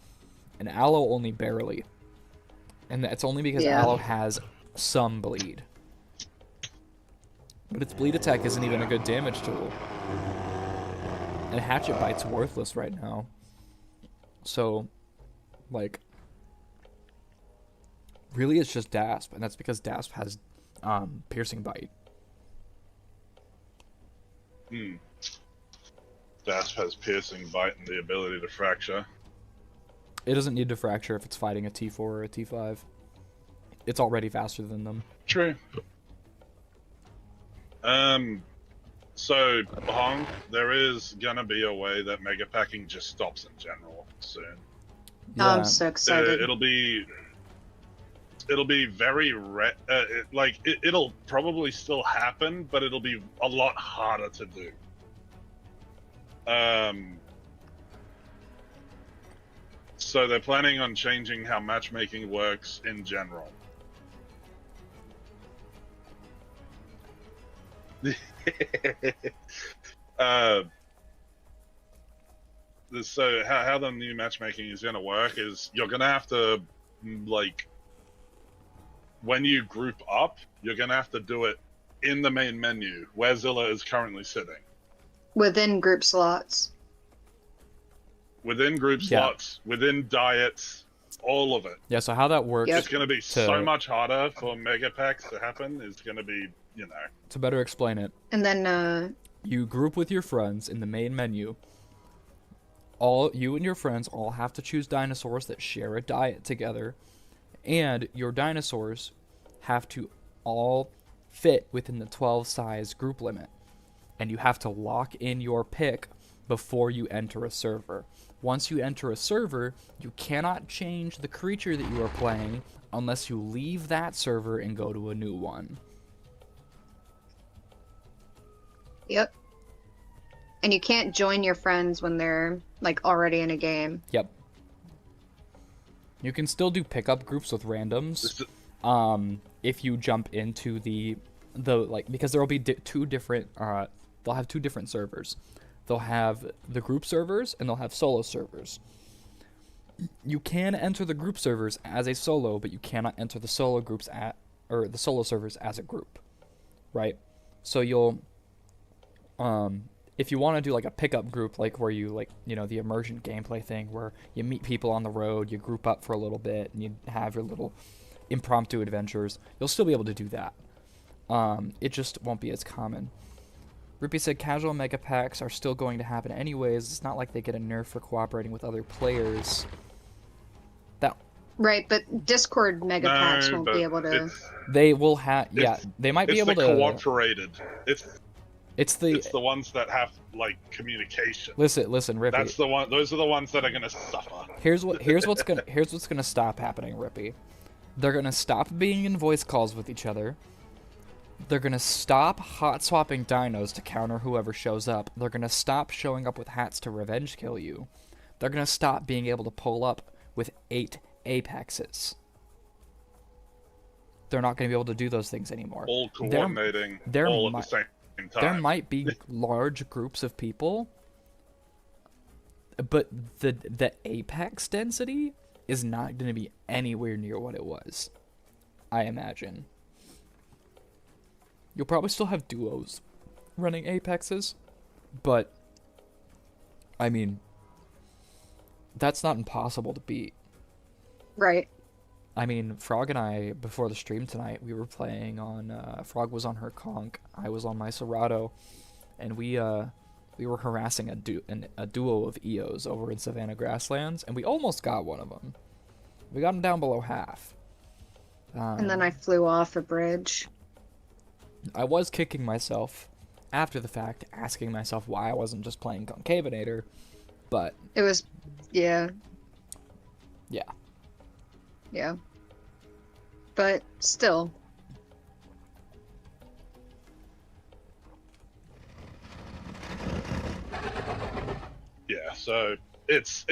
And Aloe only barely. And that's only because Yeah. Aloe has some bleed. But its bleed attack isn't even a good damage tool. And Hatchet Bite's worthless right now. So, like, really it's just Dasp, and that's because Dasp has Piercing Bite. Dasp has piercing bite and the ability to fracture. It doesn't need to fracture if it's fighting a T4 or a T5. It's already faster than them. True. So, Hong, there is gonna be a way that mega packing just stops in general soon. Oh, I'm so excited. It'll be very it'll probably still happen, but it'll be a lot harder to do. So they're planning on changing how matchmaking works in general. So how the new matchmaking is going to work is you're going to have to, like, when you group up, you're going to have to do it in the main menu where Zilla is currently sitting. Within group slots. Within group slots, within diets, all of it. Yeah, so how that works... It's going to be so much harder for mega packs to happen. It's going to be, To better explain it. And then, you group with your friends in the main menu. You and your friends all have to choose dinosaurs that share a diet together. And your dinosaurs have to all fit within the 12 size group limit. And you have to lock in your pick before you enter a server. Once you enter a server, you cannot change the creature that you are playing unless you leave that server and go to a new one. Yep. And you can't join your friends when they're, like, already in a game. Yep. You can still do pickup groups with randoms. If you jump into the because there will be two different they'll have two different servers. They'll have the group servers and they'll have solo servers. You can enter the group servers as a solo, but you cannot enter the solo groups the solo servers as a group. Right? So you'll if you want to do like a pickup group, like where you the immersion gameplay thing where you meet people on the road, you group up for a little bit, and you have your little impromptu adventures, you'll still be able to do that. It just won't be as common. Rippy said casual mega packs are still going to happen anyways. It's not like they get a nerf for cooperating with other players. Right, but Discord mega packs won't be able to... They will have... Yeah, they might be able to... It's the cooperated. It's the ones that have, like, communication. Listen, Rippy. Those are the ones that are gonna suffer. Here's what's gonna stop happening, Rippy. They're gonna stop being in voice calls with each other. They're gonna stop hot swapping dinos to counter whoever shows up. They're gonna stop showing up with hats to revenge kill you. They're gonna stop being able to pull up with 8 apexes. They're not gonna be able to do those things anymore. All coordinating all at the same time. There might be large groups of people, but the apex density is not going to be anywhere near what it was, I imagine. You'll probably still have duos running apexes, but, I mean, that's not impossible to beat. Right. I mean, Frog and I, before the stream tonight, we were playing on, Frog was on her conch, I was on my Serato, and we were harassing a duo of EOs over in Savannah Grasslands, and we almost got one of them. We got him down below half. And then I flew off a bridge. I was kicking myself after the fact, asking myself why I wasn't just playing Concavinator, but It was, yeah, yeah. yeah. But still. Yeah, so it's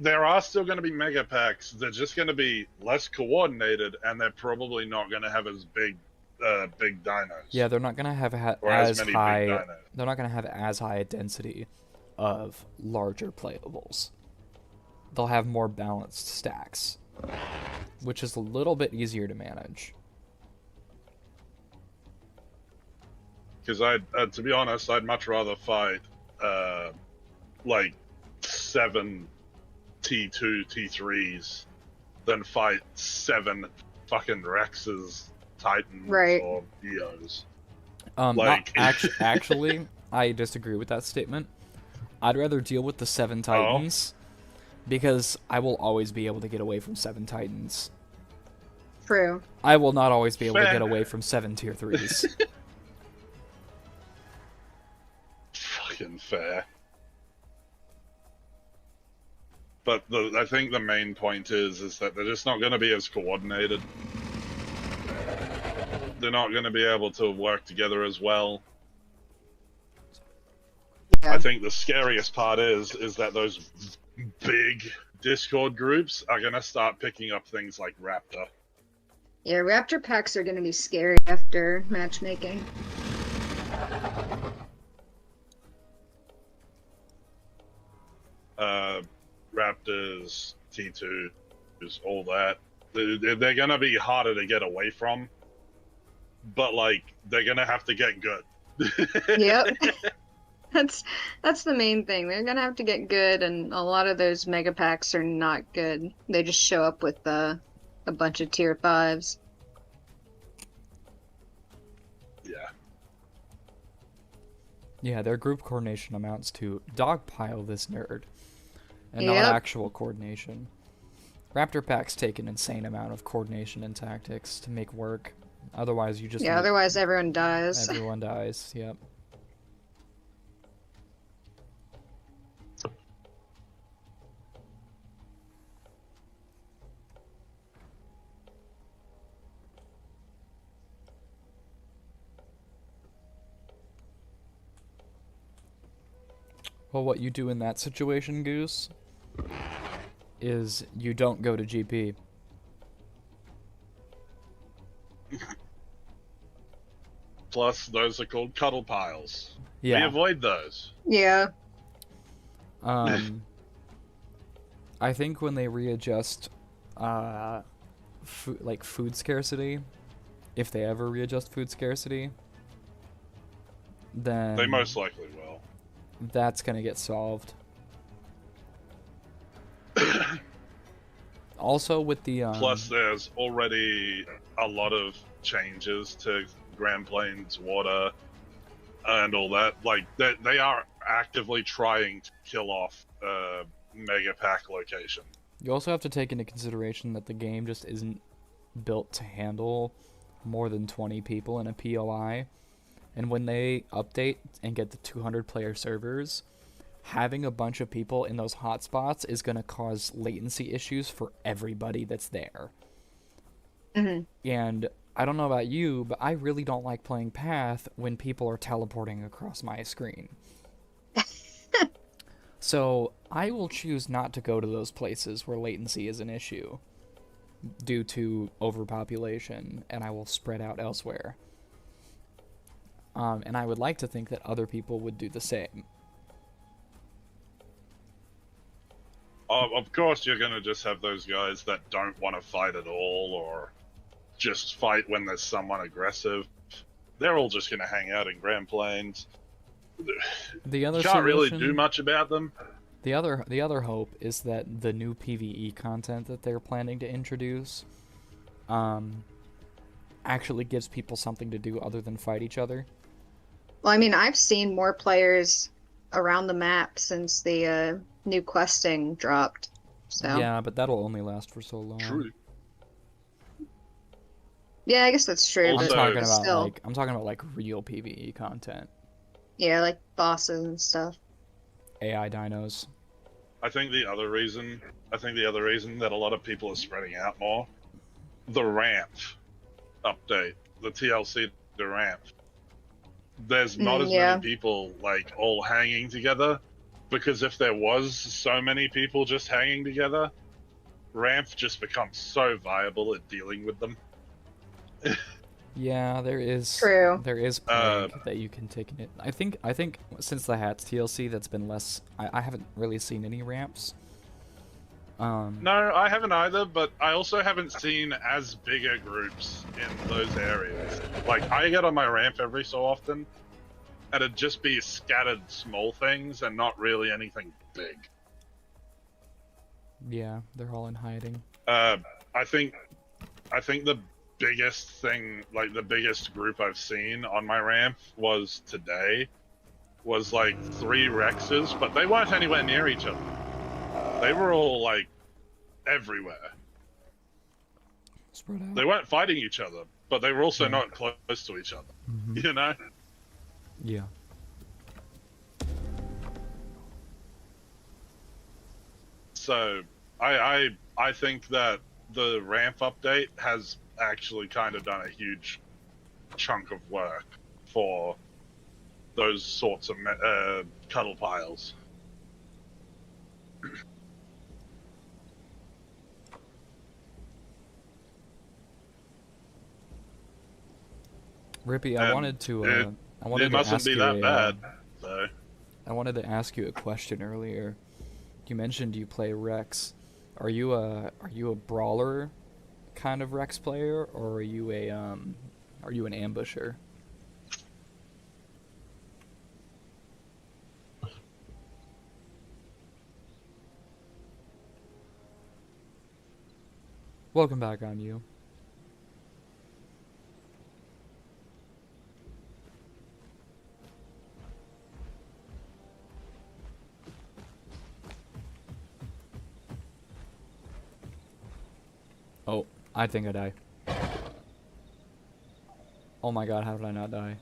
there are still going to be mega packs. They're just going to be less coordinated, and they're probably not going to have as big dinos. Yeah, they're not gonna have or as many high. big dinos. They're not gonna have as high a density of larger playables. They'll have more balanced stacks, which is a little bit easier to manage. Because to be honest, I'd much rather fight like 7 T2 T3s than fight 7 fucking Rexes, Titans, Right. or Eos. Like... actually, I disagree with that statement. I'd rather deal with the 7 Titans because I will always be able to get away from 7 Titans. True. I will not always be able to Fair. get away from 7 tier 3s. Fucking fair. But I think the main point is that they're just not going to be as coordinated. They're not going to be able to work together as well. Yeah. I think the scariest part is that those big Discord groups are going to start picking up things like Raptor. Yeah, Raptor packs are going to be scary after matchmaking. Raptors, T2s, all that. They're going to be harder to get away from, but like they're going to have to get good. Yep. That's the main thing. They're going to have to get good, and a lot of those mega packs are not good. They just show up with a bunch of tier 5s. Yeah. Yeah, their group coordination amounts to dogpile this nerd, and not Yep. actual coordination. Raptor packs take an insane amount of coordination and tactics to make work. Otherwise, you just Yeah, otherwise everyone dies. everyone dies. Yep. Well, what you do in that situation, Goose, is you don't go to GP. Plus, those are called cuddle piles. We Yeah. avoid those. Yeah. I think when they readjust, food scarcity, if they ever readjust food scarcity, then They most likely will. that's gonna get solved. Also, with the Plus, there's already a lot of changes to Grand Plains water and all that. Like, they are actively trying to kill off Mega Pack location. you also have to take into consideration that the game just isn't built to handle more than 20 people in a POI. And when they update and get the 200 player servers, having a bunch of people in those hotspots is going to cause latency issues for everybody that's there. Mhm. And I don't know about you, but I really don't like playing Path when people are teleporting across my screen. So I will choose not to go to those places where latency is an issue due to overpopulation, and I will spread out elsewhere. And I would like to think that other people would do the same. Of course, you're going to just have those guys that don't want to fight at all, or just fight when there's someone aggressive. They're all just going to hang out in Grand Plains. The other You can't really solution- do much about them. The other hope is that the new PvE content that they're planning to introduce actually gives people something to do other than fight each other. Well, I mean, I've seen more players around the map since the new questing dropped. So Yeah, but that'll only last for so long. True. Yeah, I guess that's true, I'm Also- but talking about still, like real PvE content. yeah, like bosses and stuff. AI dinos. I think the other reason that a lot of people are spreading out more, the ramp update, the TLC to ramp. There's not as many Yeah, people like all hanging together, because if there was so many people just hanging together, ramp just becomes so viable at dealing with them. Yeah, true. there is plague that you can take in it. I think since the hats TLC, that's been less. I haven't really seen any ramps. No, I haven't either, but I also haven't seen as bigger groups in those areas. Like, I get on my ramp every so often, and it'd just be scattered small things and not really anything big. Yeah, they're all in hiding. I think the biggest thing, like the biggest group I've seen on my ramp was today, was like 3 Rexes, but they weren't anywhere near each other. They were all like everywhere. Spread out. They weren't fighting each other, but they were also Yeah. not close to each other. Mhm. You know? Yeah. So I think that the ramp update has actually kind of done a huge chunk of work for those sorts of cuddle piles. Rippy, I wanted to It mustn't ask be you that a, bad. So I wanted to ask you a question earlier. You mentioned you play Rex. Are you a brawler kind of Rex player, or are you an ambusher? Welcome back on you. Oh, I think I die. Oh my god, how did I not die?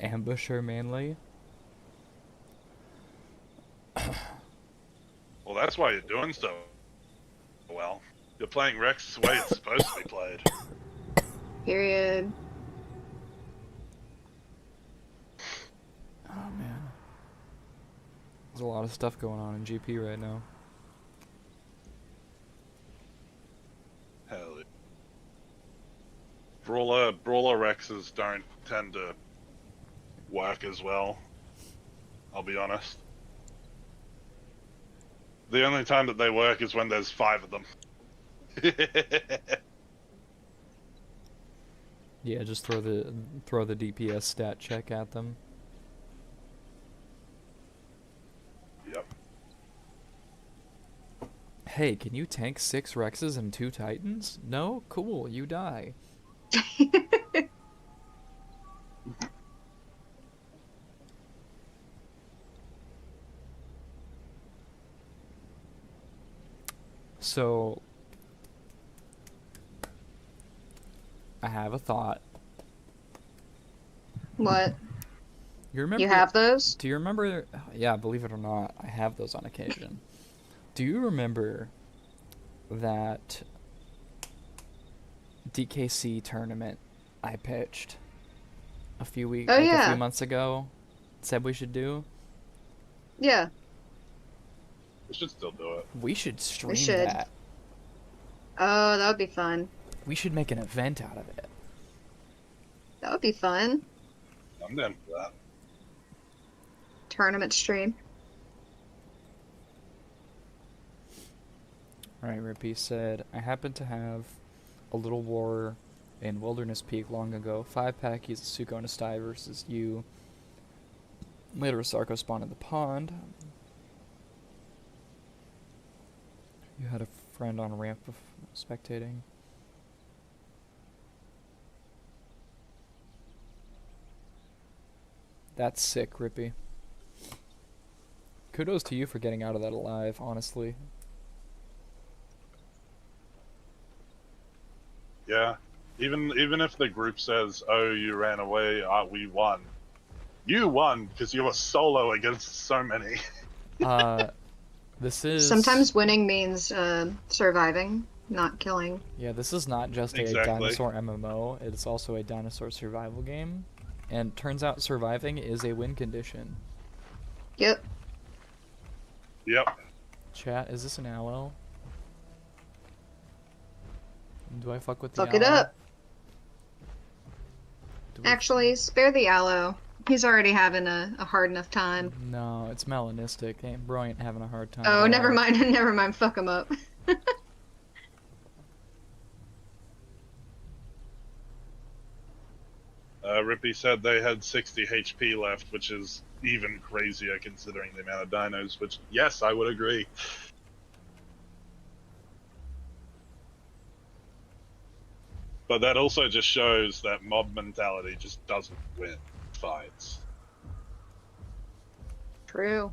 Ambusher mainly? well, that's why you're doing so well. You're playing Rex the way it's supposed to be played. Period. Oh man. There's a lot of stuff going on in GP right now. Hell yeah. Brawler Rexes don't tend to work as well. I'll be honest. The only time that they work is when there's 5 of them. Yeah, just throw the DPS stat check at them. Yep. Hey, can you tank 6 Rexes and 2 Titans? No? Cool, you die. So, I have a thought. What? You remember? You have those? Do you remember? Yeah, believe it or not, I have those on occasion. Do you remember that DKC tournament I pitched a few Oh, a yeah. few months ago? Said we should do? Yeah, We should still do it. We should stream should. that. Oh, that would be fun. We should make an event out of it. That would be fun. I'm down for that. Tournament stream. Alright, Rippy said, I happen to have a little war in Wilderness Peak long ago. 5 Pachy's, Suko and a Sty versus you. Later, a Sarko spawned in the pond. You had a friend on ramp spectating. That's sick, Rippy. Kudos to you for getting out of that alive, honestly. Yeah. Even if the group says, "Oh, you ran away, we won," you won because you were solo against so many. This is... Sometimes winning means surviving, not killing. Yeah, this is not just a Exactly. dinosaur MMO, it's also a dinosaur survival game. And turns out surviving is a win condition. Yep. Yep. Chat, is this an aloe? Do I fuck with the Fuck it aloe? up. Do we- Actually, spare the aloe. He's already having a hard enough time. No, it's melanistic. Bro ain't having a hard time. Oh, at never all. mind. Never mind. Fuck him up. Rippy said they had 60 HP left, which is even crazier considering the amount of dinos, which, yes, I would agree. But that also just shows that mob mentality just doesn't win fights. True.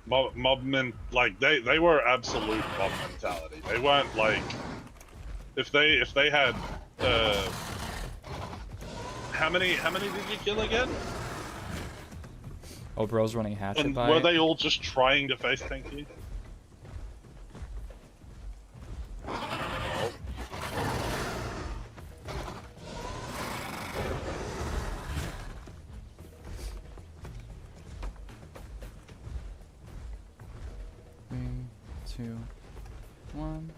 They were absolute mob mentality. They weren't like, if they had, how many did you kill again? Oh, bro's running hatchet And by. were they all just trying to face tank you? Three, two, one.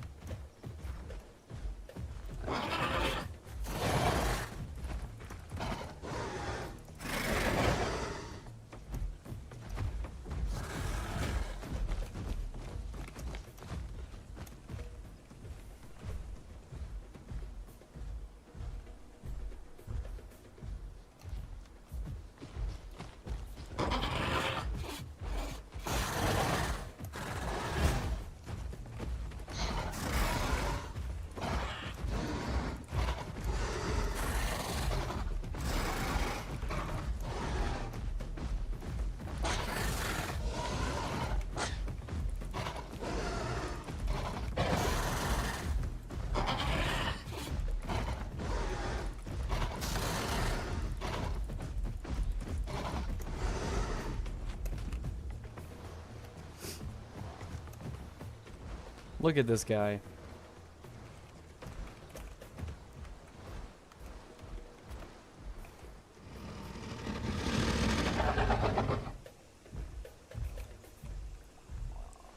Look at this guy.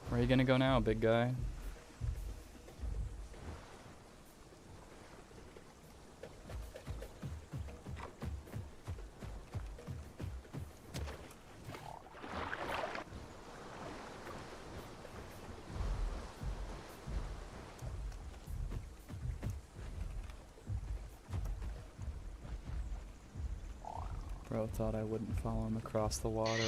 Where are you gonna go now, big guy? Bro thought I wouldn't follow him across the water.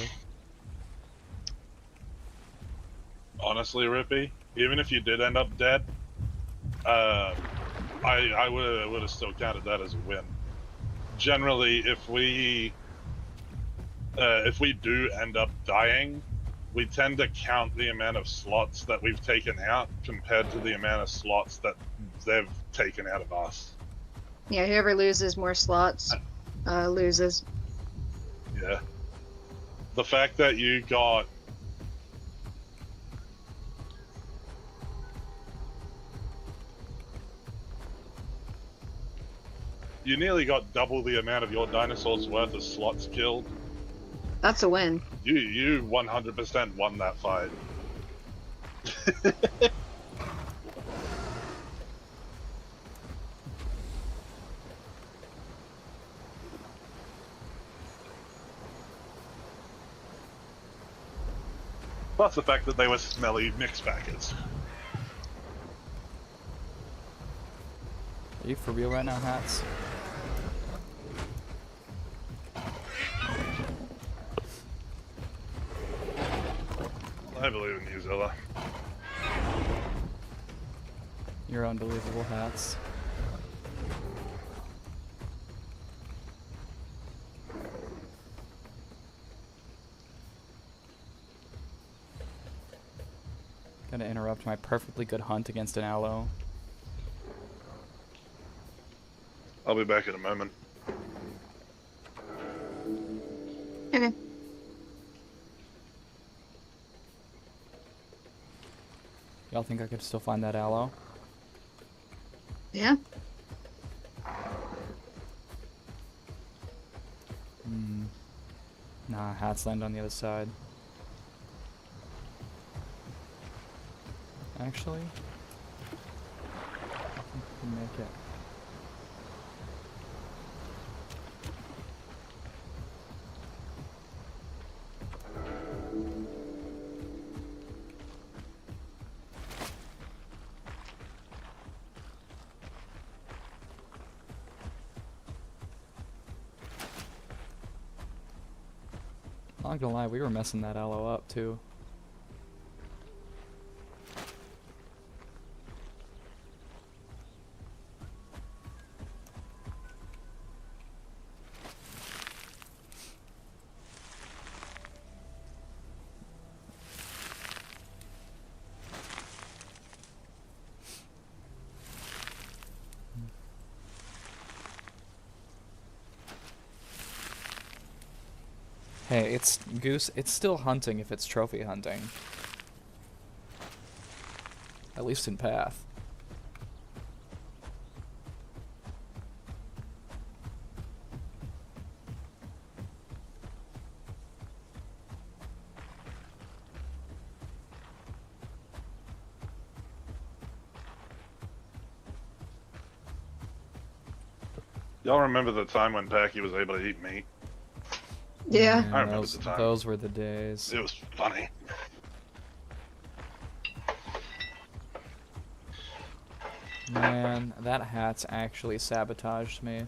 Honestly, Rippy, even if you did end up dead, I would have still counted that as a win. Generally, if we do end up dying, we tend to count the amount of slots that we've taken out compared to the amount of slots that they've taken out of us. Yeah, whoever loses more slots loses. Yeah. The fact that you got... You nearly got double the amount of your dinosaurs worth of slots killed. That's a win. You 100% won that fight. Plus the fact that they were smelly mix packets. Are you for real right now, Hats? I believe in you, Zilla. You're unbelievable, Hats. gonna interrupt my perfectly good hunt against an aloe. I'll be back in a moment. Okay. Y'all think I could still find that aloe? Yeah. Nah, hats land on the other side. Actually, I think we can make it. Not gonna lie, we were messing that aloe up too. Hey, it's Goose. It's still hunting if it's trophy hunting. At least in Path. Y'all remember the time when Pachy was able to eat meat? Yeah. Man, I remember the time. Those were the days. It was funny. Man, that hat's actually sabotaged me.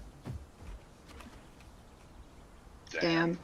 Damn.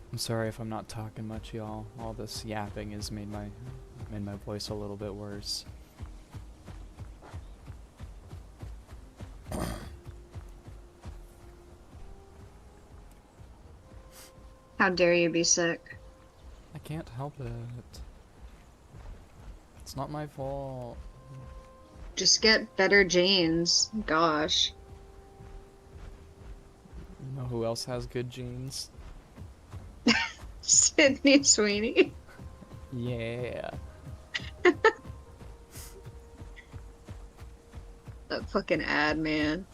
I'm sorry if I'm not talking much, y'all. All this yapping has made my voice a little bit worse. How dare you be sick? I can't help it. It's not my fault. Just get better genes. Gosh. You know who else has good genes? Sydney Sweeney. Yeah. That fucking ad, man.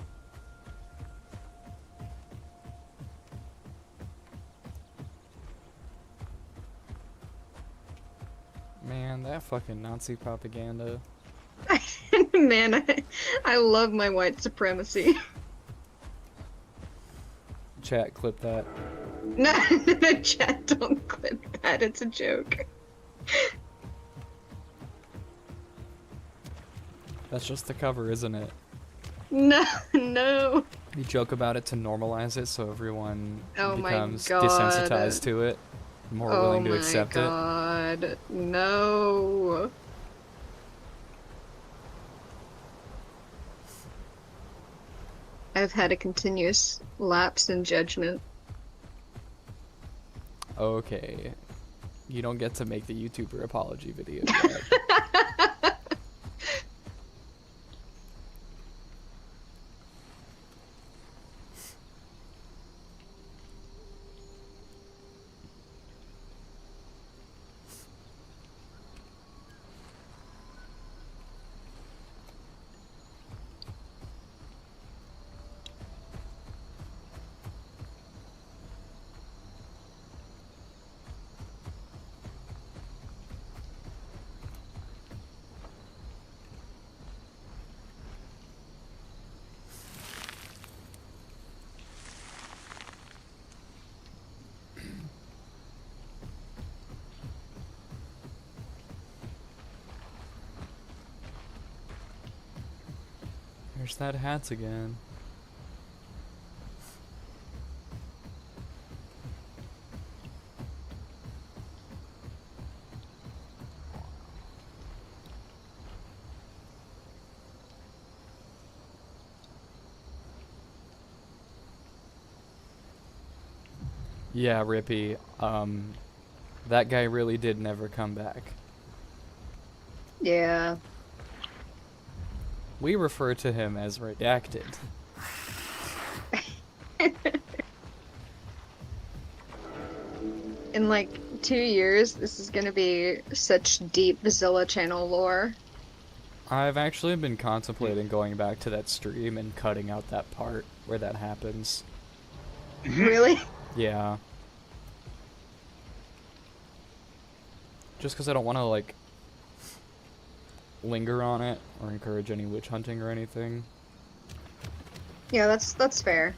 That fucking Nazi propaganda. Man, I love my white supremacy. Chat, clip that. No, chat, don't clip that. It's a joke. That's just the cover, isn't it? No, no. You joke about it to normalize it so everyone Oh my becomes God. desensitized to it, more willing to accept it. Oh my God. No. I've had a continuous lapse in judgment. Okay. You don't get to make the YouTuber apology video yet. There's that hats again. Yeah, Rippy. That guy really did never come back. Yeah. We refer to him as redacted. In like 2 years, this is gonna be such deep Zilla channel lore. I've actually been contemplating going back to that stream and cutting out that part where that happens. Really? Yeah. Just because I don't want to, like, linger on it or encourage any witch hunting or anything. Yeah, that's fair.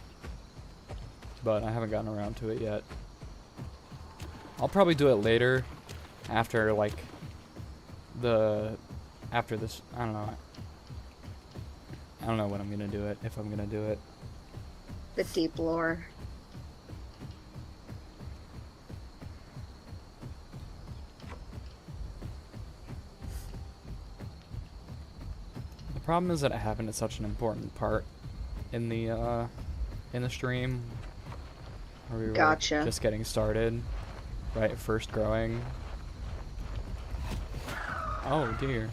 But I haven't gotten around to it yet. I'll probably do it later, after, like, after this, I don't know. I don't know when I'm gonna do it, if I'm gonna do it. The deep lore. The problem is that it happened at such an important part in the stream, where we were Gotcha. just getting started, right, first growing. Oh dear.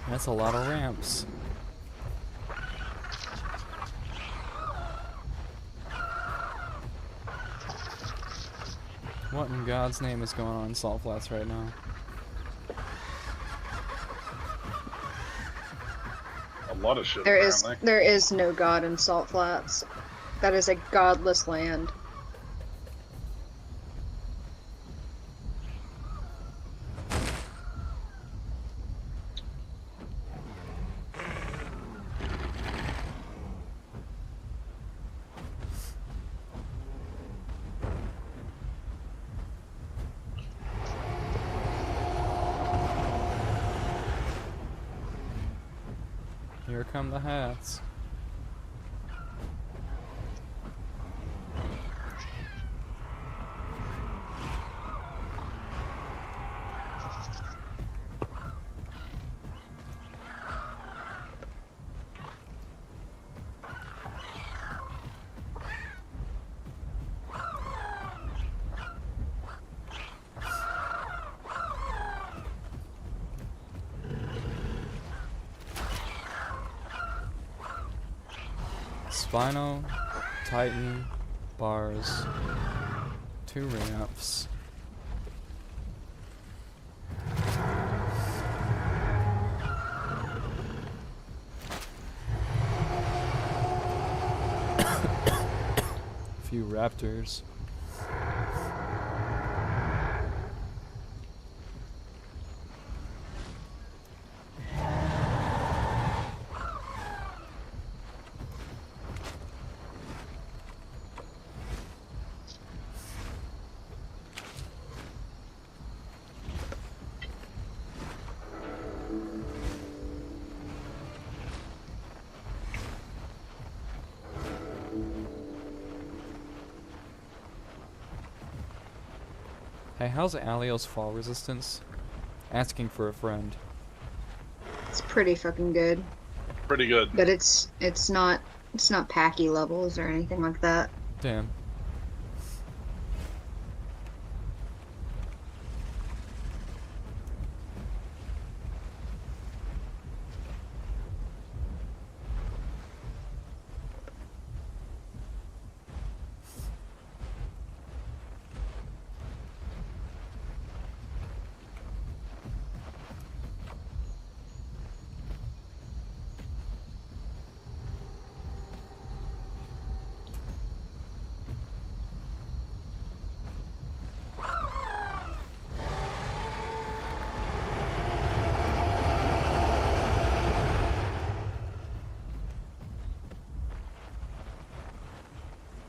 That's a lot of ramps. What in God's name is going on in Salt Flats right now? A lot of shit. There apparently. is no god in Salt Flats. That is a godless land. Here come the hats. Spino, Titan, bars, 2 ramps. few raptors. Hey, how's Alio's fall resistance? Asking for a friend. It's pretty fucking good. Pretty good. But it's not Pachy levels or anything like that. Damn.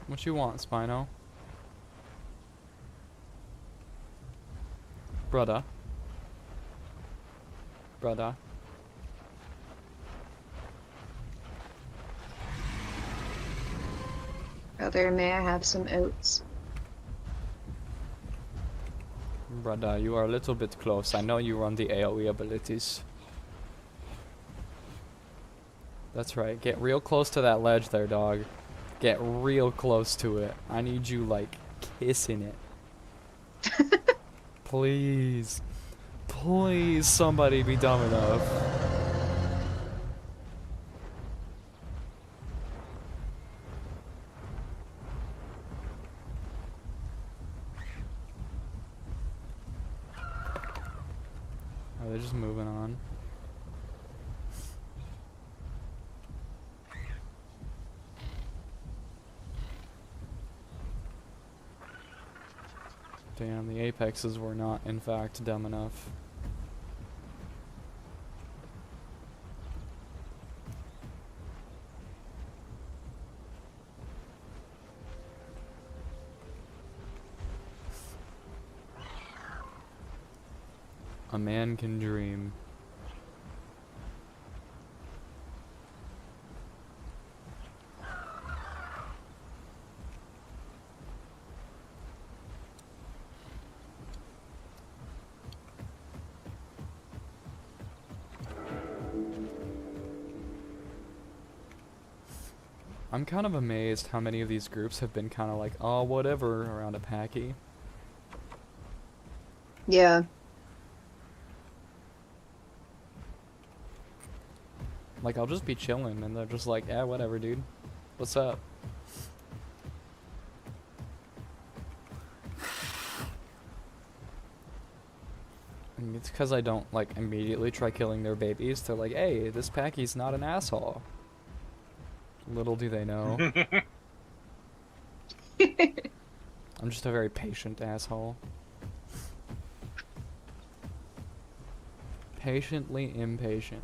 What you want, Spino? Brother. Brother. Brother, may I have some oats? Brother, you are a little bit close. I know you run the AoE abilities. That's right. Get real close to that ledge there, dog. Get real close to it. I need you, like, kissing it. Please. Please, somebody be dumb enough. Are they just moving on? Damn, the apexes were not, in fact, dumb enough. A man can dream. I'm kind of amazed how many of these groups have been kind of like, oh, whatever, around a Pachy. Yeah. Like, I'll just be chilling, and they're just like, yeah, whatever, dude. What's up? And it's because I don't, like, immediately try killing their babies. They're like, hey, this Pachy's not an asshole. Little do they know. I'm just a very patient asshole. Patiently impatient.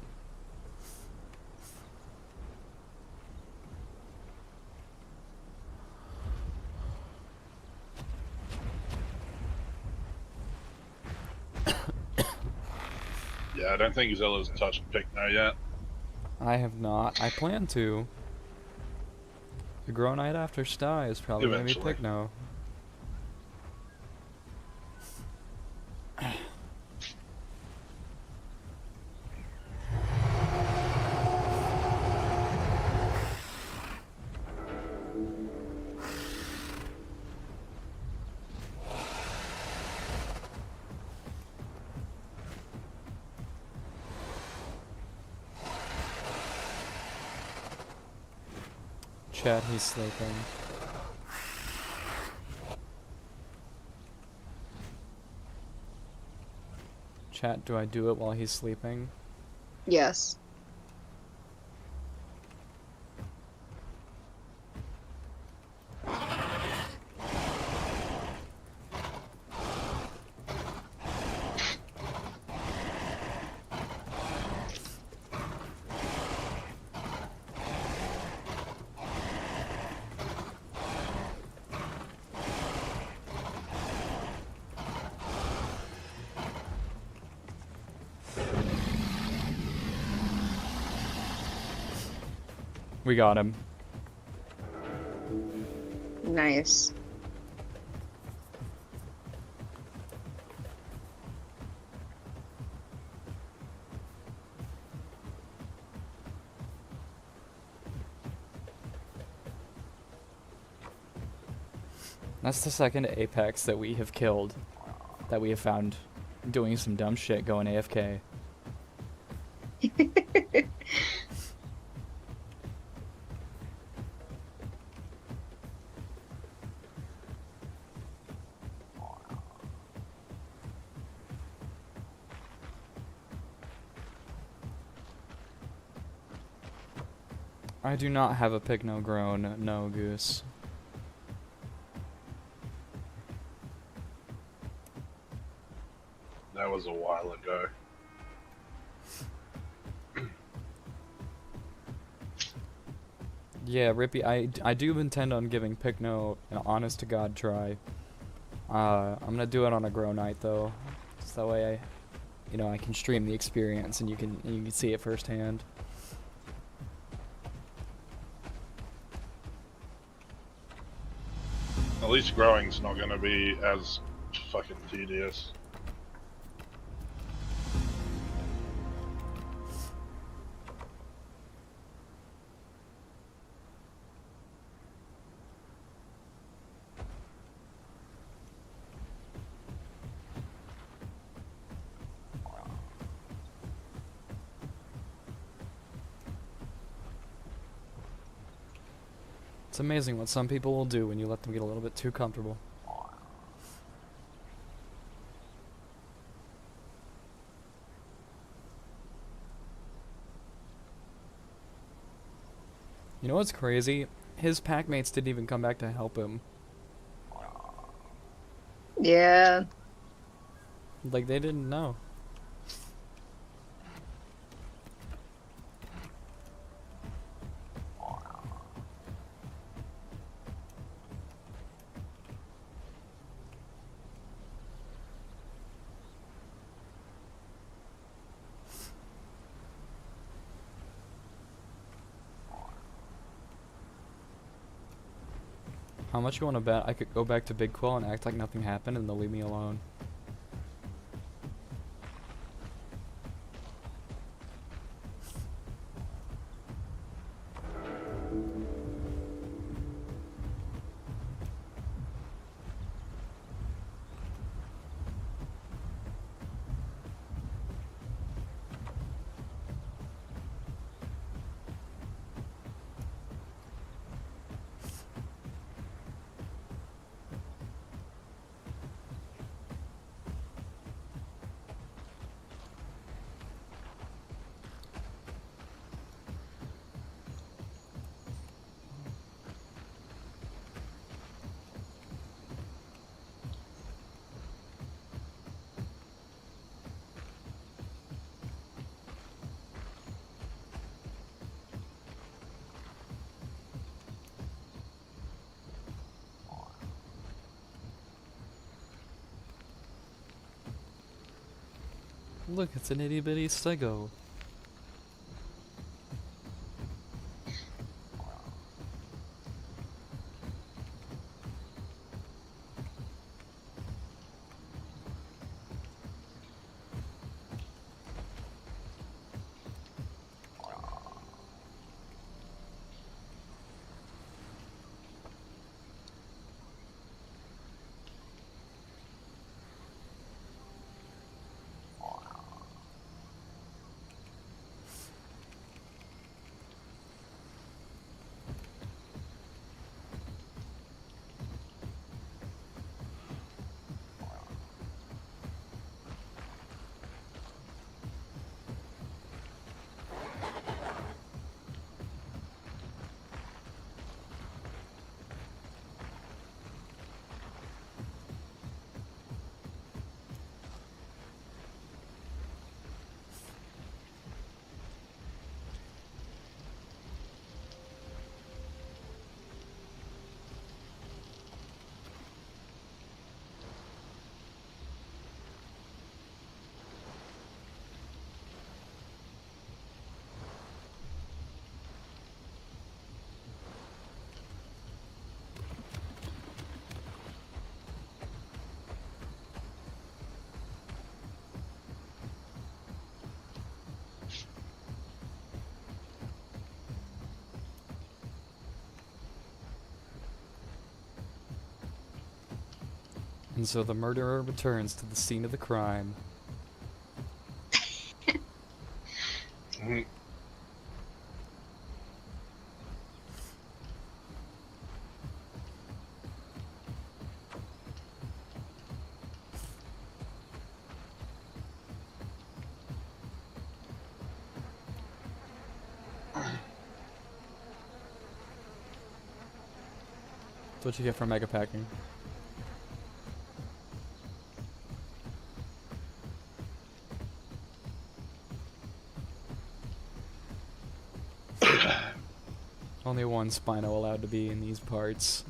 Yeah, I don't think Zella's touched Picno yet. I have not. I plan to. The Grow Night after Sty is probably going to be Eventually. Picno. Chat, he's sleeping. Chat, do I do it while he's sleeping? Yes. We got him. Nice. That's the second apex that we have killed, that we have found doing some dumb shit going AFK. I do not have a pick no grown, no goose. That was a while ago. Yeah, Rippy, I do intend on giving Picno an honest to God try. I'm gonna do it on a grow night though, so that way I can stream the experience and you can see it firsthand. At least growing's not gonna be as fucking tedious. It's amazing what some people will do when you let them get a little bit too comfortable. You know what's crazy? His pack mates didn't even come back to help him. Yeah. Like, they didn't know. How much you want to bet I could go back to Big Quill and act like nothing happened and they'll leave me alone? Look, it's an itty bitty stego. And so the murderer returns to the scene of the crime. Mhm. That's what you get for mega packing. Only one Spino allowed to be in these parts.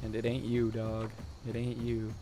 And it ain't you, dog. It ain't you.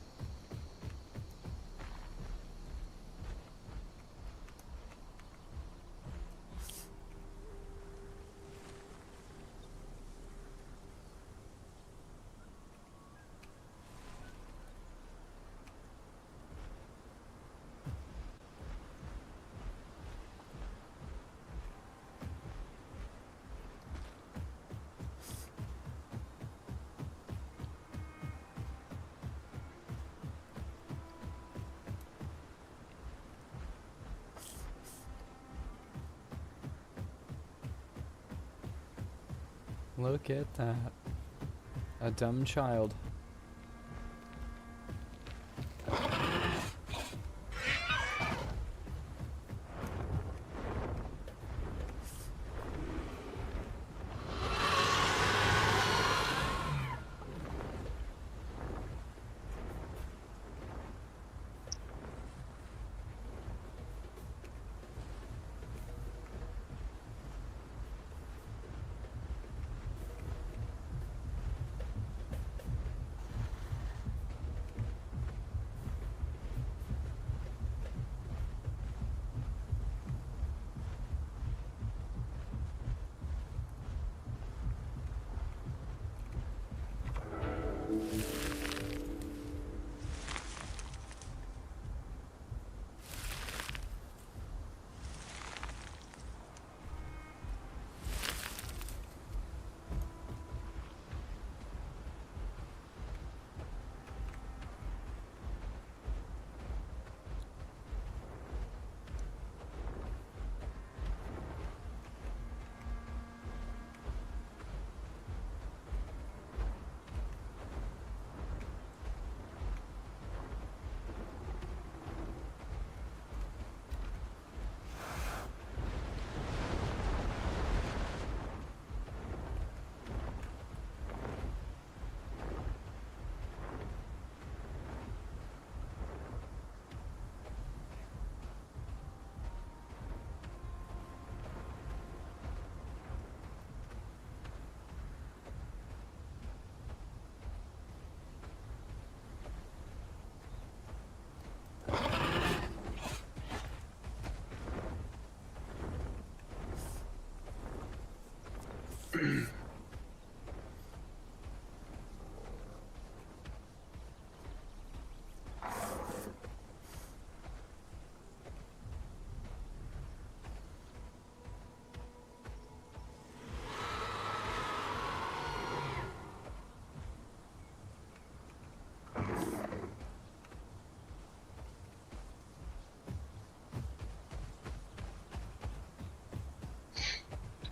Look at that. A dumb child.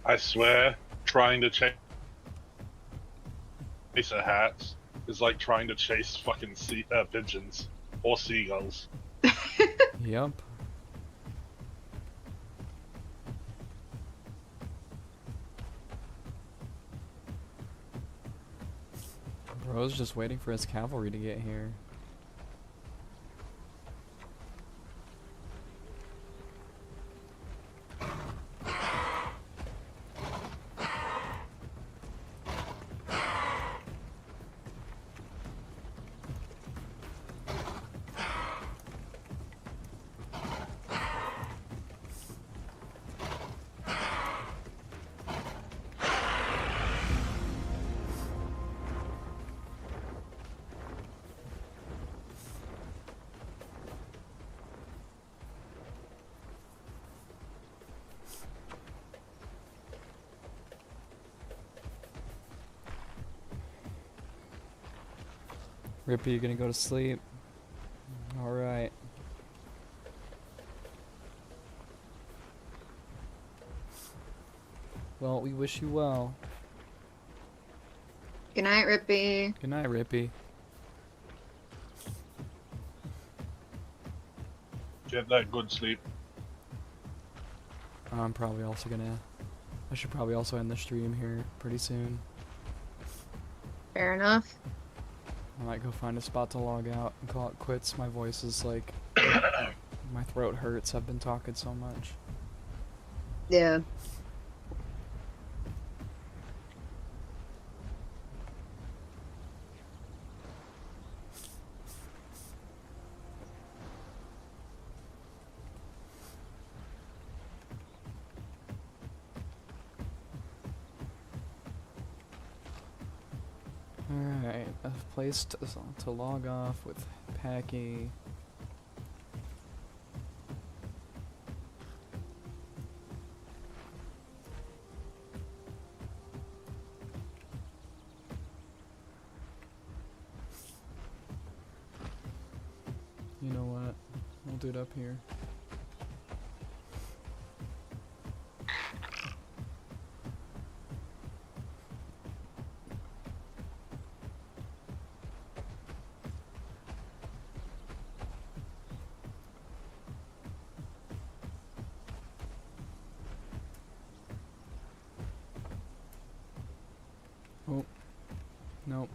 I swear, trying to chase a hat is like trying to chase fucking pigeons or seagulls. Yup. Bro's just waiting for his cavalry to get here. Rippy, you gonna go to sleep? Alright. Well, we wish you well. Good night, Rippy. Good night, Rippy. Get that good sleep. I'm probably also gonna... I should probably also end the stream here pretty soon. Fair enough. I might go find a spot to log out and call it quits. My voice is like... my throat hurts. I've been talking so much. Yeah. Alright, a place to log off with Pachy. You know what? We'll do it up here. Oh, nope.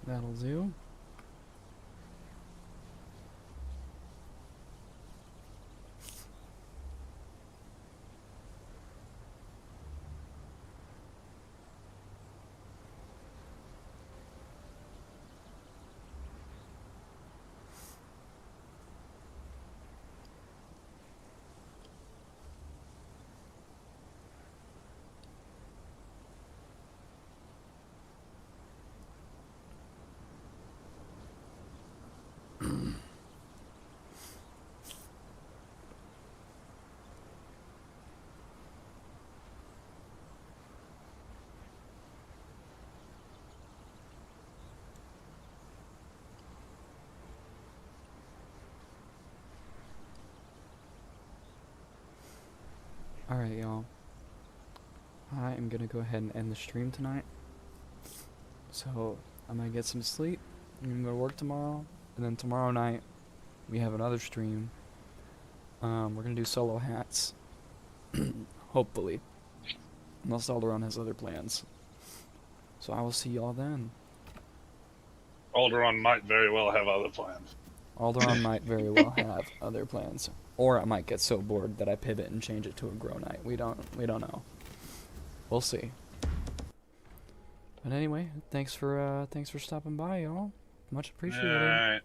That'll do. Alright, y'all. I am gonna go ahead and end the stream tonight. So, I'm gonna get some sleep. I'm gonna go to work tomorrow. And then tomorrow night, we have another stream. We're gonna do solo hats. Hopefully. Unless Alderon has other plans. So I will see y'all then. Alderon might very well have other plans. Alderon might very well have other plans. Or I might get so bored that I pivot and change it to a grow night. We don't know. We'll see. But anyway, thanks for stopping by, y'all. Much appreciated. Alright.